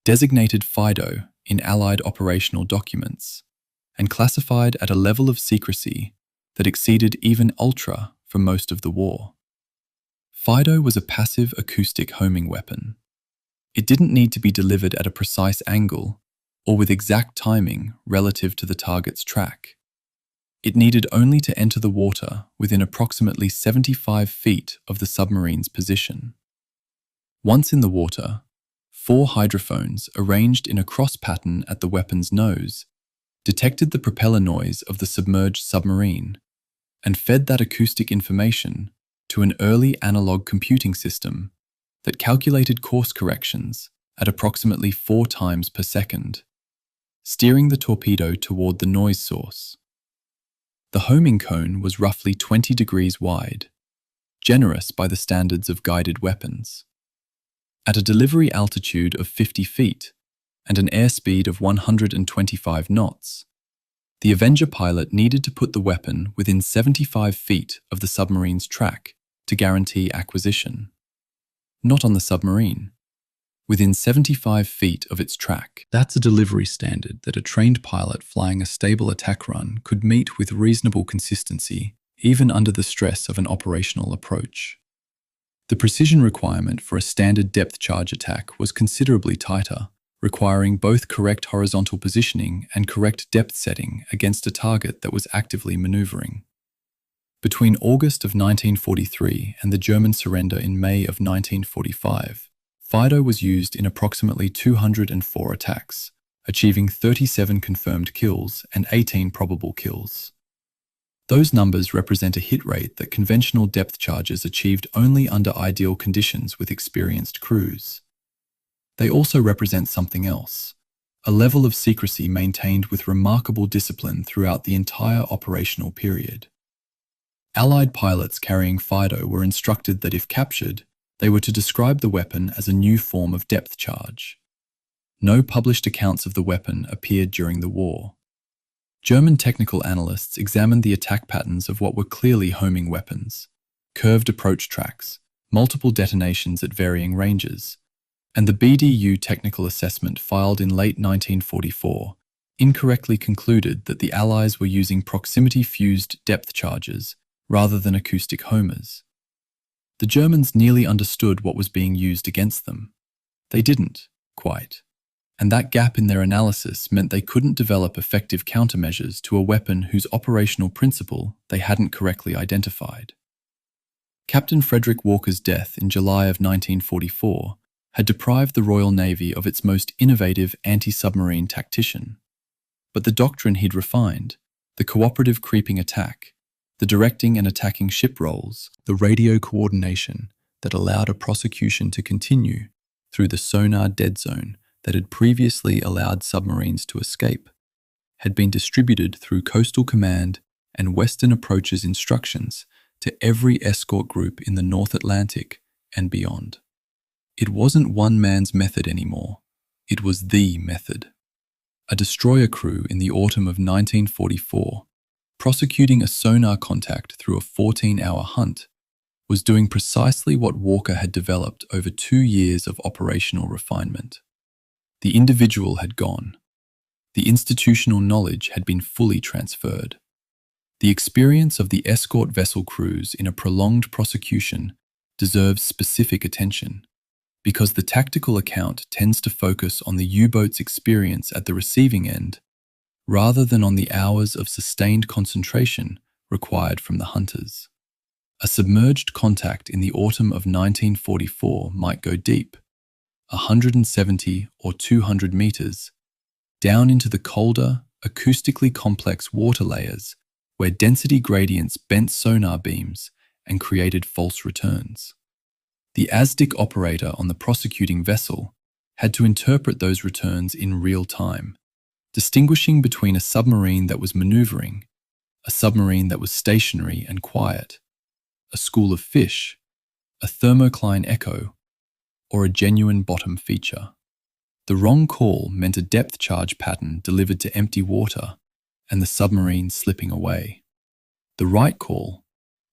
designated FIDO in Allied operational documents, and classified at a level of secrecy that exceeded even Ultra for most of the war. FIDO was a passive acoustic homing weapon. It didn't need to be delivered at a precise angle or with exact timing relative to the target's track. It needed only to enter the water within approximately 75 feet of the submarine's position. Once in the water, 4 hydrophones arranged in a cross pattern at the weapon's nose detected the propeller noise of the submerged submarine and fed that acoustic information to an early analog computing system that calculated course corrections at approximately 4 times per second, steering the torpedo toward the noise source. The homing cone was roughly 20 degrees wide, generous by the standards of guided weapons. At a delivery altitude of 50 feet and an airspeed of 125 knots, the Avenger pilot needed to put the weapon within 75 feet of the submarine's track to guarantee acquisition. Not on the submarine, within 75 feet of its track. That's a delivery standard that a trained pilot flying a stable attack run could meet with reasonable consistency, even under the stress of an operational approach. The precision requirement for a standard depth charge attack was considerably tighter, requiring both correct horizontal positioning and correct depth setting against a target that was actively maneuvering. Between August of 1943 and the German surrender in May of 1945, Fido was used in approximately 204 attacks, achieving 37 confirmed kills and 18 probable kills. Those numbers represent a hit rate that conventional depth charges achieved only under ideal conditions with experienced crews. They also represent something else, a level of secrecy maintained with remarkable discipline throughout the entire operational period. Allied pilots carrying Fido were instructed that if captured, they were to describe the weapon as a new form of depth charge. No published accounts of the weapon appeared during the war. German technical analysts examined the attack patterns of what were clearly homing weapons, curved approach tracks, multiple detonations at varying ranges, and the BDU technical assessment filed in late 1944 incorrectly concluded that the Allies were using proximity-fused depth charges rather than acoustic homers. The Germans nearly understood what was being used against them. They didn't, quite. And that gap in their analysis meant they couldn't develop effective countermeasures to a weapon whose operational principle they hadn't correctly identified. Captain Frederick Walker's death in July of 1944 had deprived the Royal Navy of its most innovative anti-submarine tactician. But the doctrine he'd refined, the cooperative creeping attack, the directing and attacking ship roles, the radio coordination that allowed a prosecution to continue through the sonar dead zone that had previously allowed submarines to escape, had been distributed through Coastal Command and Western Approach's instructions to every escort group in the North Atlantic and beyond. It wasn't one man's method anymore. It was the method. A destroyer crew in the autumn of 1944, prosecuting a sonar contact through a 14-hour hunt, was doing precisely what Walker had developed over 2 years of operational refinement. The individual had gone. The institutional knowledge had been fully transferred. The experience of the escort vessel crews in a prolonged prosecution deserves specific attention, because the tactical account tends to focus on the U-boat's experience at the receiving end rather than on the hours of sustained concentration required from the hunters. A submerged contact in the autumn of 1944 might go deep, 170 or 200 meters, down into the colder, acoustically complex water layers where density gradients bent sonar beams and created false returns. The ASDIC operator on the prosecuting vessel had to interpret those returns in real time, distinguishing between a submarine that was maneuvering, a submarine that was stationary and quiet, a school of fish, a thermocline echo, or a genuine bottom feature. The wrong call meant a depth charge pattern delivered to empty water and the submarine slipping away. The right call,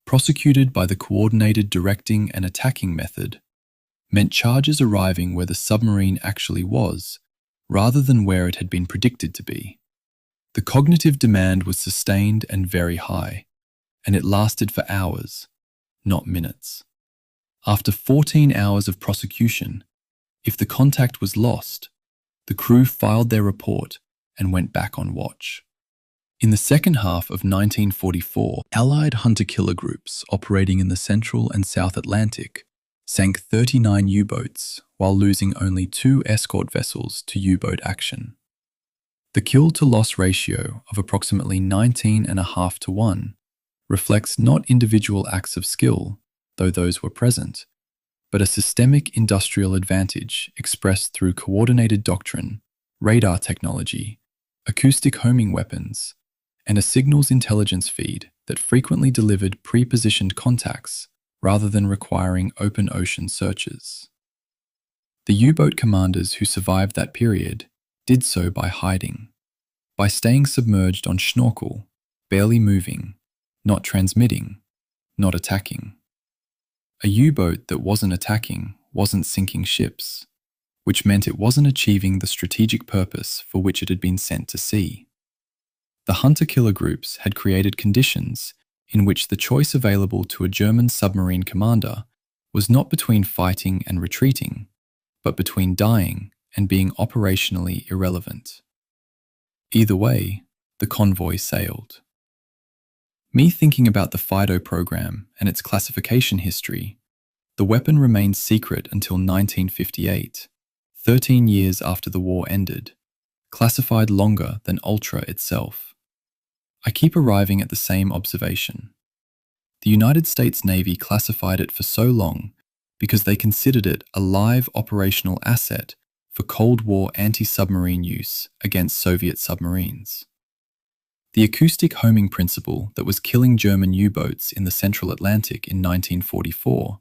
prosecuted by the coordinated directing and attacking method, meant charges arriving where the submarine actually was, rather than where it had been predicted to be. The cognitive demand was sustained and very high, and it lasted for hours, not minutes. After 14 hours of prosecution, if the contact was lost, the crew filed their report and went back on watch. In the second half of 1944, Allied hunter-killer groups operating in the Central and South Atlantic sank 39 U-boats while losing only 2 escort vessels to U-boat action. The kill-to-loss ratio of approximately 19.5 to 1 reflects not individual acts of skill, though those were present, but a systemic industrial advantage expressed through coordinated doctrine, radar technology, acoustic homing weapons, and a signals intelligence feed that frequently delivered pre-positioned contacts rather than requiring open ocean searches. The U-boat commanders who survived that period did so by hiding, by staying submerged on Schnorkel, barely moving, not transmitting, not attacking. A U-boat that wasn't attacking wasn't sinking ships, which meant it wasn't achieving the strategic purpose for which it had been sent to sea. The hunter-killer groups had created conditions in which the choice available to a German submarine commander was not between fighting and retreating, but between dying and being operationally irrelevant. Either way, the convoy sailed. Me thinking about the Fido program and its classification history, the weapon remained secret until 1958, 13 years after the war ended, classified longer than Ultra itself. I keep arriving at the same observation. The United States Navy classified it for so long because they considered it a live operational asset for Cold War anti-submarine use against Soviet submarines. The acoustic homing principle that was killing German U-boats in the Central Atlantic in 1944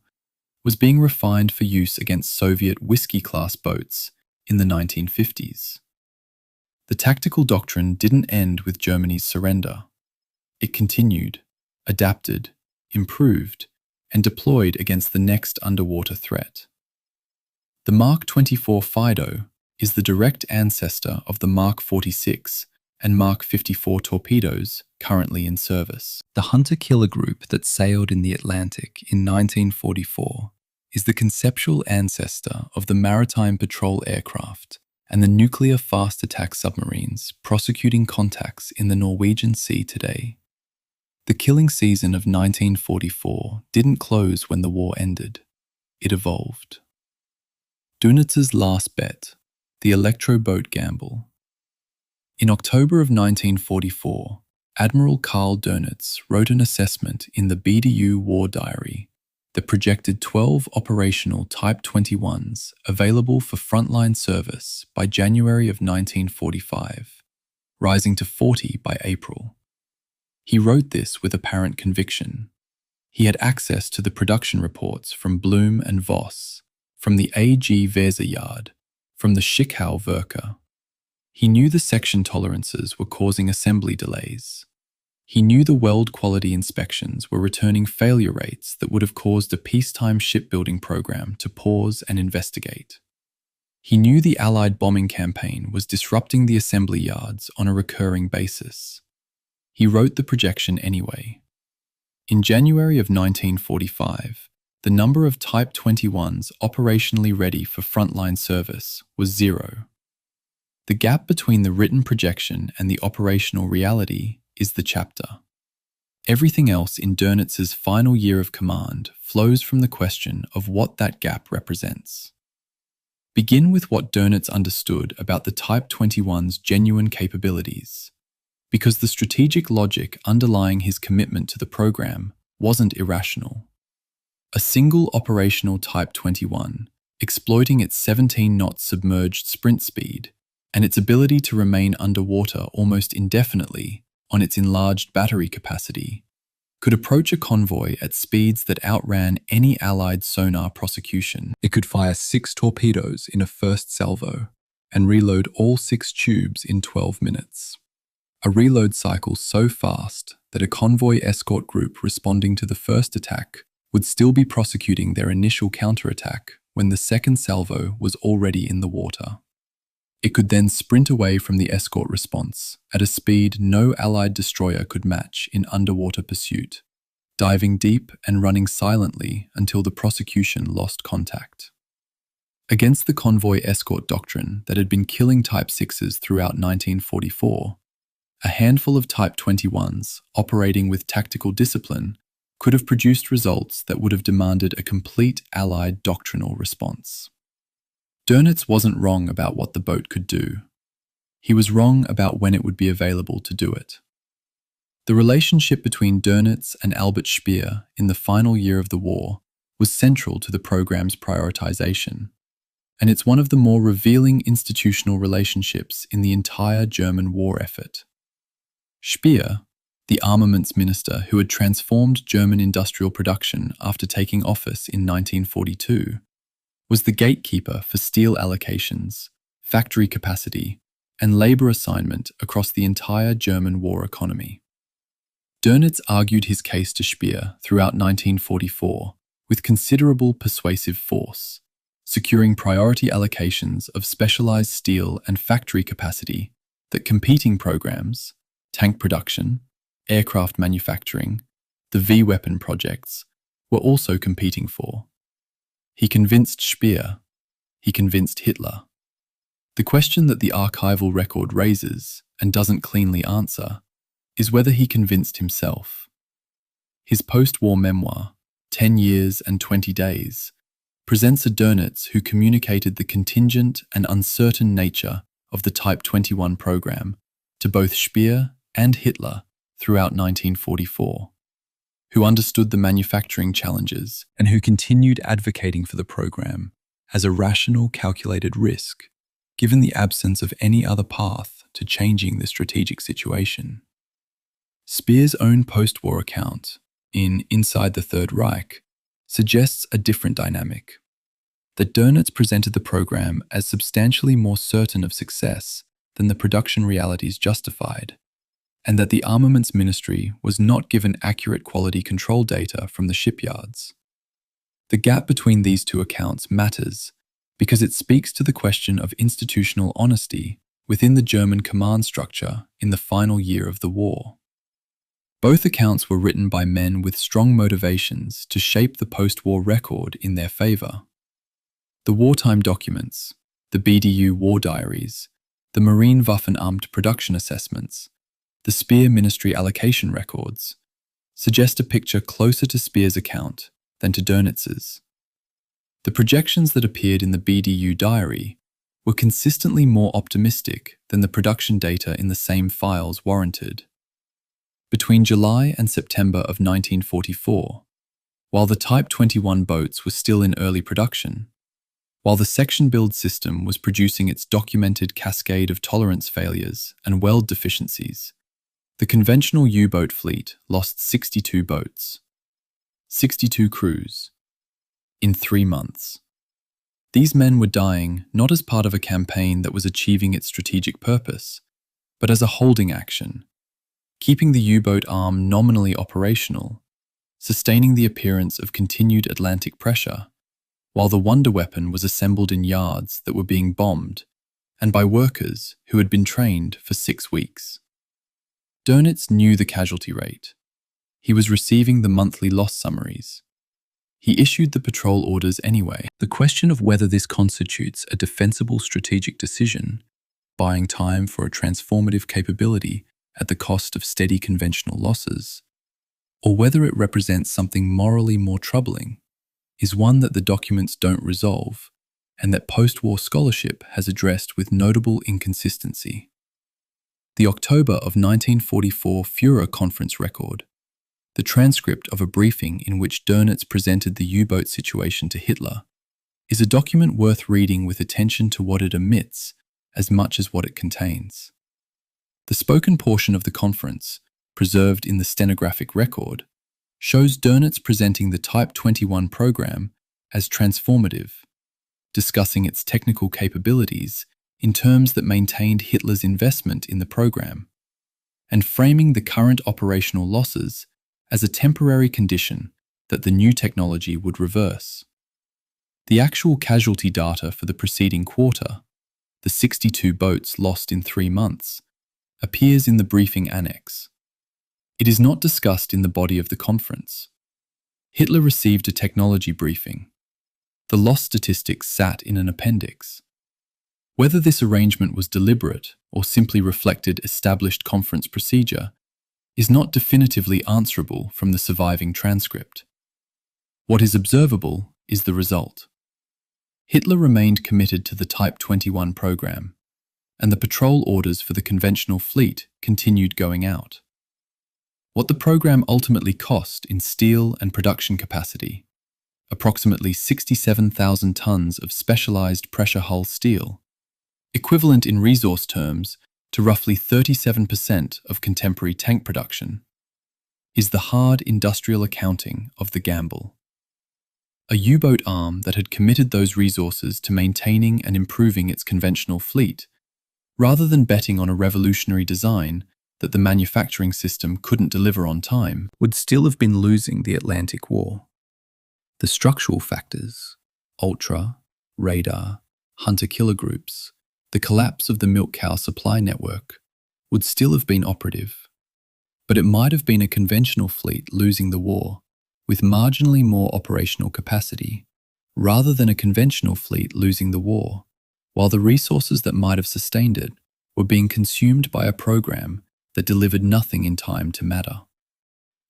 was being refined for use against Soviet Whiskey-class boats in the 1950s. The tactical doctrine didn't end with Germany's surrender. It continued, adapted, improved, and deployed against the next underwater threat. The Mark 24 Fido is the direct ancestor of the Mark 46 and Mark 54 torpedoes currently in service. The hunter-killer group that sailed in the Atlantic in 1944 is the conceptual ancestor of the maritime patrol aircraft and the nuclear fast attack submarines prosecuting contacts in the Norwegian Sea today. The killing season of 1944 didn't close when the war ended. It evolved. Dönitz's last bet, the electro boat gamble. In October of 1944, Admiral Karl Dönitz wrote an assessment in the BDU War Diary that projected 12 operational Type 21s available for frontline service by January of 1945, rising to 40 by April. He wrote this with apparent conviction. He had access to the production reports from Bloom and Voss, from the AG Weserjahre, from the Schickau Werke. He knew the section tolerances were causing assembly delays. He knew the weld quality inspections were returning failure rates that would have caused a peacetime shipbuilding program to pause and investigate. He knew the Allied bombing campaign was disrupting the assembly yards on a recurring basis. He wrote the projection anyway. In January of 1945, the number of Type 21s operationally ready for frontline service was 0. The gap between the written projection and the operational reality is the chapter. Everything else in Dönitz's final year of command flows from the question of what that gap represents. Begin with what Dönitz understood about the Type 21's genuine capabilities, because the strategic logic underlying his commitment to the program wasn't irrational. A single operational Type 21, exploiting its 17-knot submerged sprint speed and its ability to remain underwater almost indefinitely on its enlarged battery capacity, could approach a convoy at speeds that outran any Allied sonar prosecution. It could fire 6 torpedoes in a first salvo and reload all 6 tubes in 12 minutes. A reload cycle so fast that a convoy escort group responding to the first attack would still be prosecuting their initial counterattack when the second salvo was already in the water. It could then sprint away from the escort response at a speed no Allied destroyer could match in underwater pursuit, diving deep and running silently until the prosecution lost contact. Against the convoy escort doctrine that had been killing Type 6s throughout 1944, A handful of Type 21s, operating with tactical discipline, could have produced results that would have demanded a complete Allied doctrinal response. Dönitz wasn't wrong about what the boat could do. He was wrong about when it would be available to do it. The relationship between Dönitz and Albert Speer in the final year of the war was central to the program's prioritization, and it's one of the more revealing institutional relationships in the entire German war effort. Speer, the armaments minister who had transformed German industrial production after taking office in 1942, was the gatekeeper for steel allocations, factory capacity, and labor assignment across the entire German war economy. Dönitz argued his case to Speer throughout 1944 with considerable persuasive force, securing priority allocations of specialized steel and factory capacity that competing programs, tank production, aircraft manufacturing, the V-weapon projects, were also competing for. He convinced Speer. He convinced Hitler. The question that the archival record raises, and doesn't cleanly answer, is whether he convinced himself. His post-war memoir, 10 Years and 20 Days, presents a Dönitz who communicated the contingent and uncertain nature of the Type 21 program to both Speer and Hitler throughout 1944, who understood the manufacturing challenges and who continued advocating for the program as a rational, calculated risk, given the absence of any other path to changing the strategic situation. Speer's own post-war account, in Inside the Third Reich, suggests a different dynamic, that Dönitz presented the program as substantially more certain of success than the production realities justified, and that the Armaments Ministry was not given accurate quality control data from the shipyards. The gap between these two accounts matters because it speaks to the question of institutional honesty within the German command structure in the final year of the war. Both accounts were written by men with strong motivations to shape the post-war record in their favor. The wartime documents, the BDU war diaries, the Marine Waffenamt production assessments, the Speer Ministry allocation records, suggest a picture closer to Speer's account than to Dönitz's. The projections that appeared in the BDU diary were consistently more optimistic than the production data in the same files warranted. Between July and September of 1944, while the Type 21 boats were still in early production, while the section build system was producing its documented cascade of tolerance failures and weld deficiencies, the conventional U-boat fleet lost 62 boats, 62 crews, in 3 months. These men were dying not as part of a campaign that was achieving its strategic purpose, but as a holding action, keeping the U-boat arm nominally operational, sustaining the appearance of continued Atlantic pressure, while the wonder weapon was assembled in yards that were being bombed, and by workers who had been trained for 6 weeks. Dönitz knew the casualty rate. He was receiving the monthly loss summaries. He issued the patrol orders anyway. The question of whether this constitutes a defensible strategic decision, buying time for a transformative capability at the cost of steady conventional losses, or whether it represents something morally more troubling, is one that the documents don't resolve, and that post-war scholarship has addressed with notable inconsistency. The October of 1944 Führer conference record, the transcript of a briefing in which Dönitz presented the U-boat situation to Hitler, is a document worth reading with attention to what it omits as much as what it contains. The spoken portion of the conference, preserved in the stenographic record, shows Dönitz presenting the Type 21 program as transformative, discussing its technical capabilities in terms that maintained Hitler's investment in the program, and framing the current operational losses as a temporary condition that the new technology would reverse. The actual casualty data for the preceding quarter, the 62 boats lost in 3 months, appears in the briefing annex. It is not discussed in the body of the conference. Hitler received a technology briefing. The loss statistics sat in an appendix. Whether this arrangement was deliberate or simply reflected established conference procedure is not definitively answerable from the surviving transcript. What is observable is the result. Hitler remained committed to the Type 21 program, and the patrol orders for the conventional fleet continued going out. What the program ultimately cost in steel and production capacity, approximately 67,000 tons of specialized pressure hull steel, equivalent in resource terms to roughly 37% of contemporary tank production, is the hard industrial accounting of the gamble. A U-boat arm that had committed those resources to maintaining and improving its conventional fleet, rather than betting on a revolutionary design that the manufacturing system couldn't deliver on time, would still have been losing the Atlantic War. The structural factors, ultra, radar, hunter-killer groups, the collapse of the milk cow supply network, would still have been operative. But it might have been a conventional fleet losing the war, with marginally more operational capacity, rather than a conventional fleet losing the war, while the resources that might have sustained it were being consumed by a program that delivered nothing in time to matter.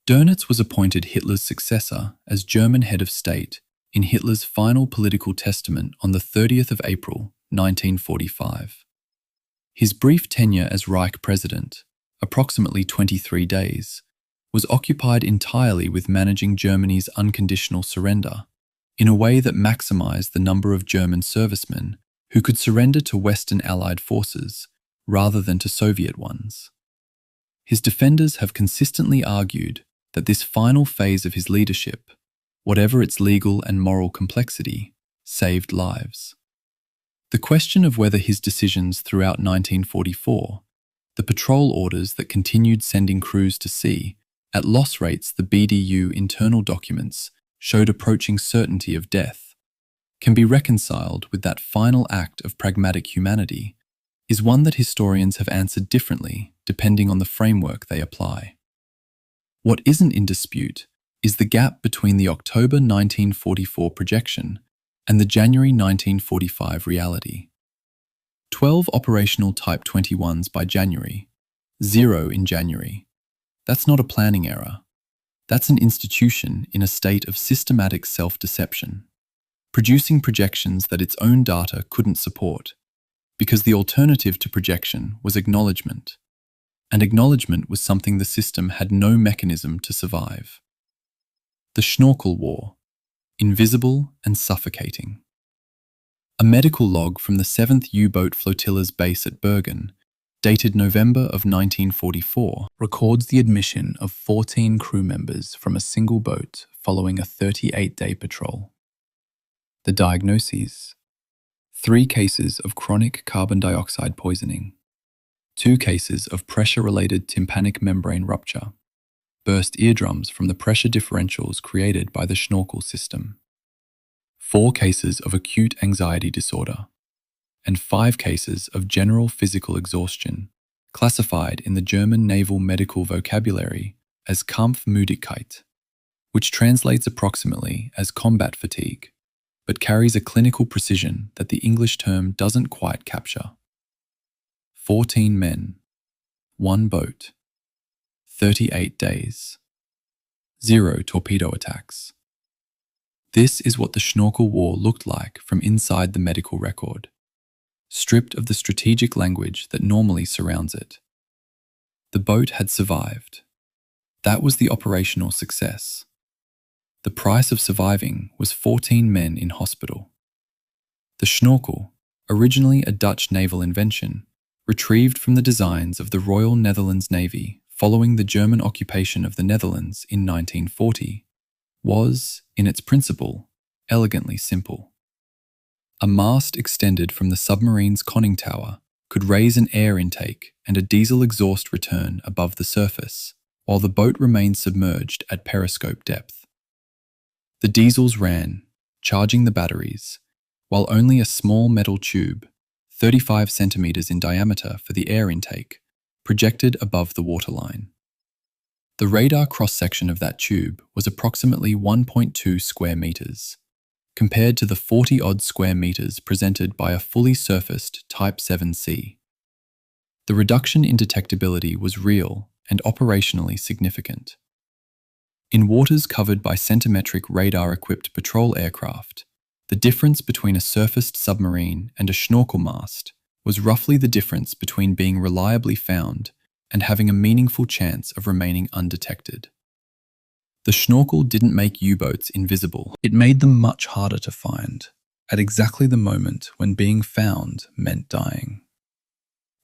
Dönitz was appointed Hitler's successor as German head of state in Hitler's final political testament on the 30th of April, 1945. His brief tenure as Reich president, approximately 23 days, was occupied entirely with managing Germany's unconditional surrender in a way that maximized the number of German servicemen who could surrender to Western Allied forces rather than to Soviet ones. His defenders have consistently argued that this final phase of his leadership, whatever its legal and moral complexity, saved lives. The question of whether his decisions throughout 1944, the patrol orders that continued sending crews to sea, at loss rates the BDU internal documents showed approaching certainty of death, can be reconciled with that final act of pragmatic humanity, is one that historians have answered differently depending on the framework they apply. What isn't in dispute is the gap between the October 1944 projection and the January 1945 reality. 12 operational Type 21s by January, 0 in January. That's not a planning error. That's an institution in a state of systematic self-deception, producing projections that its own data couldn't support, because the alternative to projection was acknowledgement, and acknowledgement was something the system had no mechanism to survive. The Schnorkel War, invisible and suffocating. A medical log from the 7th U-boat flotilla's base at Bergen, dated November of 1944, records the admission of 14 crew members from a single boat following a 38-day patrol. The diagnoses: 3 cases of chronic carbon dioxide poisoning, 2 cases of pressure-related tympanic membrane rupture, burst eardrums from the pressure differentials created by the Schnorkel system, 4 cases of acute anxiety disorder, and 5 cases of general physical exhaustion, classified in the German naval medical vocabulary as Kampfmüdigkeit, which translates approximately as combat fatigue, but carries a clinical precision that the English term doesn't quite capture. 14 men, 1 boat, 38 days, 0 torpedo attacks. This is what the Schnorkel War looked like from inside the medical record, stripped of the strategic language that normally surrounds it. The boat had survived. That was the operational success. The price of surviving was 14 men in hospital. The Schnorkel, originally a Dutch naval invention, retrieved from the designs of the Royal Netherlands Navy following the German occupation of the Netherlands in 1940, was, in its principle, elegantly simple. A mast extended from the submarine's conning tower could raise an air intake and a diesel exhaust return above the surface, while the boat remained submerged at periscope depth. The diesels ran, charging the batteries, while only a small metal tube, 35 centimeters in diameter for the air intake, projected above the waterline. The radar cross-section of that tube was approximately 1.2 square meters, compared to the 40-odd square meters presented by a fully surfaced Type 7C. The reduction in detectability was real and operationally significant. In waters covered by centimetric radar-equipped patrol aircraft, the difference between a surfaced submarine and a Schnorkel mast was roughly the difference between being reliably found and having a meaningful chance of remaining undetected. The Schnorkel didn't make U-boats invisible. It made them much harder to find, at exactly the moment when being found meant dying.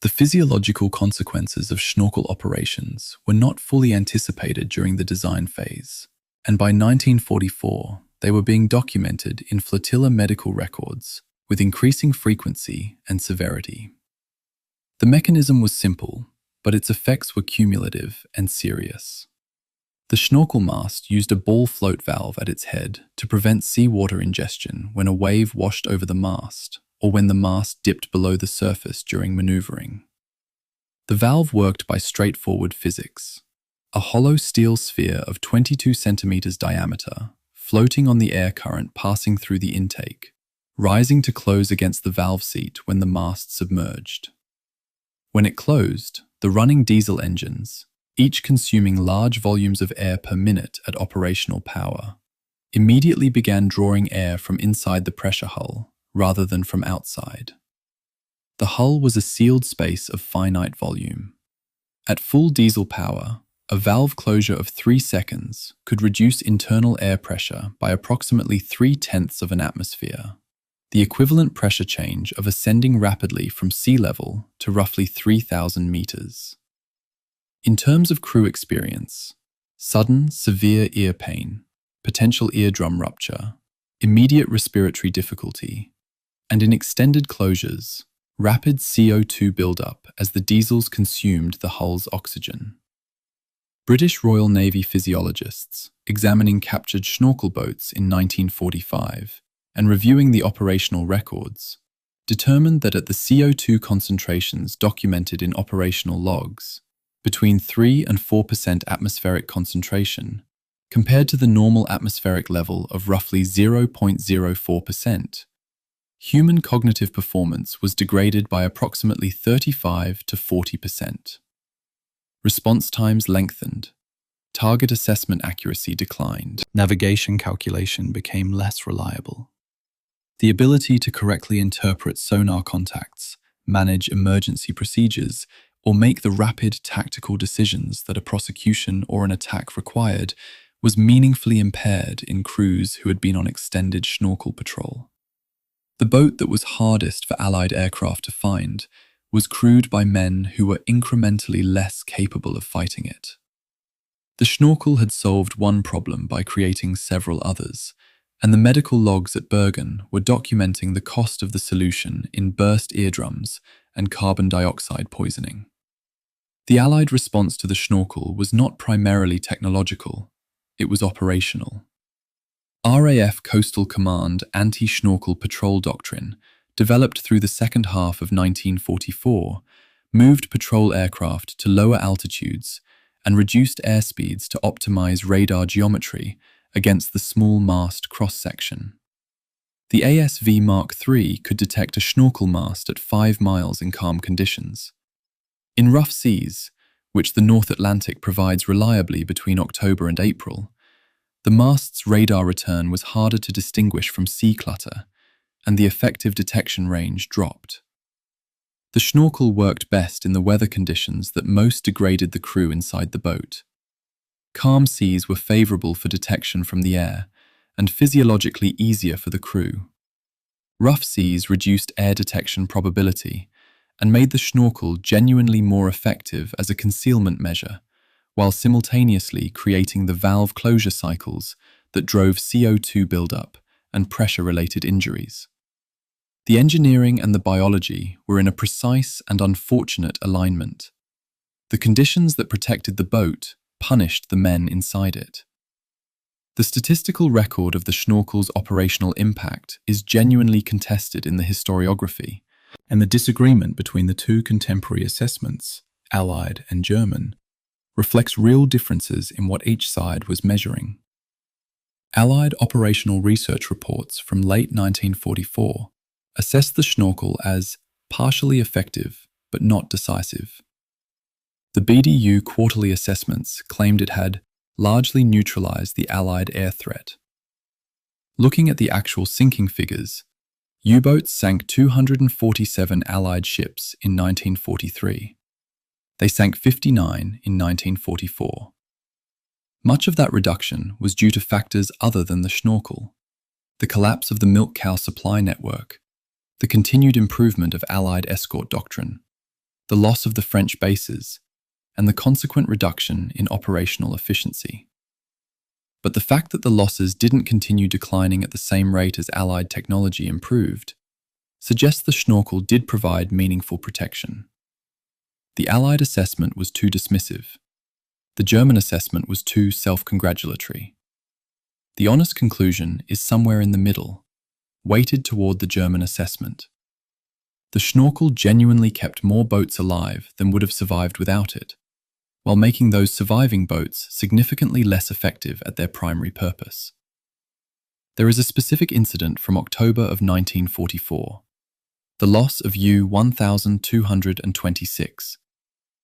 The physiological consequences of Schnorkel operations were not fully anticipated during the design phase, and by 1944, they were being documented in flotilla medical records with increasing frequency and severity. The mechanism was simple, but its effects were cumulative and serious. The Schnorkel mast used a ball float valve at its head to prevent seawater ingestion when a wave washed over the mast or when the mast dipped below the surface during maneuvering. The valve worked by straightforward physics. A hollow steel sphere of 22 centimeters diameter, floating on the air current passing through the intake, rising to close against the valve seat when the mast submerged. When it closed, the running diesel engines, each consuming large volumes of air per minute at operational power, immediately began drawing air from inside the pressure hull rather than from outside. The hull was a sealed space of finite volume. At full diesel power, a valve closure of 3 seconds could reduce internal air pressure by approximately 0.3 of an atmosphere, the equivalent pressure change of ascending rapidly from sea level to roughly 3,000 meters. In terms of crew experience, sudden, severe ear pain, potential eardrum rupture, immediate respiratory difficulty, and in extended closures, rapid CO2 buildup as the diesels consumed the hull's oxygen. British Royal Navy physiologists, examining captured Schnorkel boats in 1945 and reviewing the operational records, determined that at the CO2 concentrations documented in operational logs, between 3 and 4% atmospheric concentration, compared to the normal atmospheric level of roughly 0.04%, human cognitive performance was degraded by approximately 35 to 40%. Response times lengthened. Target assessment accuracy declined. Navigation calculation became less reliable. The ability to correctly interpret sonar contacts, manage emergency procedures, or make the rapid tactical decisions that a prosecution or an attack required was meaningfully impaired in crews who had been on extended Schnorkel patrol. The boat that was hardest for Allied aircraft to find was crewed by men who were incrementally less capable of fighting it. The Schnorkel had solved one problem by creating several others, and the medical logs at Bergen were documenting the cost of the solution in burst eardrums and carbon dioxide poisoning. The Allied response to the Schnorkel was not primarily technological, it was operational. RAF Coastal Command anti-Schnorkel patrol doctrine, developed through the second half of 1944, moved patrol aircraft to lower altitudes and reduced airspeeds to optimize radar geometry against the small mast cross-section. The ASV Mark III could detect a Schnorkel mast at 5 miles in calm conditions. In rough seas, which the North Atlantic provides reliably between October and April, the mast's radar return was harder to distinguish from sea clutter, and the effective detection range dropped. The Schnorkel worked best in the weather conditions that most degraded the crew inside the boat. Calm seas were favorable for detection from the air, and physiologically easier for the crew. Rough seas reduced air detection probability and made the Schnorkel genuinely more effective as a concealment measure, while simultaneously creating the valve closure cycles that drove CO2 buildup and pressure-related injuries. The engineering and the biology were in a precise and unfortunate alignment. The conditions that protected the boat punished the men inside it. The statistical record of the Schnorkel's operational impact is genuinely contested in the historiography, and the disagreement between the two contemporary assessments, Allied and German, reflects real differences in what each side was measuring. Allied operational research reports from late 1944 assessed the Schnorkel as partially effective but not decisive. The BDU quarterly assessments claimed it had largely neutralized the Allied air threat. Looking at the actual sinking figures, U-boats sank 247 Allied ships in 1943. They sank 59 in 1944. Much of that reduction was due to factors other than the Schnorkel: the collapse of the milk cow supply network, the continued improvement of Allied escort doctrine, the loss of the French bases, and the consequent reduction in operational efficiency. But the fact that the losses didn't continue declining at the same rate as Allied technology improved suggests the Schnorkel did provide meaningful protection. The Allied assessment was too dismissive. The German assessment was too self-congratulatory. The honest conclusion is somewhere in the middle, weighted toward the German assessment. The Schnorkel genuinely kept more boats alive than would have survived without it, while making those surviving boats significantly less effective at their primary purpose. There is a specific incident from October of 1944, the loss of U-1226,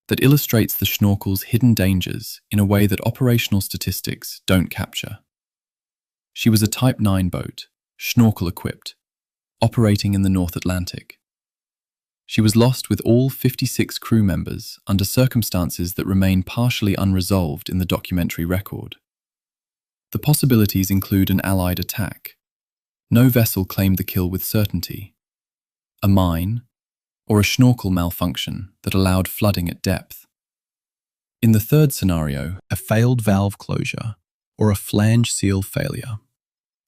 that illustrates the Schnorkel's hidden dangers in a way that operational statistics don't capture. She was a Type 9 boat, Schnorkel-equipped, operating in the North Atlantic. She was lost with all 56 crew members under circumstances that remain partially unresolved in the documentary record. The possibilities include an Allied attack. No vessel claimed the kill with certainty. A mine, or a Schnorkel malfunction that allowed flooding at depth. In the third scenario, a failed valve closure or a flange seal failure.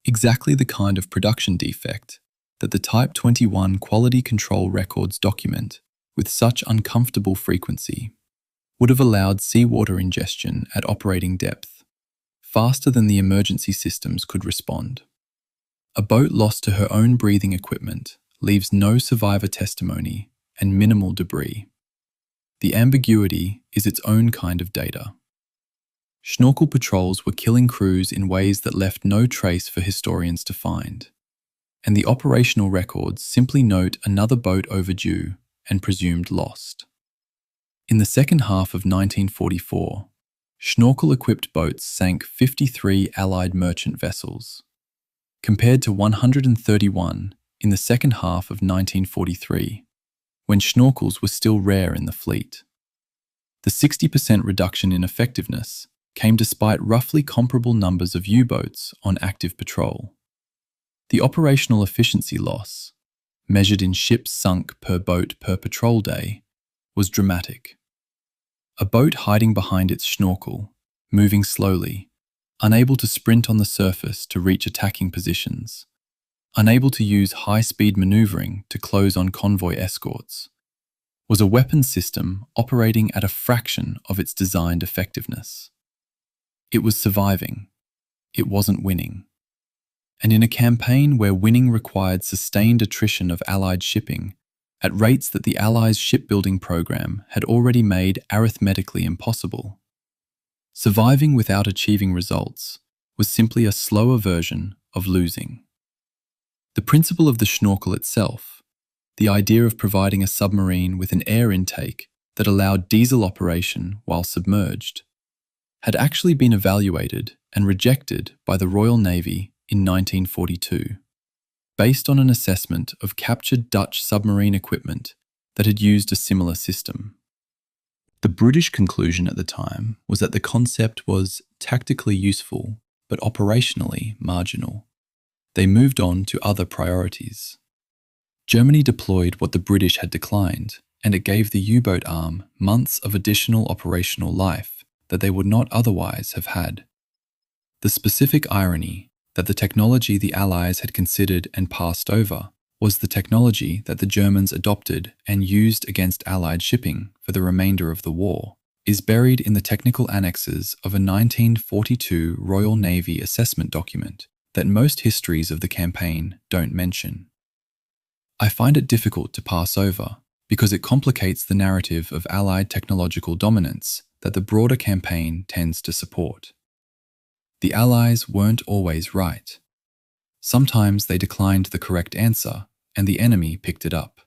Exactly the kind of production defect that the Type 21 quality control records document with such uncomfortable frequency would have allowed seawater ingestion at operating depth, faster than the emergency systems could respond. A boat lost to her own breathing equipment leaves no survivor testimony and minimal debris. The ambiguity is its own kind of data. Schnorkel patrols were killing crews in ways that left no trace for historians to find, and the operational records simply note another boat overdue and presumed lost. In the second half of 1944, Schnorkel-equipped boats sank 53 Allied merchant vessels, compared to 131 in the second half of 1943, when Schnorkels were still rare in the fleet. The 60% reduction in effectiveness came despite roughly comparable numbers of U-boats on active patrol. The operational efficiency loss, measured in ships sunk per boat per patrol day, was dramatic. A boat hiding behind its Schnorkel, moving slowly, unable to sprint on the surface to reach attacking positions, unable to use high-speed maneuvering to close on convoy escorts, was a weapons system operating at a fraction of its designed effectiveness. It was surviving. It wasn't winning. And in a campaign where winning required sustained attrition of Allied shipping at rates that the Allies' shipbuilding program had already made arithmetically impossible, surviving without achieving results was simply a slower version of losing. The principle of the Schnorkel itself, the idea of providing a submarine with an air intake that allowed diesel operation while submerged, had actually been evaluated and rejected by the Royal Navy in 1942, based on an assessment of captured Dutch submarine equipment that had used a similar system. The British conclusion at the time was that the concept was tactically useful but operationally marginal. They moved on to other priorities. Germany deployed what the British had declined, and it gave the U-boat arm months of additional operational life that they would not otherwise have had. The specific irony that the technology the Allies had considered and passed over was the technology that the Germans adopted and used against Allied shipping for the remainder of the war is buried in the technical annexes of a 1942 Royal Navy assessment document that most histories of the campaign don't mention. I find it difficult to pass over because it complicates the narrative of Allied technological dominance that the broader campaign tends to support. The Allies weren't always right. Sometimes they declined the correct answer, and the enemy picked it up.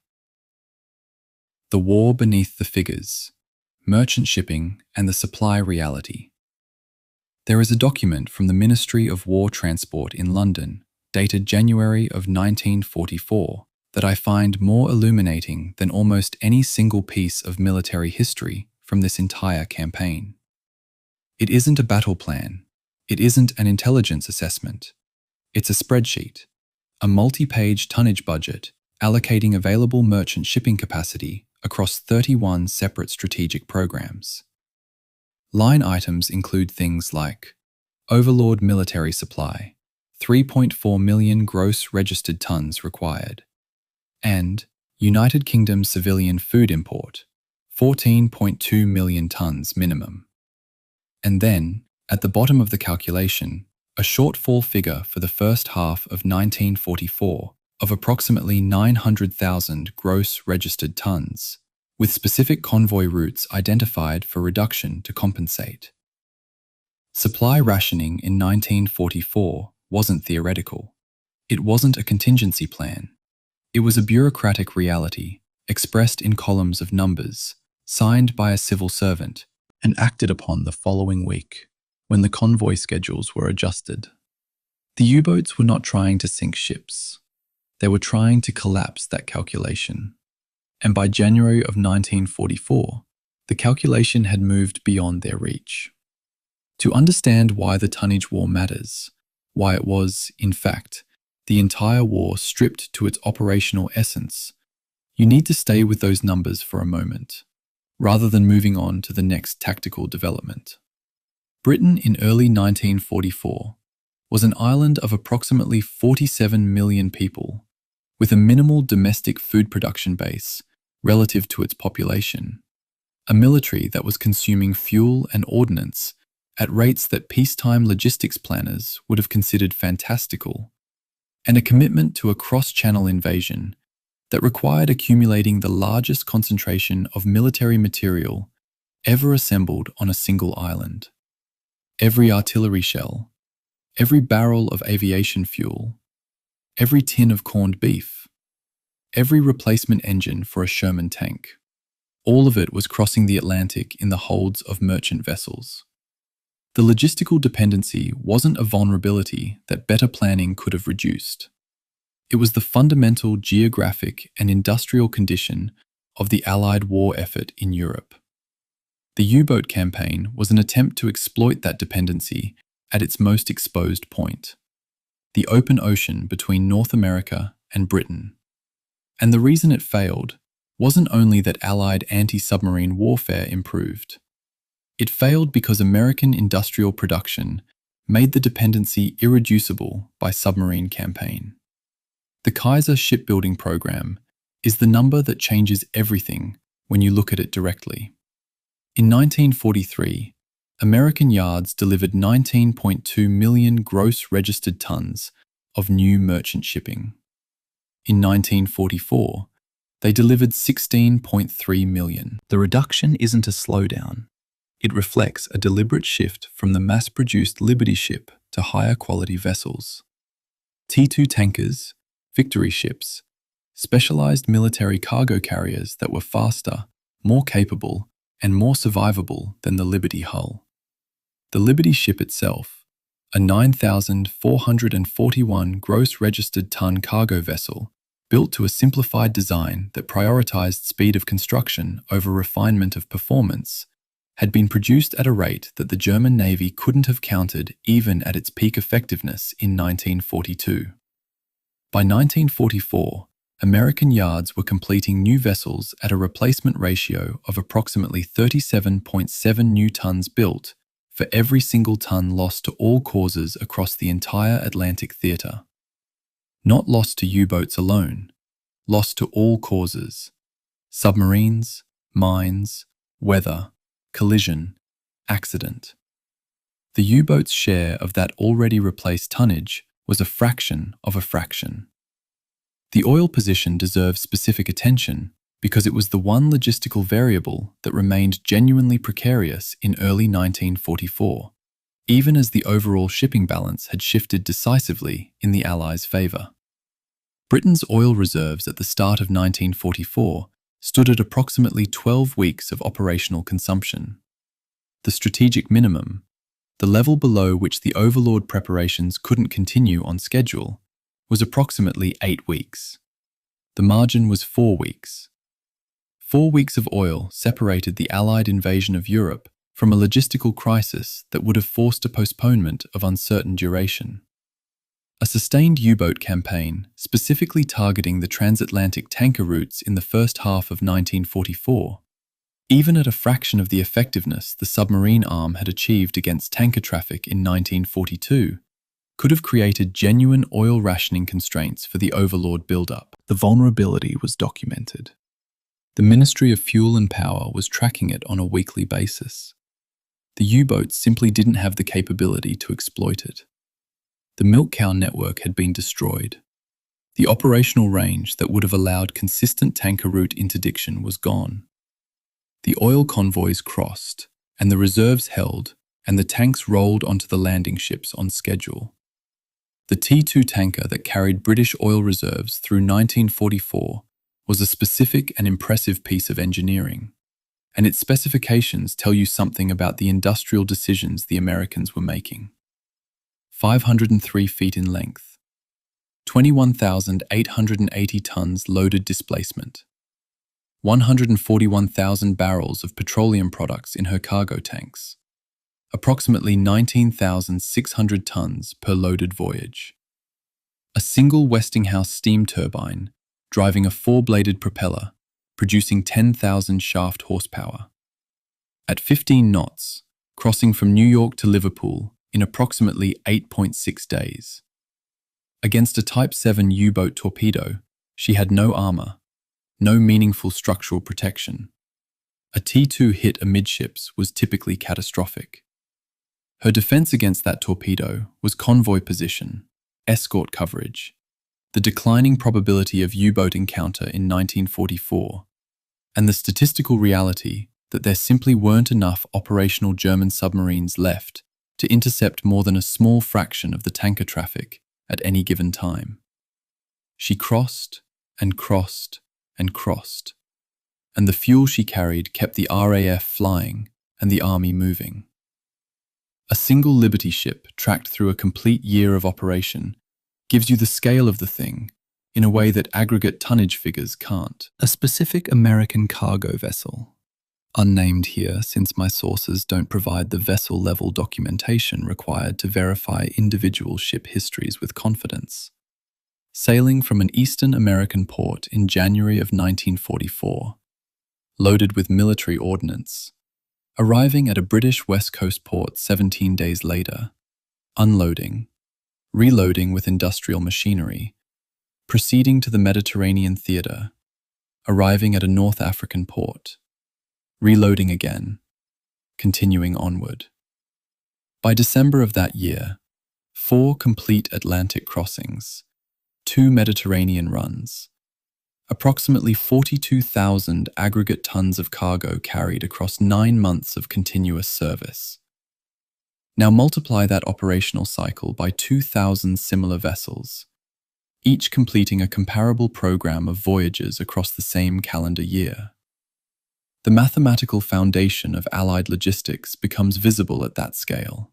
The war beneath the figures, merchant shipping and the supply reality. There is a document from the Ministry of War Transport in London, dated January of 1944, that I find more illuminating than almost any single piece of military history from this entire campaign. It isn't a battle plan. It isn't an intelligence assessment. It's a spreadsheet, a multi-page tonnage budget allocating available merchant shipping capacity across 31 separate strategic programs. Line items include things like Overlord military supply, 3.4 million gross registered tons required, and United Kingdom civilian food import, 14.2 million tons minimum. And then, at the bottom of the calculation, a shortfall figure for the first half of 1944 of approximately 900,000 gross registered tons, with specific convoy routes identified for reduction to compensate. Supply rationing in 1944 wasn't theoretical. It wasn't a contingency plan. It was a bureaucratic reality, expressed in columns of numbers, signed by a civil servant, and acted upon the following week, when the convoy schedules were adjusted. The U-boats were not trying to sink ships. They were trying to collapse that calculation. And by January of 1944, the calculation had moved beyond their reach. To understand why the tonnage war matters, why it was, in fact, the entire war stripped to its operational essence, you need to stay with those numbers for a moment, rather than moving on to the next tactical development. Britain in early 1944 was an island of approximately 47 million people, with a minimal domestic food production base relative to its population, a military that was consuming fuel and ordnance at rates that peacetime logistics planners would have considered fantastical, and a commitment to a cross-channel invasion that required accumulating the largest concentration of military material ever assembled on a single island. Every artillery shell, every barrel of aviation fuel, every tin of corned beef, every replacement engine for a Sherman tank, all of it was crossing the Atlantic in the holds of merchant vessels. The logistical dependency wasn't a vulnerability that better planning could have reduced. It was the fundamental geographic and industrial condition of the Allied war effort in Europe. The U-boat campaign was an attempt to exploit that dependency at its most exposed point, the open ocean between North America and Britain. And the reason it failed wasn't only that Allied anti-submarine warfare improved. It failed because American industrial production made the dependency irreducible by submarine campaign. The Kaiser shipbuilding program is the number that changes everything when you look at it directly. In 1943, American yards delivered 19.2 million gross registered tons of new merchant shipping. In 1944, they delivered 16.3 million. The reduction isn't a slowdown. It reflects a deliberate shift from the mass-produced Liberty ship to higher quality vessels. T2 tankers, Victory ships, specialized military cargo carriers that were faster, more capable, and more survivable than the Liberty hull. The Liberty ship itself, a 9,441 gross registered ton cargo vessel, built to a simplified design that prioritized speed of construction over refinement of performance, had been produced at a rate that the German Navy couldn't have countered even at its peak effectiveness in 1942. By 1944, American yards were completing new vessels at a replacement ratio of approximately 37.7 new tons built for every single ton lost to all causes across the entire Atlantic theater. Not lost to U-boats alone, lost to all causes: submarines, mines, weather, collision, accident. The U-boat's share of that already replaced tonnage was a fraction of a fraction. The oil position deserves specific attention because it was the one logistical variable that remained genuinely precarious in early 1944, even as the overall shipping balance had shifted decisively in the Allies' favour. Britain's oil reserves at the start of 1944 stood at approximately 12 weeks of operational consumption. The strategic minimum, the level below which the Overlord preparations couldn't continue on schedule, was approximately 8 weeks. The margin was 4 weeks. 4 weeks of oil separated the Allied invasion of Europe from a logistical crisis that would have forced a postponement of uncertain duration. A sustained U-boat campaign, specifically targeting the transatlantic tanker routes in the first half of 1944, even at a fraction of the effectiveness the submarine arm had achieved against tanker traffic in 1942, could have created genuine oil rationing constraints for the Overlord buildup. The vulnerability was documented. The Ministry of Fuel and Power was tracking it on a weekly basis. The U-boats simply didn't have the capability to exploit it. The milk cow network had been destroyed. The operational range that would have allowed consistent tanker route interdiction was gone. The oil convoys crossed, and the reserves held, and the tanks rolled onto the landing ships on schedule. The T2 tanker that carried British oil reserves through 1944 was a specific and impressive piece of engineering, and its specifications tell you something about the industrial decisions the Americans were making. 503 feet in length, 21,880 tons loaded displacement, 141,000 barrels of petroleum products in her cargo tanks, approximately 19,600 tons per loaded voyage. A single Westinghouse steam turbine driving a 4-bladed propeller, producing 10,000 shaft horsepower. At 15 knots, crossing from New York to Liverpool in approximately 8.6 days. Against a Type 7 U-boat torpedo, she had no armour, no meaningful structural protection. A T2 hit amidships was typically catastrophic. Her defence against that torpedo was convoy position, escort coverage, the declining probability of U-boat encounter in 1944, and the statistical reality that there simply weren't enough operational German submarines left to intercept more than a small fraction of the tanker traffic at any given time. She crossed and crossed and crossed, and the fuel she carried kept the RAF flying and the army moving. A single Liberty ship tracked through a complete year of operation gives you the scale of the thing in a way that aggregate tonnage figures can't. A specific American cargo vessel, unnamed here since my sources don't provide the vessel-level documentation required to verify individual ship histories with confidence, sailing from an Eastern American port in January of 1944, loaded with military ordnance, arriving at a British West Coast port 17 days later, unloading, reloading with industrial machinery, proceeding to the Mediterranean theatre, arriving at a North African port, reloading again, continuing onward. By December of that year, 4 complete Atlantic crossings, 2 Mediterranean runs, approximately 42,000 aggregate tons of cargo carried across 9 months of continuous service. Now multiply that operational cycle by 2,000 similar vessels, each completing a comparable program of voyages across the same calendar year. The mathematical foundation of Allied logistics becomes visible at that scale,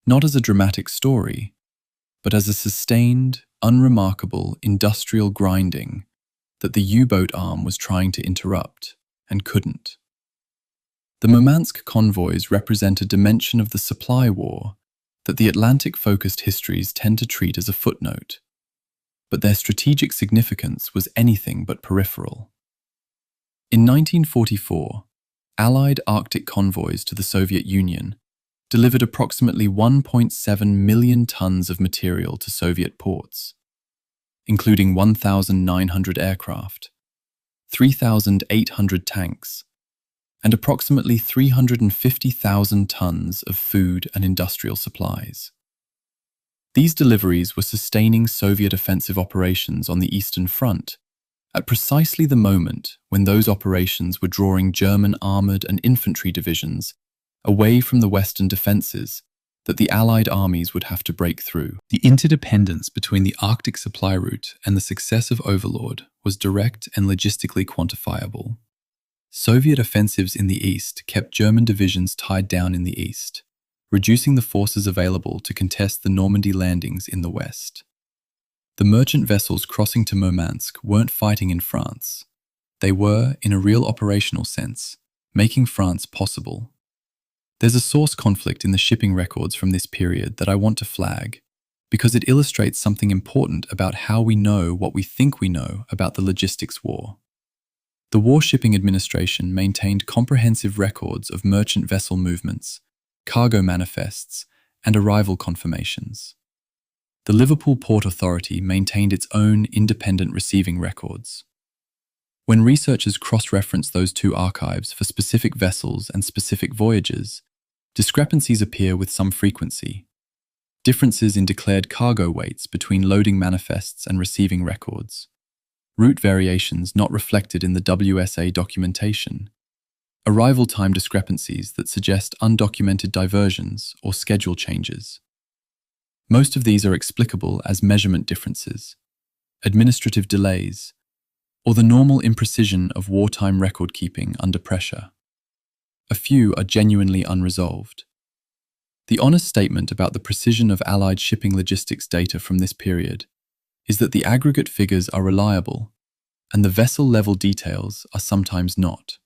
not as a dramatic story, but as a sustained, unremarkable industrial grinding that the U-boat arm was trying to interrupt and couldn't. The Murmansk convoys represent a dimension of the supply war that the Atlantic-focused histories tend to treat as a footnote, but their strategic significance was anything but peripheral. In 1944, Allied Arctic convoys to the Soviet Union delivered approximately 1.7 million tons of material to Soviet ports, including 1,900 aircraft, 3,800 tanks, and approximately 350,000 tons of food and industrial supplies. These deliveries were sustaining Soviet offensive operations on the Eastern Front at precisely the moment when those operations were drawing German armoured and infantry divisions away from the Western defences that the Allied armies would have to break through. The interdependence between the Arctic supply route and the success of Overlord was direct and logistically quantifiable. Soviet offensives in the east kept German divisions tied down in the east, reducing the forces available to contest the Normandy landings in the west. The merchant vessels crossing to Murmansk weren't fighting in France. They were, in a real operational sense, making France possible. There's a source conflict in the shipping records from this period that I want to flag, because it illustrates something important about how we know what we think we know about the logistics war. The War Shipping Administration maintained comprehensive records of merchant vessel movements, cargo manifests, and arrival confirmations. The Liverpool Port Authority maintained its own independent receiving records. When researchers cross-reference those two archives for specific vessels and specific voyages, discrepancies appear with some frequency. Differences in declared cargo weights between loading manifests and receiving records. Route variations not reflected in the WSA documentation. Arrival time discrepancies that suggest undocumented diversions or schedule changes. Most of these are explicable as measurement differences, administrative delays, or the normal imprecision of wartime record-keeping under pressure. A few are genuinely unresolved. The honest statement about the precision of Allied shipping logistics data from this period is that the aggregate figures are reliable, and the vessel-level details are sometimes not.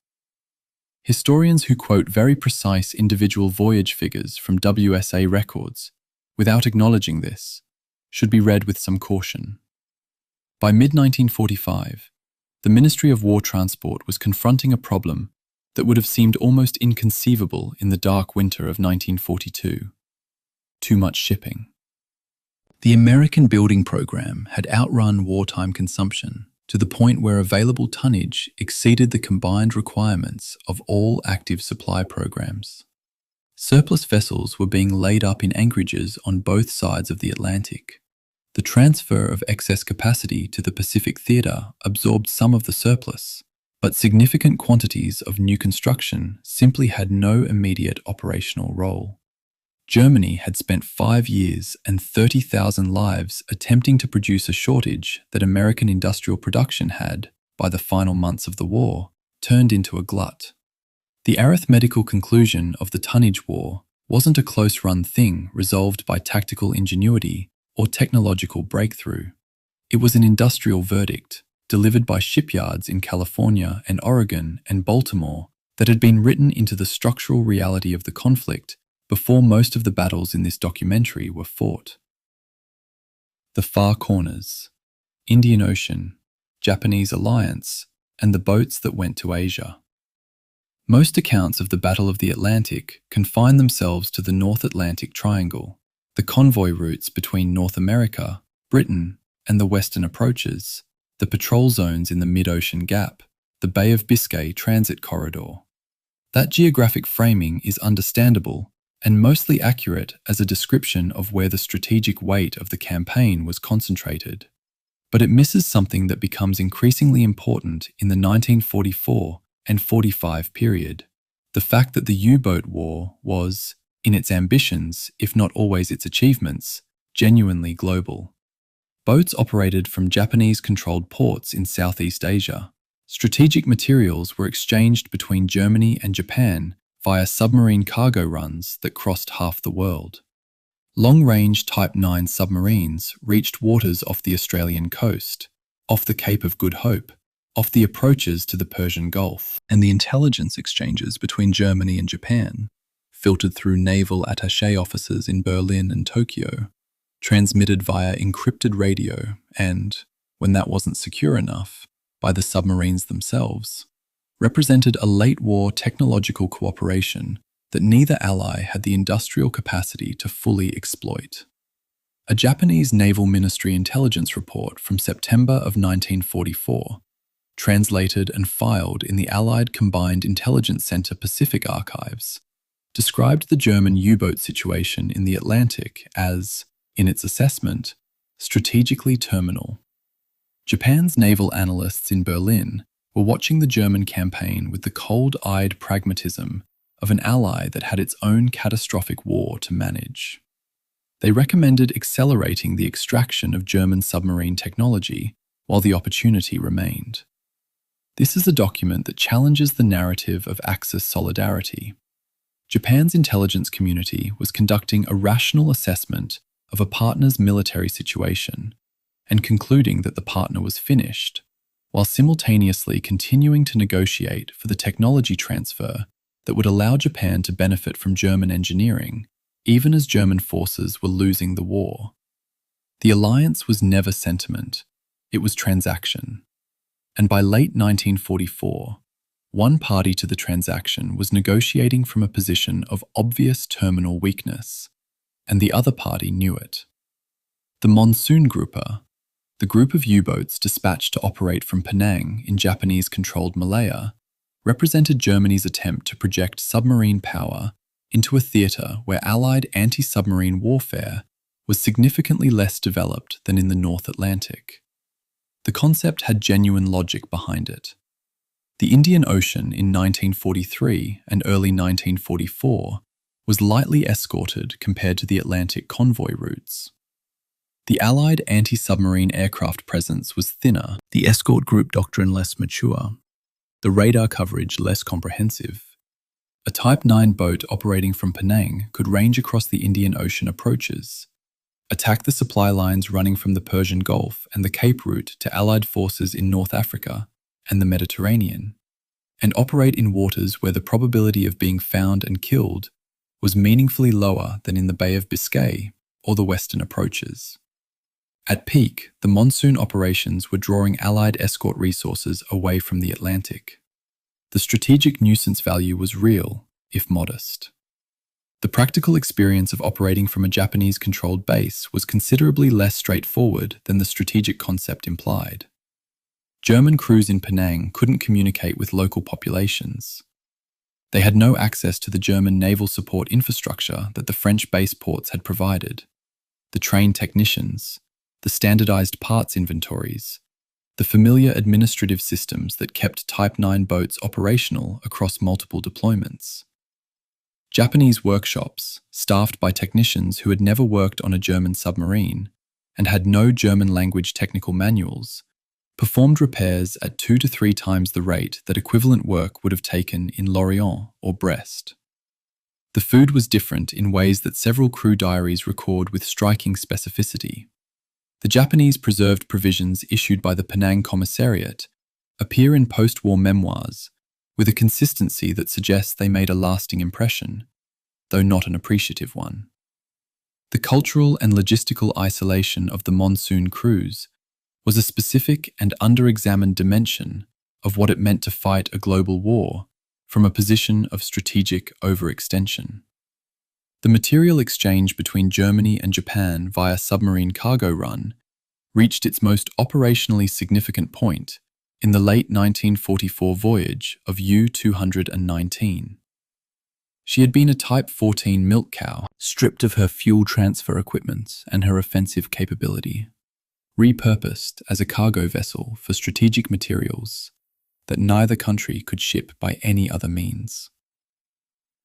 Historians who quote very precise individual voyage figures from WSA records without acknowledging this should be read with some caution. By mid-1945, the Ministry of War Transport was confronting a problem that would have seemed almost inconceivable in the dark winter of 1942. Too much shipping. The American building program had outrun wartime consumption to the point where available tonnage exceeded the combined requirements of all active supply programs. Surplus vessels were being laid up in anchorages on both sides of the Atlantic. The transfer of excess capacity to the Pacific Theater absorbed some of the surplus, but significant quantities of new construction simply had no immediate operational role. Germany had spent 5 years and 30,000 lives attempting to produce a shortage that American industrial production had, by the final months of the war, turned into a glut. The arithmetical conclusion of the tonnage war wasn't a close-run thing resolved by tactical ingenuity or technological breakthrough. It was an industrial verdict, delivered by shipyards in California and Oregon and Baltimore, that had been written into the structural reality of the conflict before most of the battles in this documentary were fought. The Far Corners, Indian Ocean, Japanese alliance, and the boats that went to Asia. Most accounts of the Battle of the Atlantic confine themselves to the North Atlantic Triangle, the convoy routes between North America, Britain, and the western approaches, the patrol zones in the mid-ocean gap, the Bay of Biscay transit corridor. That geographic framing is understandable and mostly accurate as a description of where the strategic weight of the campaign was concentrated. But it misses something that becomes increasingly important in the 1944 and 45 period: the fact that the U-boat war was, in its ambitions, if not always its achievements, genuinely global. Boats operated from Japanese-controlled ports in Southeast Asia. Strategic materials were exchanged between Germany and Japan via submarine cargo runs that crossed half the world. Long-range Type 9 submarines reached waters off the Australian coast, off the Cape of Good Hope, off the approaches to the Persian Gulf, and the intelligence exchanges between Germany and Japan, filtered through naval attaché offices in Berlin and Tokyo, transmitted via encrypted radio and, when that wasn't secure enough, by the submarines themselves, represented a late-war technological cooperation that neither ally had the industrial capacity to fully exploit. A Japanese Naval Ministry intelligence report from September of 1944, translated and filed in the Allied Combined Intelligence Center Pacific Archives, described the German U-boat situation in the Atlantic as, in its assessment, strategically terminal. Japan's naval analysts in Berlin were watching the German campaign with the cold-eyed pragmatism of an ally that had its own catastrophic war to manage. They recommended accelerating the extraction of German submarine technology while the opportunity remained. This is a document that challenges the narrative of Axis solidarity. Japan's intelligence community was conducting a rational assessment of a partner's military situation and concluding that the partner was finished, while simultaneously continuing to negotiate for the technology transfer that would allow Japan to benefit from German engineering, even as German forces were losing the war. The alliance was never sentiment, it was transaction. And by late 1944, one party to the transaction was negotiating from a position of obvious terminal weakness, and the other party knew it. The Monsoon Grouper, the group of U-boats dispatched to operate from Penang in Japanese-controlled Malaya, represented Germany's attempt to project submarine power into a theatre where Allied anti-submarine warfare was significantly less developed than in the North Atlantic. The concept had genuine logic behind it. The Indian Ocean in 1943 and early 1944 was lightly escorted compared to the Atlantic convoy routes. The Allied anti-submarine aircraft presence was thinner, the escort group doctrine less mature, the radar coverage less comprehensive. A Type 9 boat operating from Penang could range across the Indian Ocean approaches, attack the supply lines running from the Persian Gulf and the Cape route to Allied forces in North Africa and the Mediterranean, and operate in waters where the probability of being found and killed was meaningfully lower than in the Bay of Biscay or the western approaches. At peak, the monsoon operations were drawing Allied escort resources away from the Atlantic. The strategic nuisance value was real, if modest. The practical experience of operating from a Japanese-controlled base was considerably less straightforward than the strategic concept implied. German crews in Penang couldn't communicate with local populations. They had no access to the German naval support infrastructure that the French base ports had provided, the trained technicians, the standardized parts inventories, the familiar administrative systems that kept Type 9 boats operational across multiple deployments. Japanese workshops, staffed by technicians who had never worked on a German submarine and had no German language technical manuals, performed repairs at 2 to 3 times the rate that equivalent work would have taken in Lorient or Brest. The food was different in ways that several crew diaries record with striking specificity. The Japanese preserved provisions issued by the Penang Commissariat appear in post-war memoirs with a consistency that suggests they made a lasting impression, though not an appreciative one. The cultural and logistical isolation of the monsoon cruise was a specific and under-examined dimension of what it meant to fight a global war from a position of strategic overextension. The material exchange between Germany and Japan via submarine cargo run reached its most operationally significant point in the late 1944 voyage of U-219. She had been a Type 14 milk cow, stripped of her fuel transfer equipment and her offensive capability, repurposed as a cargo vessel for strategic materials that neither country could ship by any other means.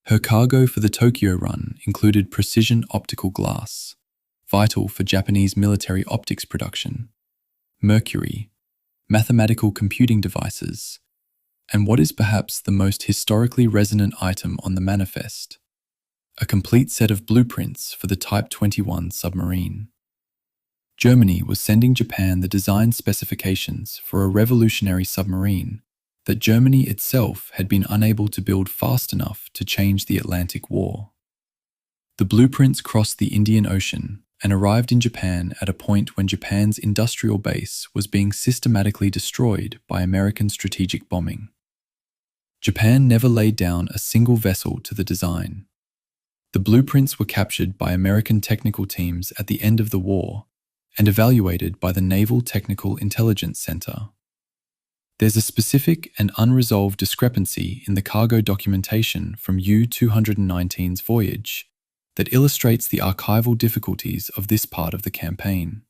Her cargo for the Tokyo run included precision optical glass, vital for Japanese military optics production, mercury, mathematical computing devices, and what is perhaps the most historically resonant item on the manifest, a complete set of blueprints for the Type 21 submarine. Germany was sending Japan the design specifications for a revolutionary submarine that Germany itself had been unable to build fast enough to change the Atlantic War. The blueprints crossed the Indian Ocean and arrived in Japan at a point when Japan's industrial base was being systematically destroyed by American strategic bombing. Japan never laid down a single vessel to the design. The blueprints were captured by American technical teams at the end of the war and evaluated by the Naval Technical Intelligence Center. There's a specific and unresolved discrepancy in the cargo documentation from U-219's voyage that illustrates the archival difficulties of this part of the campaign.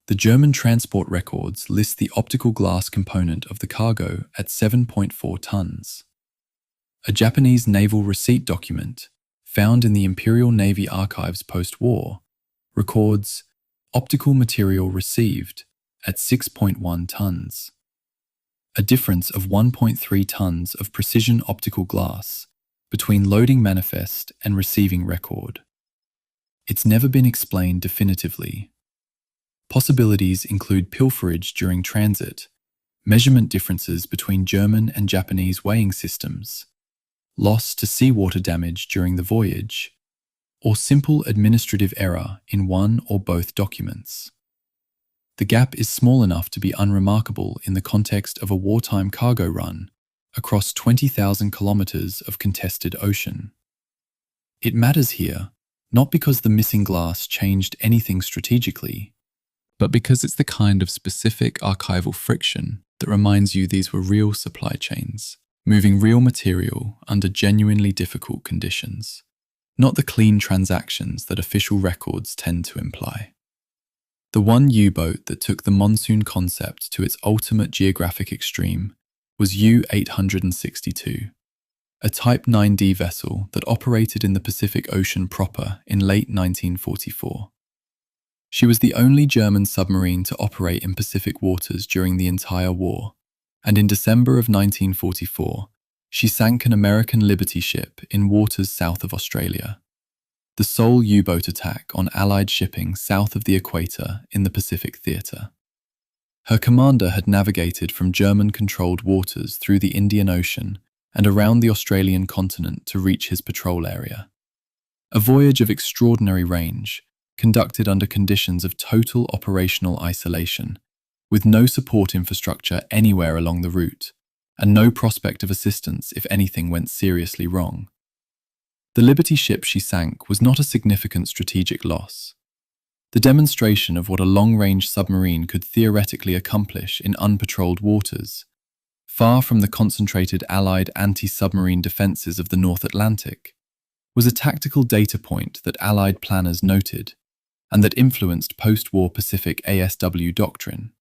The German transport records list the optical glass component of the cargo at 7.4 tons. A Japanese naval receipt document found in the Imperial Navy archives post-war records optical material received at 6.1 tons, a difference of 1.3 tons of precision optical glass between loading manifest and receiving record. It's never been explained definitively. Possibilities include pilferage during transit, measurement differences between German and Japanese weighing systems, loss to seawater damage during the voyage, or simple administrative error in one or both documents. The gap is small enough to be unremarkable in the context of a wartime cargo run across 20,000 kilometers of contested ocean. It matters here not because the missing glass changed anything strategically, but because it's the kind of specific archival friction that reminds you these were real supply chains, moving real material under genuinely difficult conditions, not the clean transactions that official records tend to imply. The one U-boat that took the monsoon concept to its ultimate geographic extreme was U-862, a Type 9D vessel that operated in the Pacific Ocean proper in late 1944. She was the only German submarine to operate in Pacific waters during the entire war, and in December of 1944, she sank an American Liberty ship in waters south of Australia, the sole U-boat attack on Allied shipping south of the equator in the Pacific Theater. Her commander had navigated from German-controlled waters through the Indian Ocean and around the Australian continent to reach his patrol area. A voyage of extraordinary range, conducted under conditions of total operational isolation, with no support infrastructure anywhere along the route, and no prospect of assistance if anything went seriously wrong. The Liberty ship she sank was not a significant strategic loss. The demonstration of what a long-range submarine could theoretically accomplish in unpatrolled waters, far from the concentrated Allied anti-submarine defenses of the North Atlantic, was a tactical data point that Allied planners noted, and that influenced post-war Pacific ASW doctrine.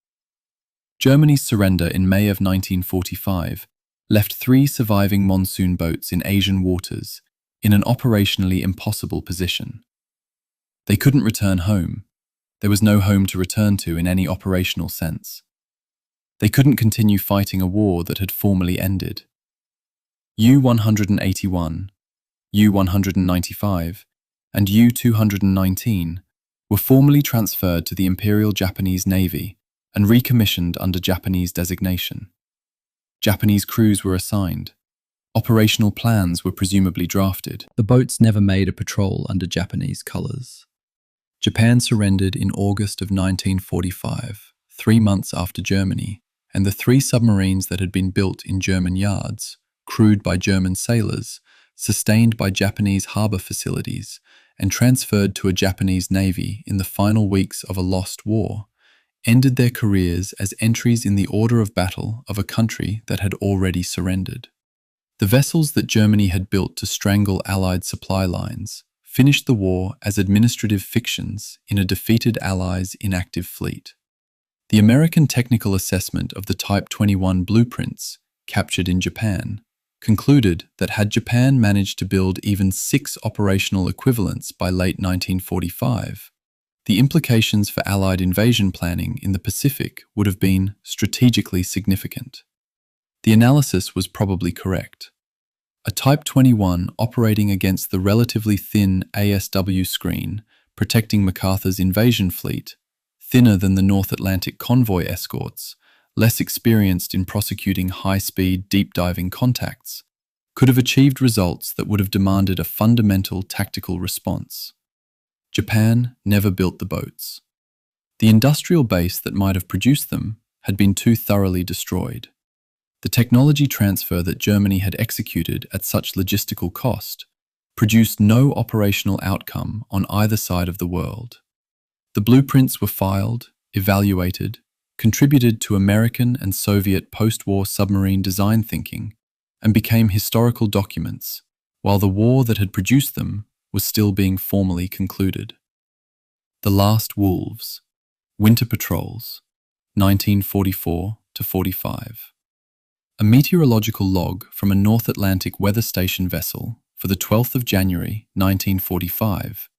Germany's surrender in May of 1945 left 3 surviving monsoon boats in Asian waters in an operationally impossible position. They couldn't return home. There was no home to return to in any operational sense. They couldn't continue fighting a war that had formally ended. U-181, U-195, and U-219 were formally transferred to the Imperial Japanese Navy and recommissioned under Japanese designation. Japanese crews were assigned. Operational plans were presumably drafted. The boats never made a patrol under Japanese colors. Japan surrendered in August of 1945, 3 months after Germany, and the 3 submarines that had been built in German yards, crewed by German sailors, sustained by Japanese harbor facilities, and transferred to a Japanese navy in the final weeks of a lost war, ended their careers as entries in the order of battle of a country that had already surrendered. The vessels that Germany had built to strangle Allied supply lines finished the war as administrative fictions in a defeated Allies' inactive fleet. The American technical assessment of the Type 21 blueprints, captured in Japan, concluded that had Japan managed to build even 6 operational equivalents by late 1945, the implications for Allied invasion planning in the Pacific would have been strategically significant. The analysis was probably correct. A Type 21 operating against the relatively thin ASW screen, protecting MacArthur's invasion fleet, thinner than the North Atlantic convoy escorts, less experienced in prosecuting high-speed, deep-diving contacts, could have achieved results that would have demanded a fundamental tactical response. Japan never built the boats. The industrial base that might have produced them had been too thoroughly destroyed. The technology transfer that Germany had executed at such logistical cost produced no operational outcome on either side of the world. The blueprints were filed, evaluated, contributed to American and Soviet post-war submarine design thinking, and became historical documents, while the war that had produced them was still being formally concluded. The Last Wolves, Winter Patrols, 1944 to 45. A meteorological log from a North Atlantic weather station vessel for the 12th of January 1945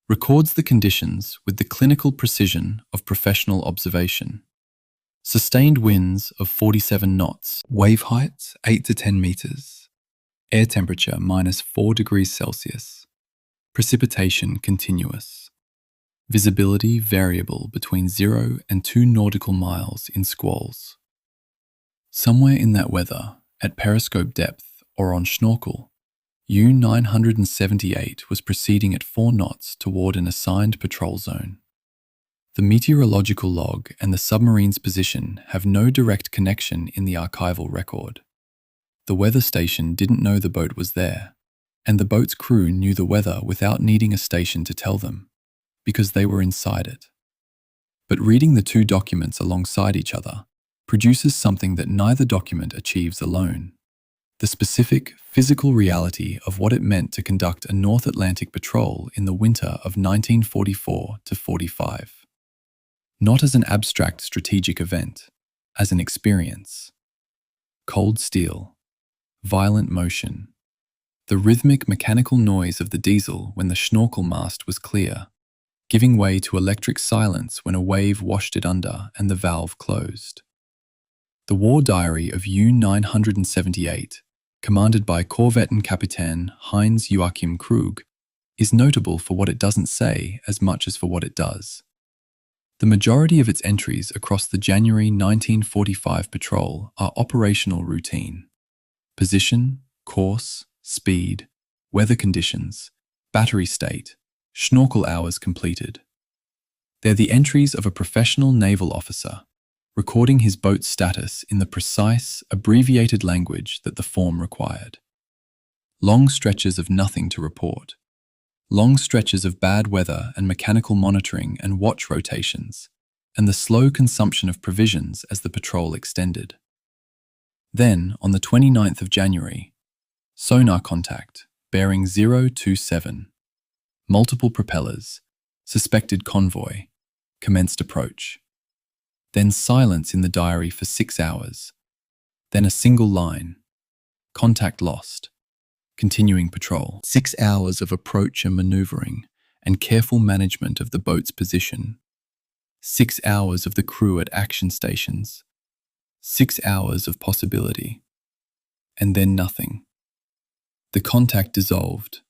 records the conditions with the clinical precision of professional observation. Sustained winds of 47 knots, wave height 8 to 10 meters, air temperature -4 degrees Celsius, precipitation continuous, visibility variable between 0 and 2 nautical miles in squalls. Somewhere in that weather, at periscope depth or on Schnorkel, U-978 was proceeding at 4 knots toward an assigned patrol zone. The meteorological log and the submarine's position have no direct connection in the archival record. The weather station didn't know the boat was there, and the boat's crew knew the weather without needing a station to tell them, because they were inside it. But reading the two documents alongside each other produces something that neither document achieves alone: the specific physical reality of what it meant to conduct a North Atlantic patrol in the winter of 1944 to 45. Not as an abstract strategic event, as an experience. Cold steel, violent motion, the rhythmic mechanical noise of the diesel when the Schnorkel mast was clear, giving way to electric silence when a wave washed it under and the valve closed. The war diary of U-978, commanded by Korvettenkapitän Heinz Joachim Krug, is notable for what it doesn't say as much as for what it does. The majority of its entries across the January 1945 patrol are operational routine: position, course, speed, weather conditions, battery state, Schnorkel hours completed. They're the entries of a professional naval officer, recording his boat's status in the precise, abbreviated language that the form required. Long stretches of nothing to report. Long stretches of bad weather and mechanical monitoring and watch rotations, and the slow consumption of provisions as the patrol extended. Then, on the 29th of January, sonar contact, bearing 027, multiple propellers, suspected convoy, commenced approach. Then silence in the diary for 6 hours. Then a single line, contact lost. Continuing patrol. 6 hours of approach and maneuvering and careful management of the boat's position. 6 hours of the crew at action stations. 6 hours of possibility. And then nothing. The contact dissolved.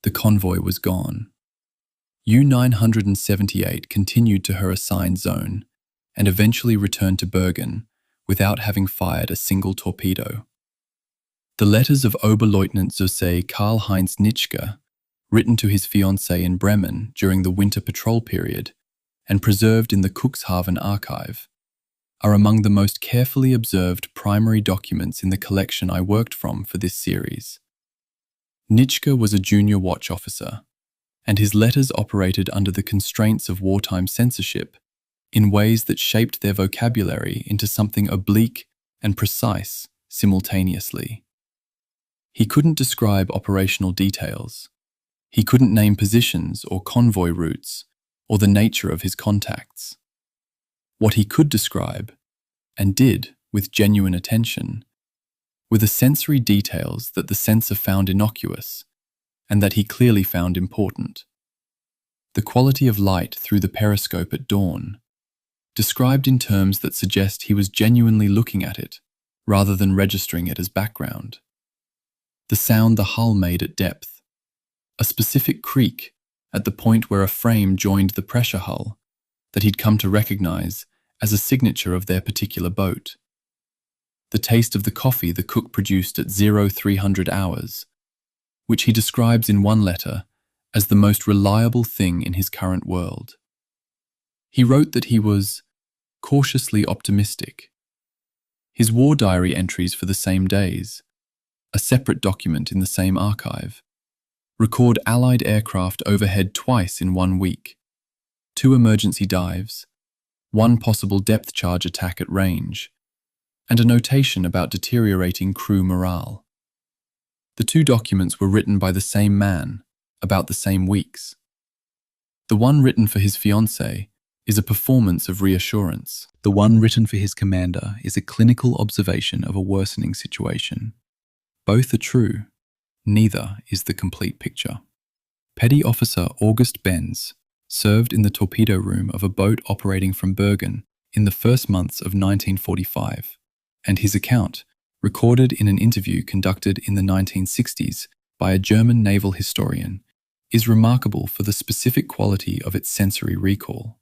The convoy was gone. U-978 continued to her assigned zone and eventually returned to Bergen without having fired a single torpedo. The letters of Oberleutnant Jose Karl-Heinz Nitschke, written to his fiancée in Bremen during the winter patrol period and preserved in the Cuxhaven archive, are among the most carefully observed primary documents in the collection I worked from for this series. Nitschke was a junior watch officer, and his letters operated under the constraints of wartime censorship in ways that shaped their vocabulary into something oblique and precise simultaneously. He couldn't describe operational details. He couldn't name positions or convoy routes or the nature of his contacts. What he could describe, and did with genuine attention, were the sensory details that the censor found innocuous and that he clearly found important. The quality of light through the periscope at dawn, described in terms that suggest he was genuinely looking at it rather than registering it as background. The sound the hull made at depth, a specific creak at the point where a frame joined the pressure hull that he'd come to recognize as a signature of their particular boat. The taste of the coffee the cook produced at 0300 hours, which he describes in one letter as the most reliable thing in his current world. He wrote that he was cautiously optimistic. His war diary entries for the same days, a separate document in the same archive, record Allied aircraft overhead twice in 1 week, 2 emergency dives, 1 possible depth charge attack at range, and a notation about deteriorating crew morale. The 2 documents were written by the same man, about the same weeks. The one written for his fiancée is a performance of reassurance. The one written for his commander is a clinical observation of a worsening situation. Both are true. Neither is the complete picture. Petty Officer August Benz served in the torpedo room of a boat operating from Bergen in the first months of 1945, and his account, recorded in an interview conducted in the 1960s by a German naval historian, is remarkable for the specific quality of its sensory recall.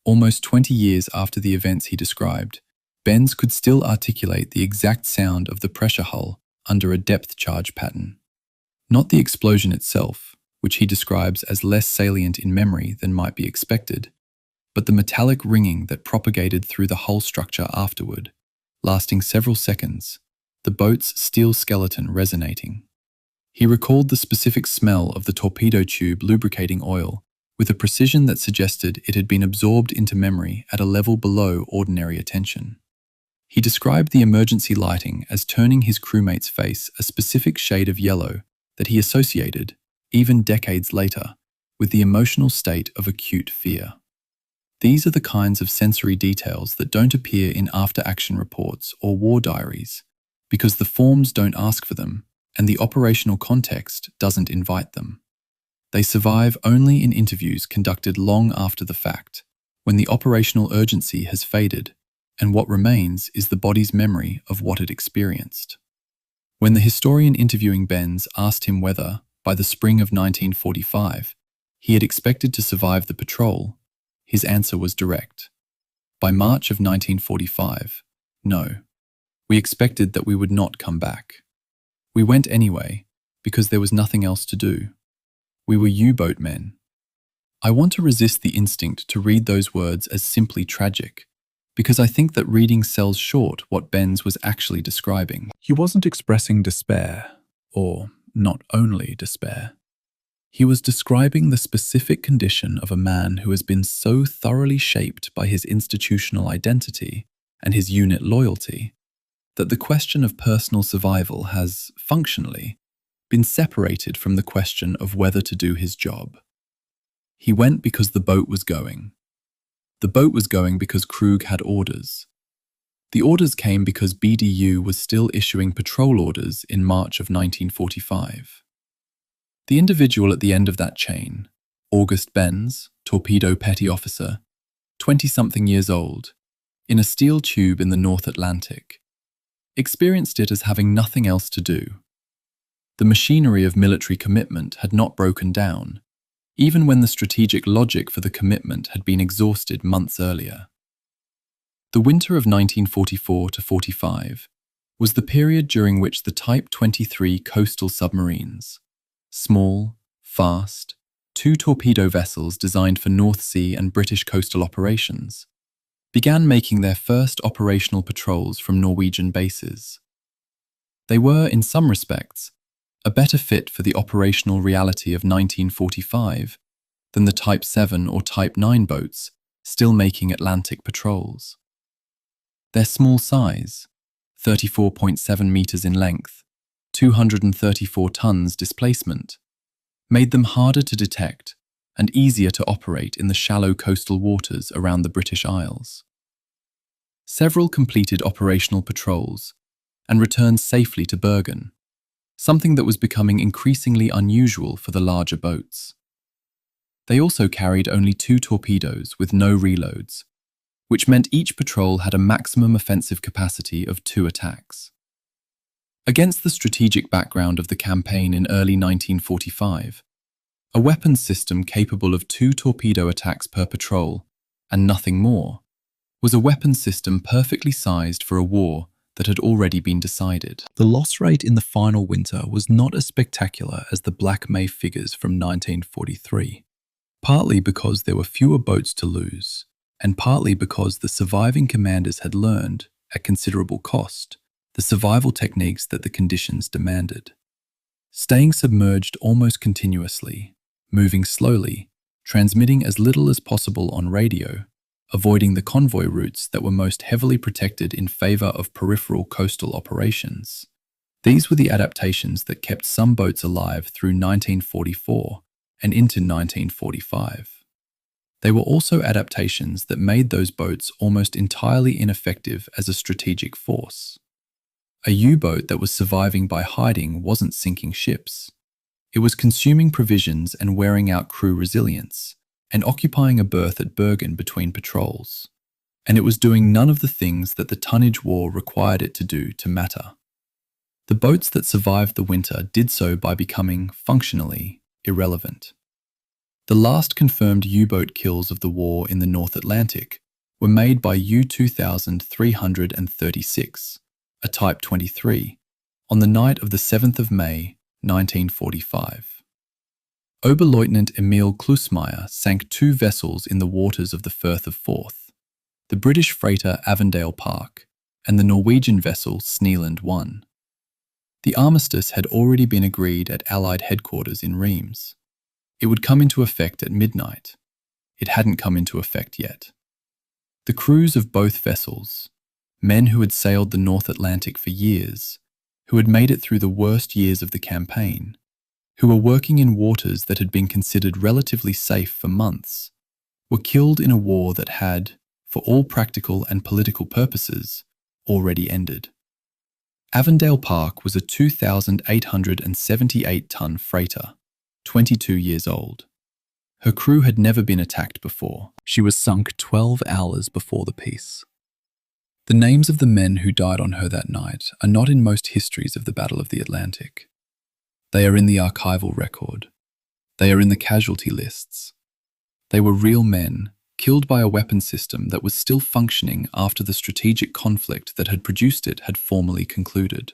Almost 20 years after the events he described, Benz could still articulate the exact sound of the pressure hull under a depth charge pattern. Not the explosion itself, which he describes as less salient in memory than might be expected, but the metallic ringing that propagated through the hull structure afterward, lasting several seconds, the boat's steel skeleton resonating. He recalled the specific smell of the torpedo tube lubricating oil with a precision that suggested it had been absorbed into memory at a level below ordinary attention. He described the emergency lighting as turning his crewmate's face a specific shade of yellow that he associated, even decades later, with the emotional state of acute fear. These are the kinds of sensory details that don't appear in after-action reports or war diaries, because the forms don't ask for them and the operational context doesn't invite them. They survive only in interviews conducted long after the fact, when the operational urgency has faded, and what remains is the body's memory of what it experienced. When the historian interviewing Benz asked him whether, by the spring of 1945, he had expected to survive the patrol, his answer was direct. By March of 1945, no. We expected that we would not come back. We went anyway, because there was nothing else to do. We were U-boat men. I want to resist the instinct to read those words as simply tragic, because I think that reading sells short what Benz was actually describing. He wasn't expressing despair, or not only despair. He was describing the specific condition of a man who has been so thoroughly shaped by his institutional identity and his unit loyalty that the question of personal survival has, functionally, been separated from the question of whether to do his job. He went because the boat was going. The boat was going because Krug had orders. The orders came because BDU was still issuing patrol orders in March of 1945. The individual at the end of that chain, August Benz, torpedo petty officer, 20-something years old, in a steel tube in the North Atlantic, experienced it as having nothing else to do. The machinery of military commitment had not broken down, even when the strategic logic for the commitment had been exhausted months earlier. The winter of 1944 to 45 was the period during which the Type 23 coastal submarines, small, fast, two torpedo vessels designed for North Sea and British coastal operations, began making their first operational patrols from Norwegian bases. They were, in some respects, a better fit for the operational reality of 1945 than the Type 7 or Type 9 boats still making Atlantic patrols. Their small size, 34.7 meters in length, 234 tons displacement, made them harder to detect and easier to operate in the shallow coastal waters around the British Isles. Several completed operational patrols and returned safely to Bergen, something that was becoming increasingly unusual for the larger boats. They also carried only 2 torpedoes with no reloads, which meant each patrol had a maximum offensive capacity of 2 attacks. Against the strategic background of the campaign in early 1945, a weapons system capable of 2 torpedo attacks per patrol, and nothing more, was a weapons system perfectly sized for a war that had already been decided. The loss rate in the final winter was not as spectacular as the Black May figures from 1943, partly because there were fewer boats to lose, and partly because the surviving commanders had learned, at considerable cost, the survival techniques that the conditions demanded. Staying submerged almost continuously, moving slowly, transmitting as little as possible on radio, avoiding the convoy routes that were most heavily protected in favor of peripheral coastal operations. These were the adaptations that kept some boats alive through 1944 and into 1945. They were also adaptations that made those boats almost entirely ineffective as a strategic force. A U-boat that was surviving by hiding wasn't sinking ships. It was consuming provisions and wearing out crew resilience, and occupying a berth at Bergen between patrols. And it was doing none of the things that the tonnage war required it to do to matter. The boats that survived the winter did so by becoming, functionally, irrelevant. The last confirmed U-boat kills of the war in the North Atlantic were made by U-2336, a Type 23, on the night of the 7th of May, 1945. Oberleutnant Emil Klusmeyer sank 2 vessels in the waters of the Firth of Forth, the British freighter Avondale Park and the Norwegian vessel Sneeland 1. The armistice had already been agreed at Allied headquarters in Reims. It would come into effect at midnight. It hadn't come into effect yet. The crews of both vessels, men who had sailed the North Atlantic for years, who had made it through the worst years of the campaign, who were working in waters that had been considered relatively safe for months, were killed in a war that had, for all practical and political purposes, already ended. Avondale Park was a 2,878-ton freighter, 22 years old. Her crew had never been attacked before. She was sunk 12 hours before the peace. The names of the men who died on her that night are not in most histories of the Battle of the Atlantic. They are in the archival record. They are in the casualty lists. They were real men, killed by a weapon system that was still functioning after the strategic conflict that had produced it had formally concluded.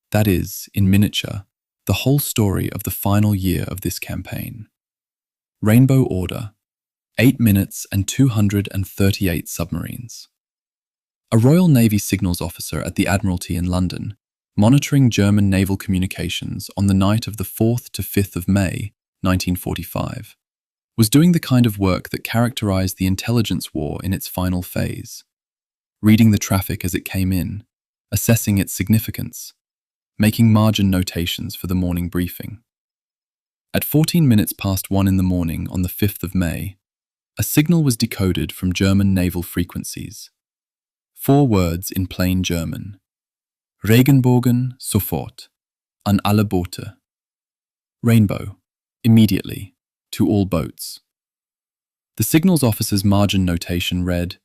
That is, in miniature, the whole story of the final year of this campaign. Rainbow Order, 8 minutes and 238 submarines. A Royal Navy signals officer at the Admiralty in London, monitoring German naval communications on the night of the 4th to 5th of May, 1945, was doing the kind of work that characterized the intelligence war in its final phase, reading the traffic as it came in, assessing its significance, making margin notations for the morning briefing. At 14 minutes past 1 in the morning on the 5th of May, a signal was decoded from German naval frequencies. 4 words in plain German. Regenbogen sofort, an alle Boote. Rainbow, immediately, to all boats. The signals officer's margin notation read,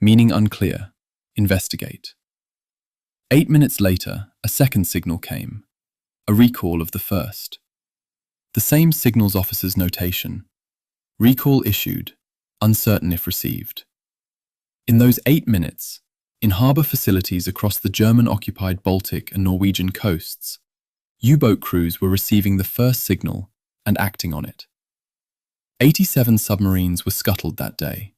meaning unclear, investigate. 8 minutes later, a second signal came, a recall of the first. The same signals officer's notation, recall issued, uncertain if received. In those 8 minutes, in harbour facilities across the German-occupied Baltic and Norwegian coasts, U-boat crews were receiving the first signal and acting on it. 87 submarines were scuttled that day.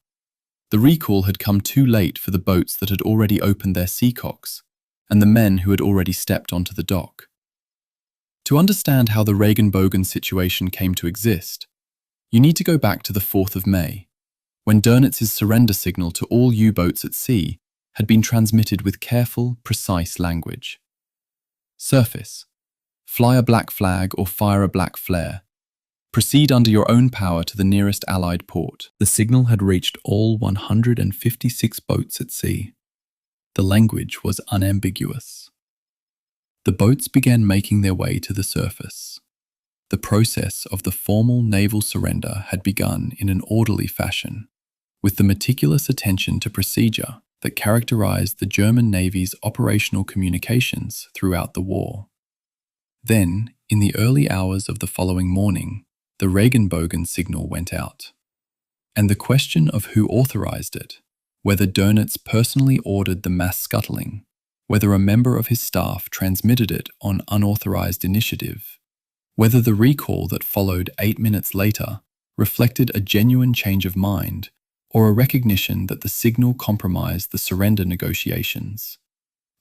The recall had come too late for the boats that had already opened their seacocks and the men who had already stepped onto the dock. To understand how the Regenbogen situation came to exist, you need to go back to the 4th of May, when Dönitz's surrender signal to all U-boats at sea had been transmitted with careful, precise language. Surface. Fly a black flag or fire a black flare. Proceed under your own power to the nearest Allied port. The signal had reached all 156 boats at sea. The language was unambiguous. The boats began making their way to the surface. The process of the formal naval surrender had begun in an orderly fashion, with the meticulous attention to procedure that characterized the German Navy's operational communications throughout the war. Then, in the early hours of the following morning, the Regenbogen signal went out. And the question of who authorized it, whether Dönitz personally ordered the mass scuttling, whether a member of his staff transmitted it on unauthorized initiative, whether the recall that followed 8 minutes later reflected a genuine change of mind or a recognition that the signal compromised the surrender negotiations,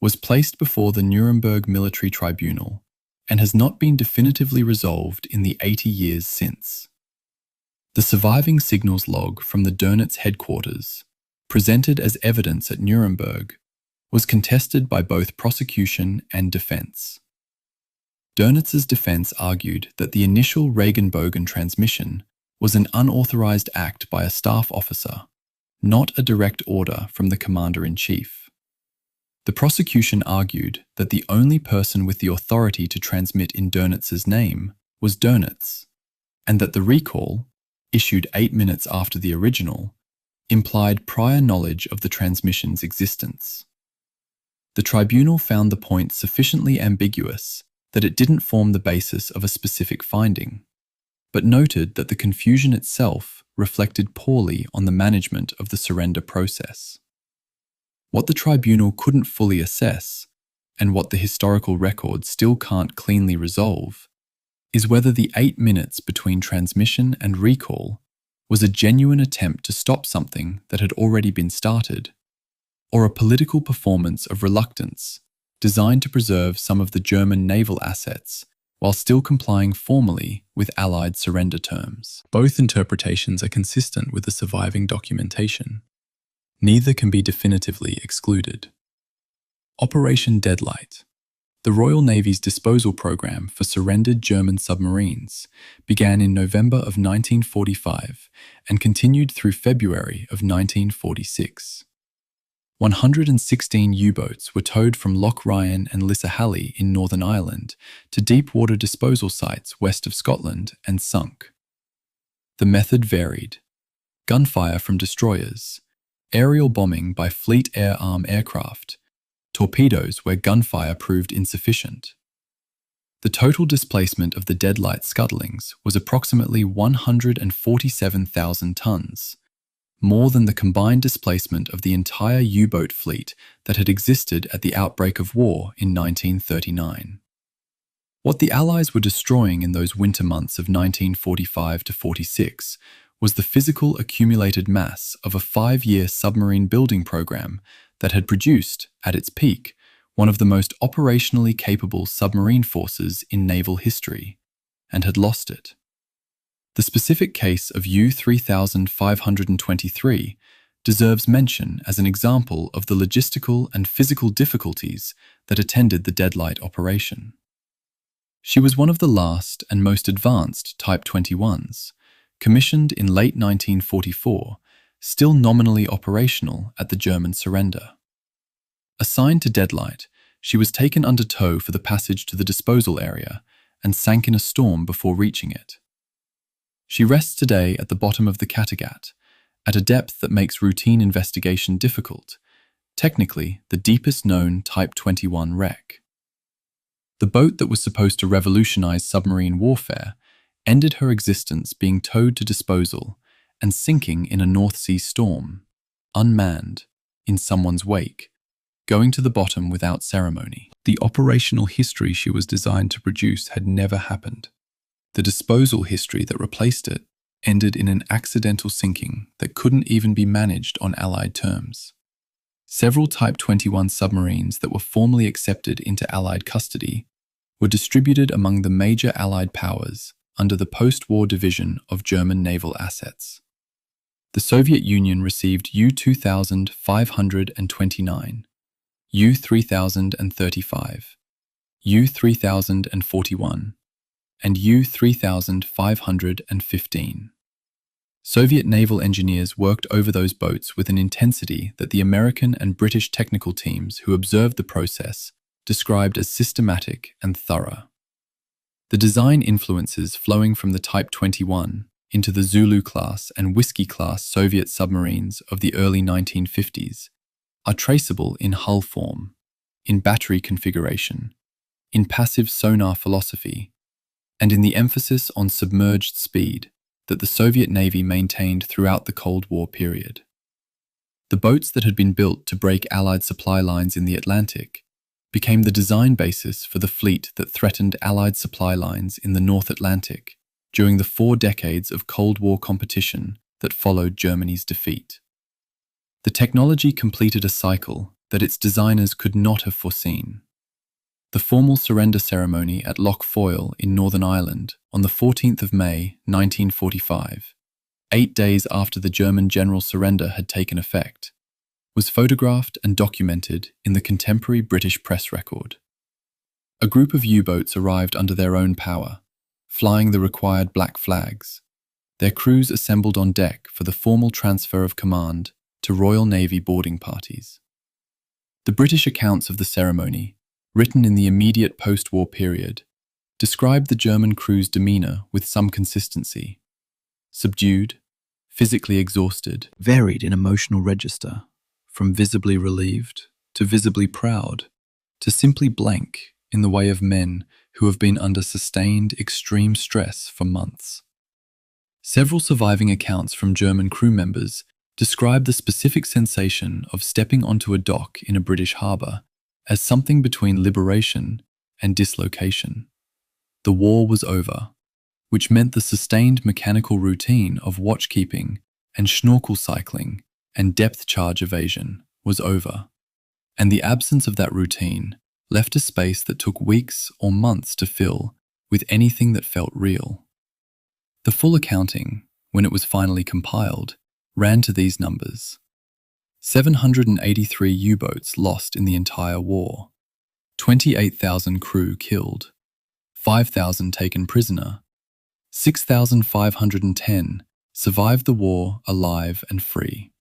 was placed before the Nuremberg Military Tribunal and has not been definitively resolved in the 80 years since. The surviving signals log from the Dönitz headquarters, presented as evidence at Nuremberg, was contested by both prosecution and defense. Dönitz's defense argued that the initial Regenbogen transmission was an unauthorized act by a staff officer, not a direct order from the commander-in-chief. The prosecution argued that the only person with the authority to transmit in Dönitz's name was Dönitz, and that the recall, issued 8 minutes after the original, implied prior knowledge of the transmission's existence. The tribunal found the point sufficiently ambiguous that it didn't form the basis of a specific finding, but noted that the confusion itself reflected poorly on the management of the surrender process. What the tribunal couldn't fully assess, and what the historical record still can't cleanly resolve, is whether the 8 minutes between transmission and recall was a genuine attempt to stop something that had already been started, or a political performance of reluctance designed to preserve some of the German naval assets while still complying formally with Allied surrender terms. Both interpretations are consistent with the surviving documentation. Neither can be definitively excluded. Operation Deadlight. The Royal Navy's disposal program for surrendered German submarines began in November of 1945 and continued through February of 1946. 116 U-boats were towed from Loch Ryan and Lissahalli in Northern Ireland to deep-water disposal sites west of Scotland and sunk. The method varied: gunfire from destroyers, aerial bombing by Fleet Air Arm aircraft, torpedoes where gunfire proved insufficient. The total displacement of the Deadlight Scuttlings was approximately 147,000 tons, more than the combined displacement of the entire U-boat fleet that had existed at the outbreak of war in 1939. What the Allies were destroying in those winter months of 1945 to 46 was the physical accumulated mass of a 5-year submarine building program that had produced, at its peak, one of the most operationally capable submarine forces in naval history, and had lost it. The specific case of U-3523 deserves mention as an example of the logistical and physical difficulties that attended the Deadlight operation. She was one of the last and most advanced Type 21s, commissioned in late 1944, still nominally operational at the German surrender. Assigned to Deadlight, she was taken under tow for the passage to the disposal area and sank in a storm before reaching it. She rests today at the bottom of the Kattegat, at a depth that makes routine investigation difficult, technically the deepest known Type 21 wreck. The boat that was supposed to revolutionize submarine warfare ended her existence being towed to disposal and sinking in a North Sea storm, unmanned, in someone's wake, going to the bottom without ceremony. The operational history she was designed to produce had never happened. The disposal history that replaced it ended in an accidental sinking that couldn't even be managed on Allied terms. Several Type 21 submarines that were formally accepted into Allied custody were distributed among the major Allied powers under the post-war division of German naval assets. The Soviet Union received U-2529, U-3035, U-3041, and U-3515. Soviet naval engineers worked over those boats with an intensity that the American and British technical teams who observed the process described as systematic and thorough. The design influences flowing from the Type 21 into the Zulu-class and Whiskey-class Soviet submarines of the early 1950s are traceable in hull form, in battery configuration, in passive sonar philosophy, and in the emphasis on submerged speed that the Soviet Navy maintained throughout the Cold War period. The boats that had been built to break Allied supply lines in the Atlantic became the design basis for the fleet that threatened Allied supply lines in the North Atlantic during the 4 decades of Cold War competition that followed Germany's defeat. The technology completed a cycle that its designers could not have foreseen. The formal surrender ceremony at Loch Foyle in Northern Ireland on the 14th of May 1945, 8 days after the German general surrender had taken effect, was photographed and documented in the contemporary British press record. A group of U-boats arrived under their own power, flying the required black flags, Their crews assembled on deck for the formal transfer of command to Royal Navy boarding parties. The British accounts of the ceremony, written in the immediate post-war period, describe the German crew's demeanour with some consistency. Subdued, physically exhausted, varied in emotional register, from visibly relieved to visibly proud, to simply blank in the way of men who have been under sustained extreme stress for months. Several surviving accounts from German crew members describe the specific sensation of stepping onto a dock in a British harbour as something between liberation and dislocation. The war was over, which meant the sustained mechanical routine of watchkeeping and schnorkel cycling and depth charge evasion was over, and the absence of that routine left a space that took weeks or months to fill with anything that felt real. The full accounting, when it was finally compiled, ran to these numbers: 783 U-boats lost in the entire war, 28,000 crew killed, 5,000 taken prisoner, 6,510 survived the war alive and free.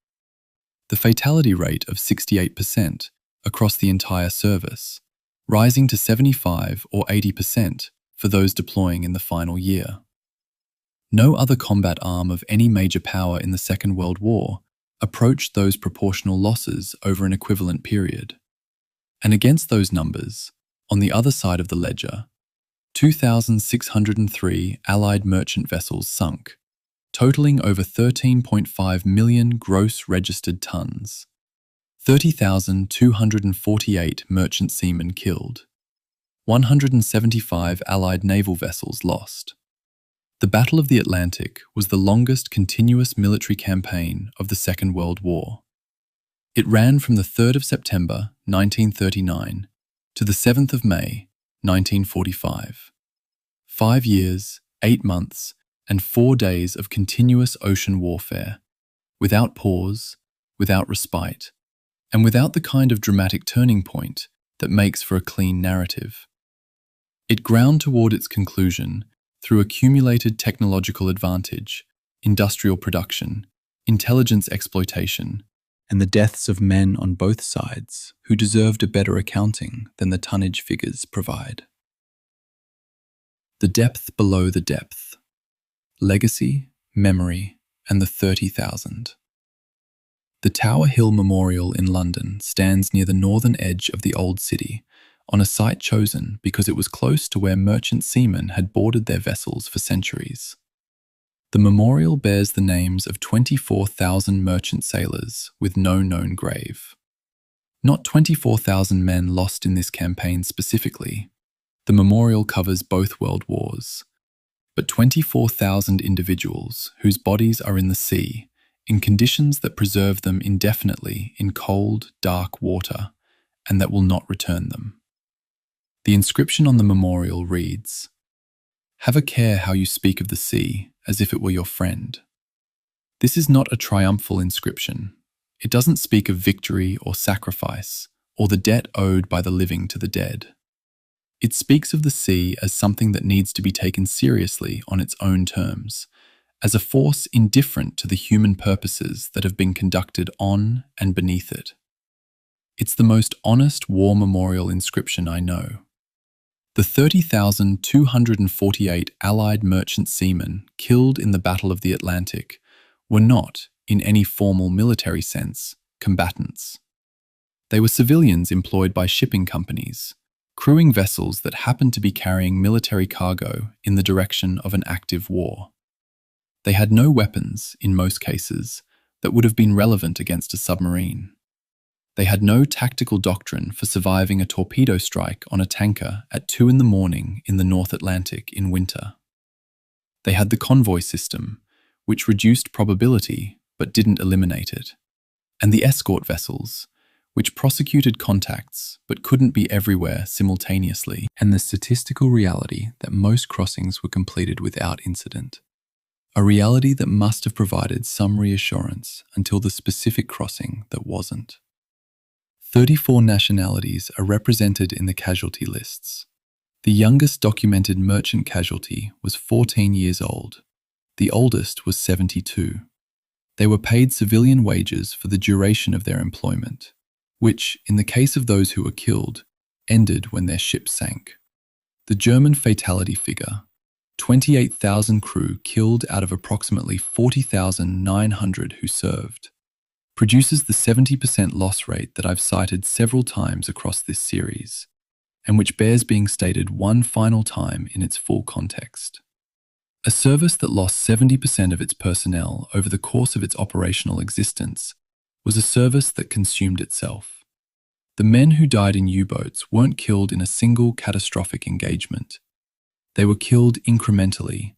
The fatality rate of 68% across the entire service, rising to 75 or 80% for those deploying in the final year. No other combat arm of any major power in the Second World War approached those proportional losses over an equivalent period. And against those numbers, on the other side of the ledger, 2,603 Allied merchant vessels sunk, totaling over 13.5 million gross registered tons, 30,248 merchant seamen killed, 175 Allied naval vessels lost. The Battle of the Atlantic was the longest continuous military campaign of the Second World War. It ran from the 3rd of September 1939 to the 7th of May 1945. 5 years, 8 months, and 4 days of continuous ocean warfare, without pause, without respite, and without the kind of dramatic turning point that makes for a clean narrative. It ground toward its conclusion through accumulated technological advantage, industrial production, intelligence exploitation, and the deaths of men on both sides who deserved a better accounting than the tonnage figures provide. The depth below the depth. Legacy, memory, and the 30,000. The Tower Hill Memorial in London stands near the northern edge of the Old City, on a site chosen because it was close to where merchant seamen had boarded their vessels for centuries. The memorial bears the names of 24,000 merchant sailors with no known grave. Not 24,000 men lost in this campaign specifically. The memorial covers both world wars, but 24,000 individuals whose bodies are in the sea in conditions that preserve them indefinitely in cold, dark water and that will not return them. The inscription on the memorial reads, "Have a care how you speak of the sea as if it were your friend." This is not a triumphal inscription. It doesn't speak of victory or sacrifice or the debt owed by the living to the dead. It speaks of the sea as something that needs to be taken seriously on its own terms, as a force indifferent to the human purposes that have been conducted on and beneath it. It's the most honest war memorial inscription I know. The 30,248 Allied merchant seamen killed in the Battle of the Atlantic were not, in any formal military sense, combatants. They were civilians employed by shipping companies, crewing vessels that happened to be carrying military cargo in the direction of an active war. They had no weapons, in most cases, that would have been relevant against a submarine. They had no tactical doctrine for surviving a torpedo strike on a tanker at 2 a.m. in the North Atlantic in winter. They had the convoy system, which reduced probability but didn't eliminate it, and the escort vessels, which prosecuted contacts but couldn't be everywhere simultaneously, and the statistical reality that most crossings were completed without incident. A reality that must have provided some reassurance until the specific crossing that wasn't. 34 nationalities are represented in the casualty lists. The youngest documented merchant casualty was 14 years old, The oldest was 72. They were paid civilian wages for the duration of their employment, which, in the case of those who were killed, ended when their ship sank. The German fatality figure, 28,000 crew killed out of approximately 40,900 who served, produces the 70% loss rate that I've cited several times across this series, and which bears being stated one final time in its full context. A service that lost 70% of its personnel over the course of its operational existence was a service that consumed itself. The men who died in U-boats weren't killed in a single catastrophic engagement. They were killed incrementally,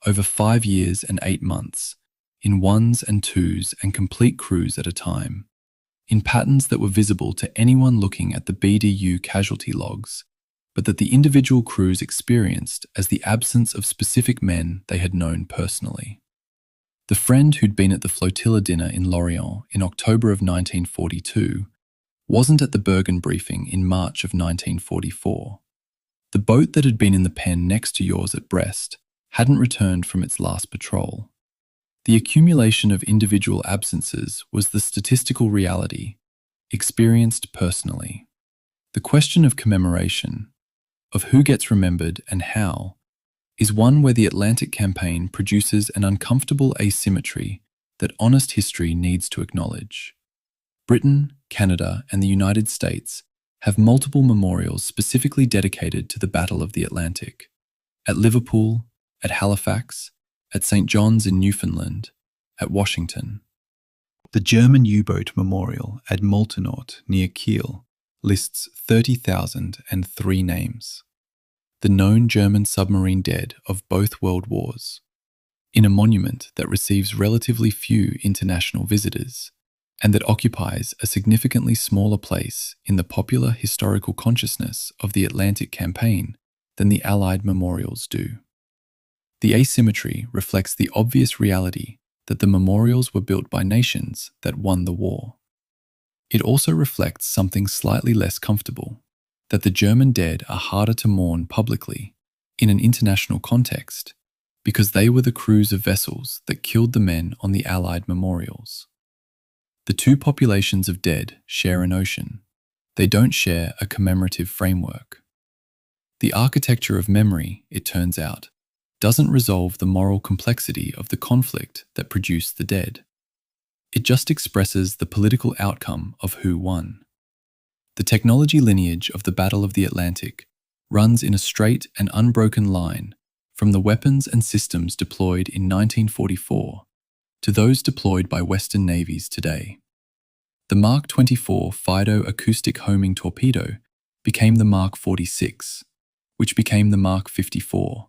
over 5 years and 8 months, in ones and twos and complete crews at a time, in patterns that were visible to anyone looking at the BDU casualty logs, but that the individual crews experienced as the absence of specific men they had known personally. The friend who'd been at the flotilla dinner in Lorient in October of 1942 wasn't at the Bergen briefing in March of 1944. The boat that had been in the pen next to yours at Brest hadn't returned from its last patrol. The accumulation of individual absences was the statistical reality, experienced personally. The question of commemoration, of who gets remembered and how, is one where the Atlantic campaign produces an uncomfortable asymmetry that honest history needs to acknowledge. Britain, Canada, and the United States have multiple memorials specifically dedicated to the Battle of the Atlantic. At Liverpool, at Halifax, at St. John's in Newfoundland, at Washington. The German U-boat memorial at Moltenort near Kiel lists 30,003 names. The known German submarine dead of both world wars, in a monument that receives relatively few international visitors and that occupies a significantly smaller place in the popular historical consciousness of the Atlantic campaign than the Allied memorials do. The asymmetry reflects the obvious reality that the memorials were built by nations that won the war. It also reflects something slightly less comfortable, that the German dead are harder to mourn publicly in an international context because they were the crews of vessels that killed the men on the Allied memorials. The two populations of dead share an ocean. They don't share a commemorative framework. The architecture of memory, it turns out, doesn't resolve the moral complexity of the conflict that produced the dead. It just expresses the political outcome of who won. The technology lineage of the Battle of the Atlantic runs in a straight and unbroken line from the weapons and systems deployed in 1944 to those deployed by Western navies today. The Mark 24 Fido acoustic homing torpedo became the Mark 46, which became the Mark 54,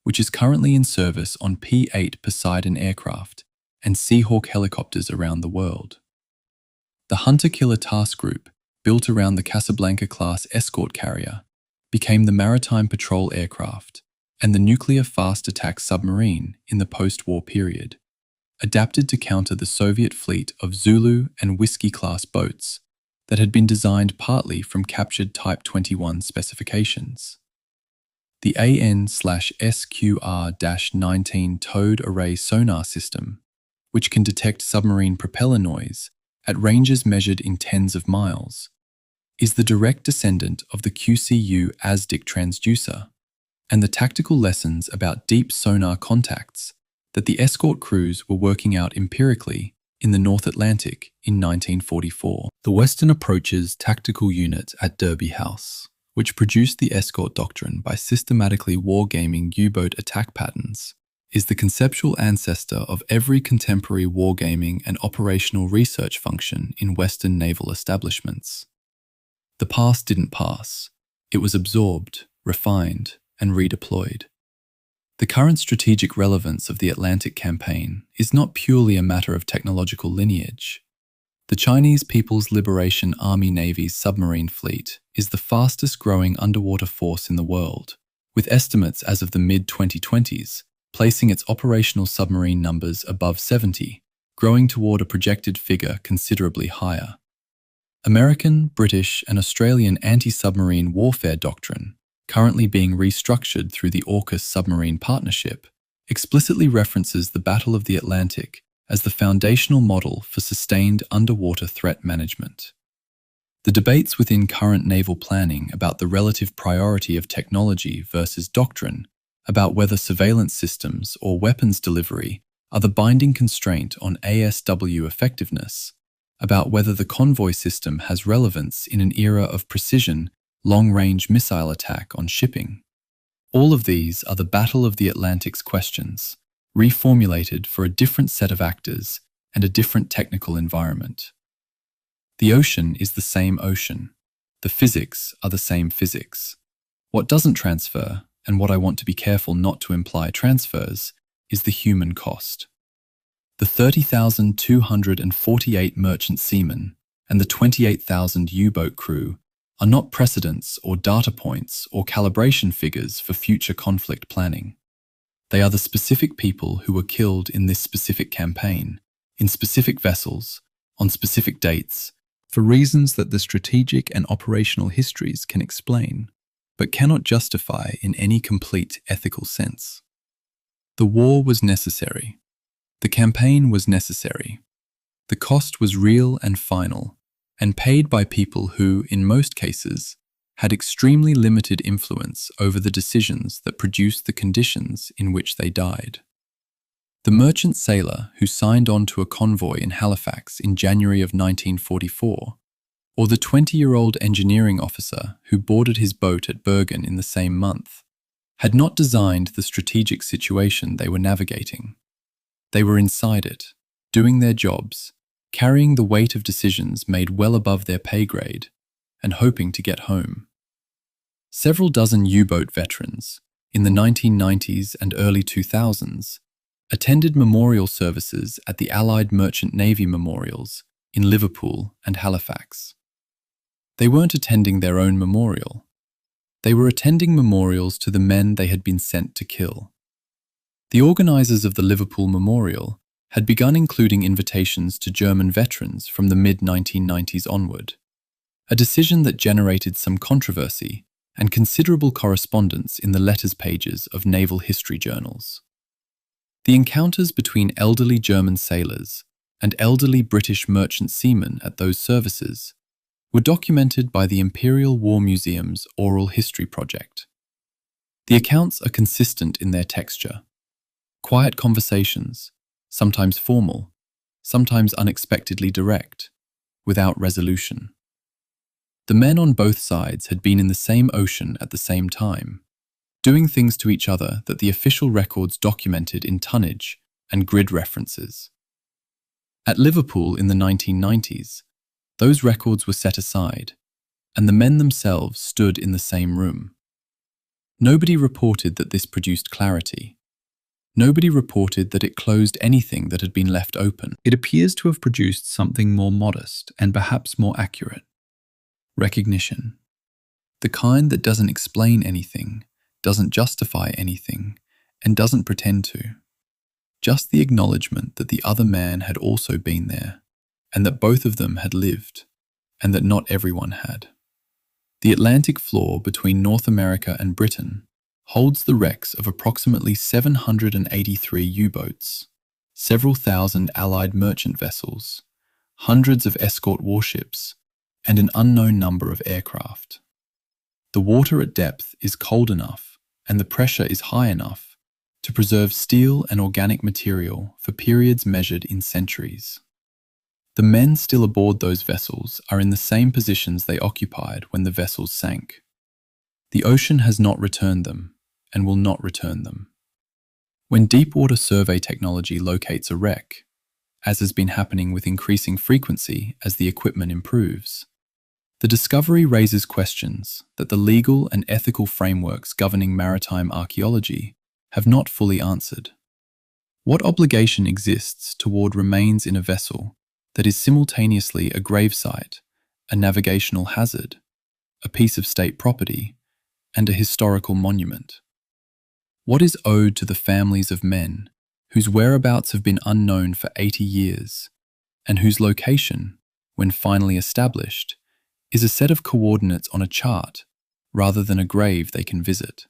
which is currently in service on P-8 Poseidon aircraft and Seahawk helicopters around the world. The Hunter-Killer Task Group, built around the Casablanca-class escort carrier, became the Maritime Patrol aircraft and the nuclear fast attack submarine in the post-war period, adapted to counter the Soviet fleet of Zulu and Whiskey-class boats that had been designed partly from captured Type 21 specifications. The AN/SQR-19 towed array sonar system, which can detect submarine propeller noise at ranges measured in tens of miles, is the direct descendant of the QCU ASDIC transducer and the tactical lessons about deep sonar contacts that the escort crews were working out empirically in the North Atlantic in 1944. The Western Approach's tactical unit at Derby House, which produced the escort doctrine by systematically wargaming U-boat attack patterns, is the conceptual ancestor of every contemporary wargaming and operational research function in Western naval establishments. The past didn't pass. It was absorbed, refined, and redeployed. The current strategic relevance of the Atlantic campaign is not purely a matter of technological lineage. The Chinese People's Liberation Army Navy's submarine fleet is the fastest growing underwater force in the world, with estimates as of the mid-2020s placing its operational submarine numbers above 70, growing toward a projected figure considerably higher. American, British, and Australian anti-submarine warfare doctrine, currently being restructured through the AUKUS submarine partnership, explicitly references the Battle of the Atlantic as the foundational model for sustained underwater threat management. The debates within current naval planning about the relative priority of technology versus doctrine, about whether surveillance systems or weapons delivery are the binding constraint on ASW effectiveness, about whether the convoy system has relevance in an era of precision, long-range missile attack on shipping. All of these are the Battle of the Atlantic's questions, reformulated for a different set of actors and a different technical environment. The ocean is the same ocean. The physics are the same physics. What doesn't transfer, and what I want to be careful not to imply transfers, is the human cost. The 30,248 merchant seamen and the 28,000 U-boat crew are not precedents or data points or calibration figures for future conflict planning. They are the specific people who were killed in this specific campaign, in specific vessels, on specific dates, for reasons that the strategic and operational histories can explain, but cannot justify in any complete ethical sense. The war was necessary. The campaign was necessary. The cost was real and final, and paid by people who, in most cases, had extremely limited influence over the decisions that produced the conditions in which they died. The merchant sailor who signed on to a convoy in Halifax in January of 1944, or the 20-year-old engineering officer who boarded his boat at Bergen in the same month, had not designed the strategic situation they were navigating. They were inside it, doing their jobs, carrying the weight of decisions made well above their pay grade, and hoping to get home. Several dozen U-boat veterans, in the 1990s and early 2000s, attended memorial services at the Allied Merchant Navy memorials in Liverpool and Halifax. They weren't attending their own memorial. They were attending memorials to the men they had been sent to kill. The organisers of the Liverpool Memorial had begun including invitations to German veterans from the mid-1990s onward, a decision that generated some controversy and considerable correspondence in the letters pages of naval history journals. The encounters between elderly German sailors and elderly British merchant seamen at those services were documented by the Imperial War Museum's Oral History Project. The accounts are consistent in their texture. Quiet conversations, sometimes formal, sometimes unexpectedly direct, without resolution. The men on both sides had been in the same ocean at the same time, doing things to each other that the official records documented in tonnage and grid references. At Liverpool in the 1990s, those records were set aside, and the men themselves stood in the same room. Nobody reported that this produced clarity. Nobody reported that it closed anything that had been left open. It appears to have produced something more modest and perhaps more accurate. Recognition. The kind that doesn't explain anything, doesn't justify anything, and doesn't pretend to. Just the acknowledgement that the other man had also been there, and that both of them had lived, and that not everyone had. The Atlantic floor between North America and Britain holds the wrecks of approximately 783 U-boats, several thousand Allied merchant vessels, hundreds of escort warships, and an unknown number of aircraft. The water at depth is cold enough, and the pressure is high enough to preserve steel and organic material for periods measured in centuries. The men still aboard those vessels are in the same positions they occupied when the vessels sank. The ocean has not returned them, and will not return them. When deepwater survey technology locates a wreck, as has been happening with increasing frequency as the equipment improves, the discovery raises questions that the legal and ethical frameworks governing maritime archaeology have not fully answered. What obligation exists toward remains in a vessel that is simultaneously a gravesite, a navigational hazard, a piece of state property, and a historical monument? What is owed to the families of men whose whereabouts have been unknown for 80 years, and whose location, when finally established, is a set of coordinates on a chart rather than a grave they can visit?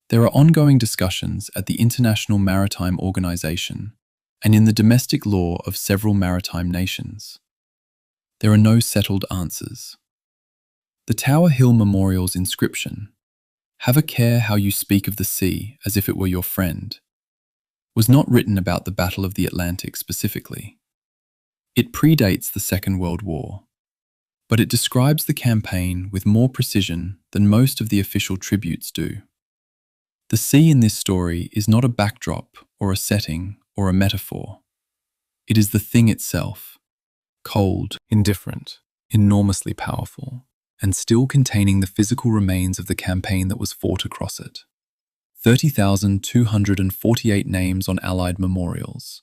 There are ongoing discussions at the International Maritime Organization and in the domestic law of several maritime nations. There are no settled answers. The Tower Hill Memorial's inscription, "Have a care how you speak of the sea as if it were your friend," was not written about the Battle of the Atlantic specifically. It predates the Second World War, but it describes the campaign with more precision than most of the official tributes do. The sea in this story is not a backdrop or a setting or a metaphor. It is the thing itself, cold, indifferent, enormously powerful, and still containing the physical remains of the campaign that was fought across it. 30,248 names on Allied memorials,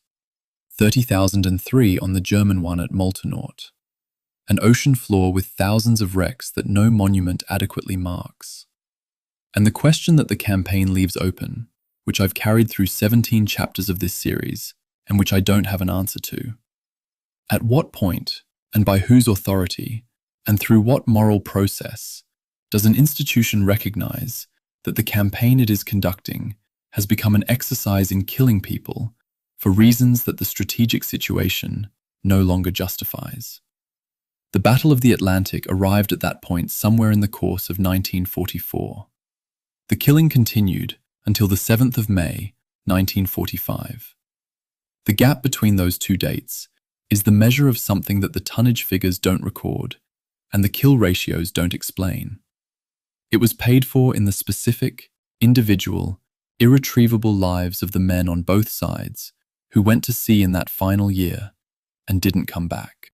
30,003 on the German one at Moltenort, an ocean floor with thousands of wrecks that no monument adequately marks. And the question that the campaign leaves open, which I've carried through 17 chapters of this series, and which I don't have an answer to. At what point, and by whose authority, and through what moral process, does an institution recognize that the campaign it is conducting has become an exercise in killing people for reasons that the strategic situation no longer justifies? The Battle of the Atlantic arrived at that point somewhere in the course of 1944. The killing continued until the 7th of May, 1945. The gap between those two dates is the measure of something that the tonnage figures don't record and the kill ratios don't explain. It was paid for in the specific, individual, irretrievable lives of the men on both sides who went to sea in that final year and didn't come back.